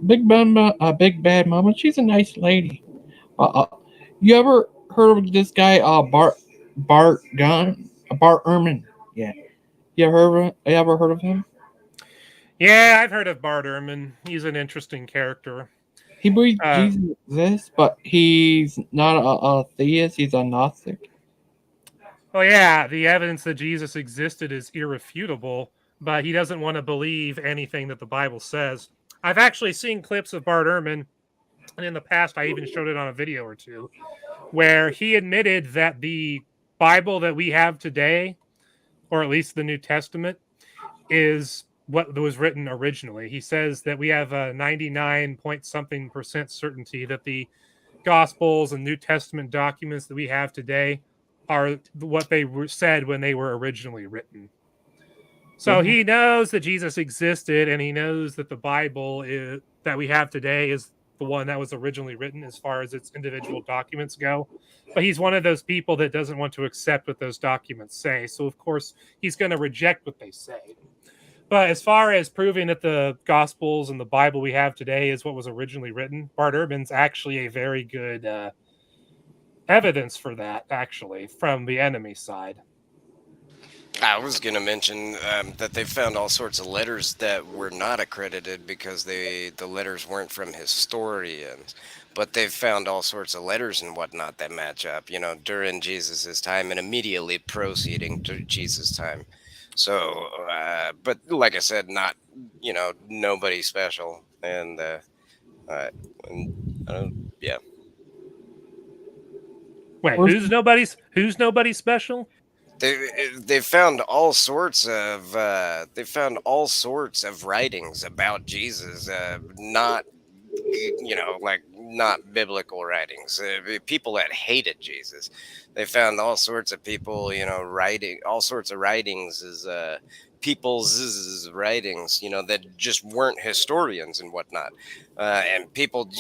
Big Bad Mama, she's a nice lady. You ever heard of this guy, Bart Ehrman? Yeah. You ever heard of him? Yeah, I've heard of Bart Ehrman. He's an interesting character. He believes Jesus exists, but he's not a theist. He's a Gnostic. Oh yeah, the evidence that Jesus existed is irrefutable, but he doesn't want to believe anything that the Bible says. I've actually seen clips of Bart Ehrman, and in the past I even showed it on a video or two, where he admitted that the Bible that we have today, or at least the New Testament, is what was written originally. He says that we have a 99 point something percent certainty that the Gospels and New Testament documents that we have today are what they said when they were originally written. So he knows that Jesus existed, and he knows that the Bible that we have today is the one that was originally written as far as its individual documents go. But he's one of those people that doesn't want to accept what those documents say. So, of course, he's going to reject what they say. But as far as proving that the Gospels and the Bible we have today is what was originally written, Bart Ehrman's actually a very good evidence for that, actually, from the enemy side. I was going to mention that they found all sorts of letters that were not accredited because the letters weren't from historians, but they've found all sorts of letters and whatnot that match up, during Jesus's time and immediately proceeding to Jesus' time. So, but like I said, not, nobody special. And, yeah. Wait, who's nobody special? They found all sorts of writings about Jesus, not not biblical writings. People that hated Jesus. They found all sorts of people, writing all sorts of writings as people's writings, that just weren't historians and whatnot, and people,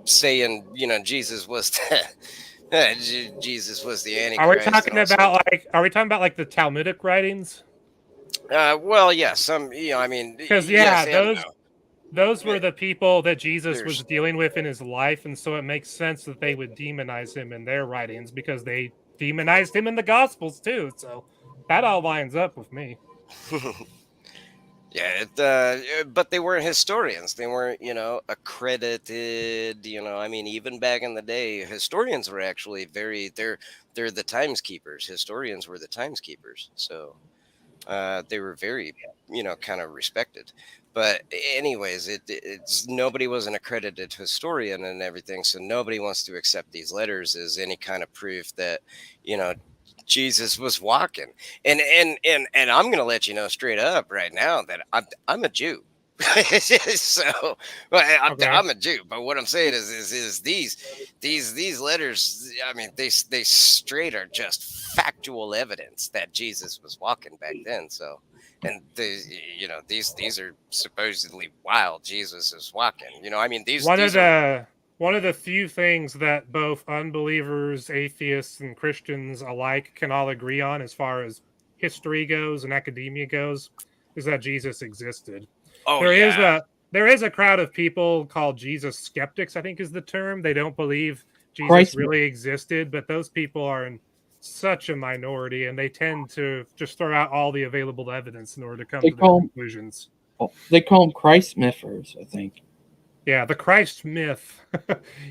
saying, Jesus was Jesus was the Antichrist. Are we talking about like the Talmudic writings? Well, yeah, some, because yes, those were the people that Jesus was dealing with in his life, and so it makes sense that they would demonize him in their writings because they demonized him in the Gospels too. So that all lines up with me. Yeah, but they weren't historians. They weren't, accredited. Even back in the day, historians were actually they're the timekeepers. Historians were the timekeepers, so they were very, kind of respected. But anyways, it's nobody was an accredited historian and everything, so nobody wants to accept these letters as any kind of proof that, Jesus was walking. And I'm going to let you know straight up right now that I'm a Jew. So I'm a Jew, but what I'm saying is these letters, they straight are just factual evidence that Jesus was walking back then. So, and these are supposedly while Jesus is walking. One of the few things that both unbelievers, atheists, and Christians alike can all agree on as far as history goes and academia goes is that Jesus existed. There is a crowd of people called Jesus skeptics, I think is the term. They don't believe Jesus really existed, but those people are in such a minority, and they tend to just throw out all the available evidence in order to come to their conclusions. They call them Christ mythers, I think. Yeah, the Christ myth.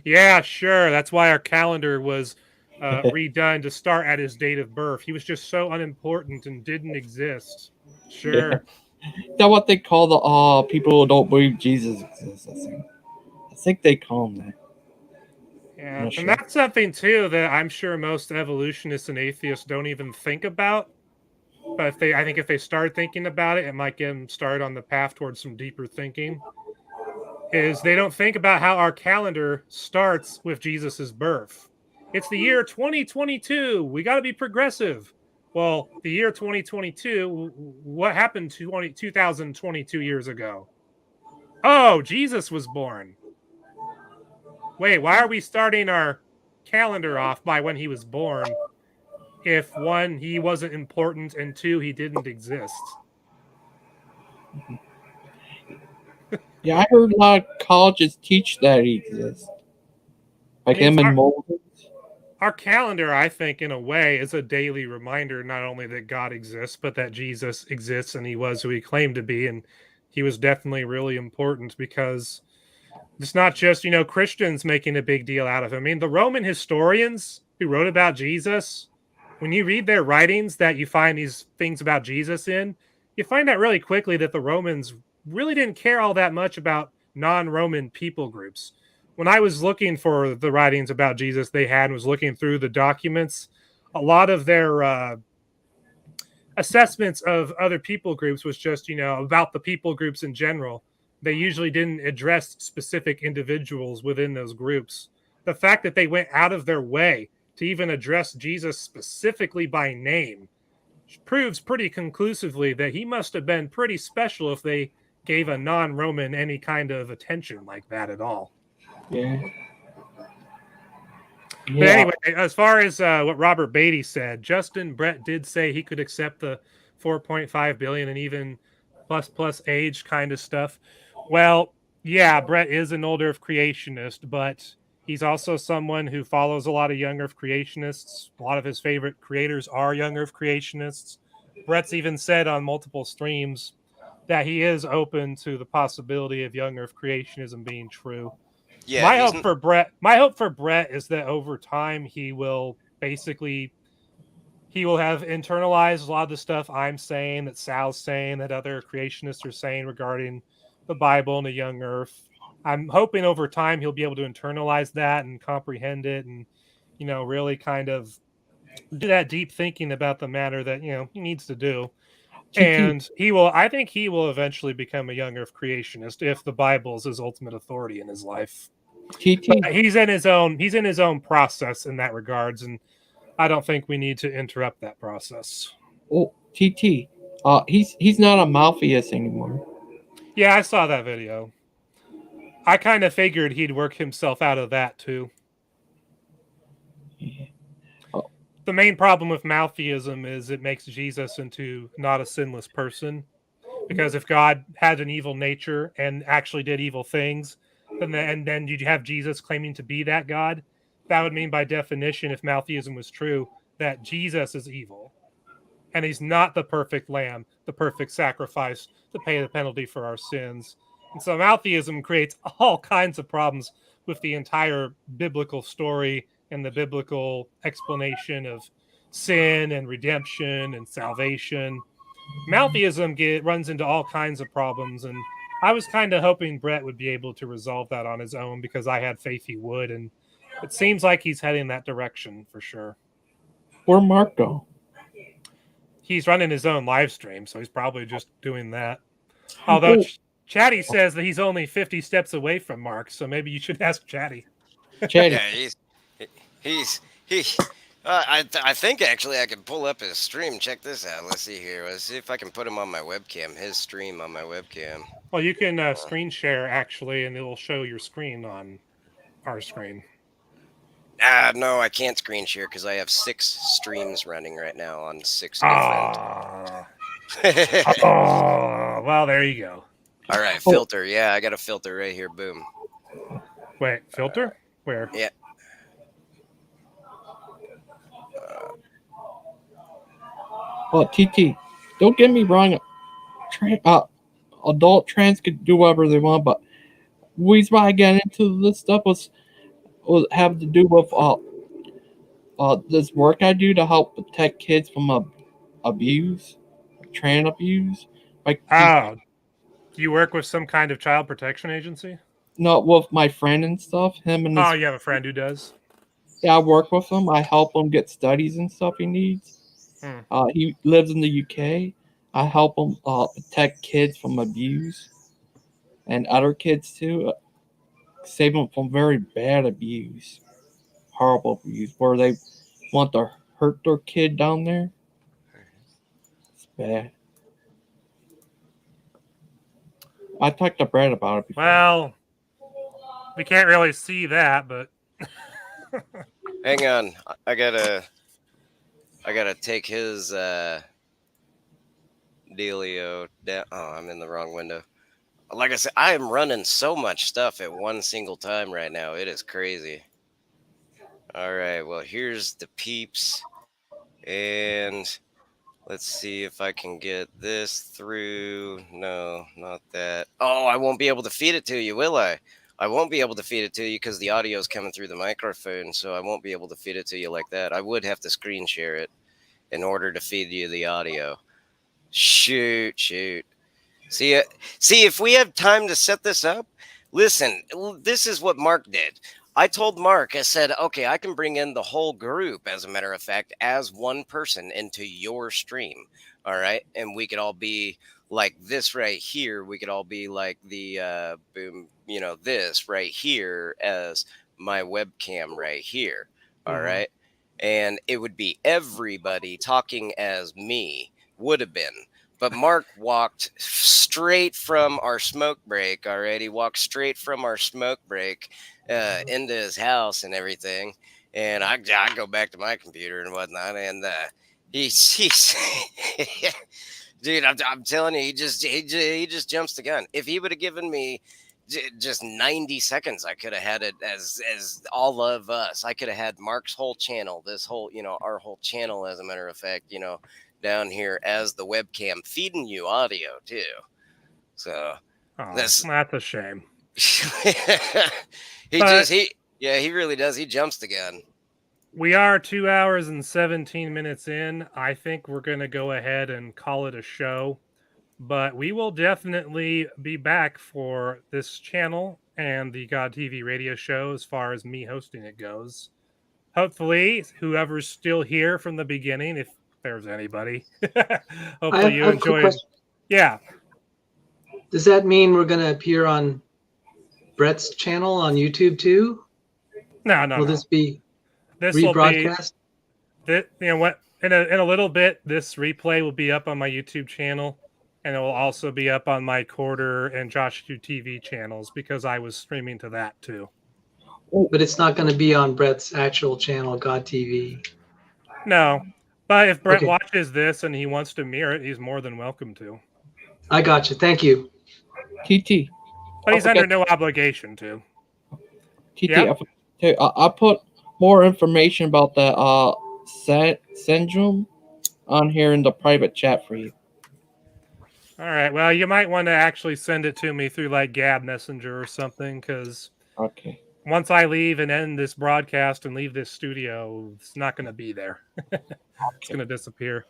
Yeah, sure. That's why our calendar was redone to start at his date of birth. He was just so unimportant and didn't exist. Sure. Yeah. That's what they call the people who don't believe Jesus exists. I think they call them that. Yeah, and that's something too that I'm sure most evolutionists and atheists don't even think about. But I think if they start thinking about it, it might get them started on the path towards some deeper thinking. Is they don't think about how our calendar starts with Jesus's birth. It's the year 2022. We got to be progressive. Well, the year 2022, what happened 2022 years ago? Oh, Jesus was born. Wait, why are we starting our calendar off by when he was born if one, he wasn't important, and two, he didn't exist? Yeah, I heard a lot of colleges teach that he exists. Like him and Moses. Our calendar, I think, in a way, is a daily reminder not only that God exists, but that Jesus exists and he was who he claimed to be. And he was definitely really important because it's not just, Christians making a big deal out of him. I mean, the Roman historians who wrote about Jesus, when you read their writings that you find these things about Jesus in, you find out really quickly that the Romans really didn't care all that much about non-Roman people groups. When I was looking for the writings about Jesus they had and was looking through the documents, a lot of their assessments of other people groups was just, about the people groups in general. They usually didn't address specific individuals within those groups. The fact that they went out of their way to even address Jesus specifically by name proves pretty conclusively that he must have been pretty special if they gave a non-Roman any kind of attention like that at all. Yeah. But anyway, as far as what Robert Beatty said, Justin Brett did say he could accept the 4.5 billion and even plus age kind of stuff. Well, yeah, Brett is an older Earth creationist, but he's also someone who follows a lot of young Earth creationists. A lot of his favorite creators are young Earth creationists. Brett's even said on multiple streams that he is open to the possibility of young Earth creationism being true. Yeah, my hope for Brett is that over time he will have internalized a lot of the stuff I'm saying, that Sal's saying, that other creationists are saying regarding the Bible and the young Earth. I'm hoping over time he'll be able to internalize that and comprehend it, and really kind of do that deep thinking about the matter that he needs to do. And I think he will eventually become a young Earth creationist if the Bible is his ultimate authority in his life. But he's in his own process in that regards, and I don't think we need to interrupt that process. Oh, TT. He's not a Malthus anymore. Yeah, I saw that video. I kind of figured he'd work himself out of that too. Yeah. Oh. The main problem with Maltheism is it makes Jesus into not a sinless person. Because if God had an evil nature and actually did evil things, then you'd have Jesus claiming to be that God. That would mean by definition, if Maltheism was true, that Jesus is evil. And he's not the perfect lamb, the perfect sacrifice to pay the penalty for our sins. And so Maltheism creates all kinds of problems with the entire biblical story and the biblical explanation of sin and redemption and salvation. Maltheism runs into all kinds of problems, and I was kind of hoping Brett would be able to resolve that on his own because I had faith he would, and it seems like he's heading that direction for sure. Where'd Mark go? He's running his own live stream, so he's probably just doing that. Although Chatty says that he's only 50 steps away from Mark, so maybe you should ask Chatty. Chatty. Yeah, I think actually I can pull up his stream. Check this out. Let's see here. Let's see if I can put him on my webcam. His stream on my webcam. Well, you can screen share actually, and it'll show your screen on our screen. No, I can't screen share because I have 6 streams running right now on 6 different. Well, there you go. All right, filter. Yeah, I got a filter right here. Boom. Wait, filter? Where? Yeah. TT, don't get me wrong. Adult trans could do whatever they want, but the reason why I got into this stuff was have to do with this work I do to help protect kids from abuse, trans abuse. Like, do you work with some kind of child protection agency? No, with my friend and stuff. Him and you have a friend who does? Yeah, I work with him. I help him get studies and stuff he needs. He lives in the UK. I help him protect kids from abuse and other kids too. Save them from very bad abuse, horrible abuse, where they want to hurt their kid down there. It's bad. I talked to Brad about it before. Well, we can't really see that, but hang on. I gotta take his dealio down. Oh, I'm in the wrong window. Like I said, I am running so much stuff at one single time right now. It is crazy. All right, well, here's the peeps. And let's see if I can get this through. No, not that. Oh, I won't be able to feed it to you, will I? I won't be able to feed it to you because the audio is coming through the microphone, so I won't be able to feed it to you like that. I would have to screen share it. in order to feed you the audio. Shoot. See, if we have time to set this up, listen, this is what Mark did. I told Mark, I said, okay, I can bring in the whole group, as a matter of fact, as one person into your stream. All right. And we could all be like this right here. We could all be like the boom, this right here as my webcam right here. All right. And it would be everybody talking as me, would have been. But Mark walked straight from our smoke break already, walked straight from our smoke break into his house and everything. And I go back to my computer and whatnot. And he's dude, I'm telling you, he just jumps the gun. If he would have given me just 90 seconds, I could have had it as all of us. I could have had Mark's whole channel, this whole, our whole channel, as a matter of fact, down here as the webcam feeding you audio too. So that's a shame. He really does. He jumps the gun. We are 2 hours and 17 minutes in. I think we're going to go ahead and call it a show, but we will definitely be back for this channel and the God TV radio show as far as me hosting it goes. Hopefully, whoever's still here from the beginning, if there's anybody, hopefully you enjoyed it. Yeah. Does that mean we're going to appear on Brett's channel on YouTube too? No. Will this be rebroadcast? You know what? In a little bit, this replay will be up on my YouTube channel, and it will also be up on my Quarter and Josh TV channels because I was streaming to that too. But it's not going to be on Brett's actual channel, God TV. No, but if Brett watches this and he wants to mirror it, he's more than welcome to. I got you. Thank you. TT. But he's under no obligation to. TT, I put more information about the syndrome on here in the private chat for you. All right. Well, you might want to actually send it to me through like Gab Messenger or something, because once I leave and end this broadcast and leave this studio, it's not going to be there. It's going to disappear.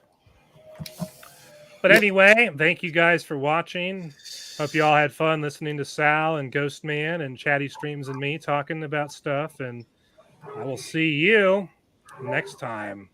But anyway, thank you guys for watching. Hope you all had fun listening to Sal and Ghostman and Chatty Streams and me talking about stuff. And I will see you next time.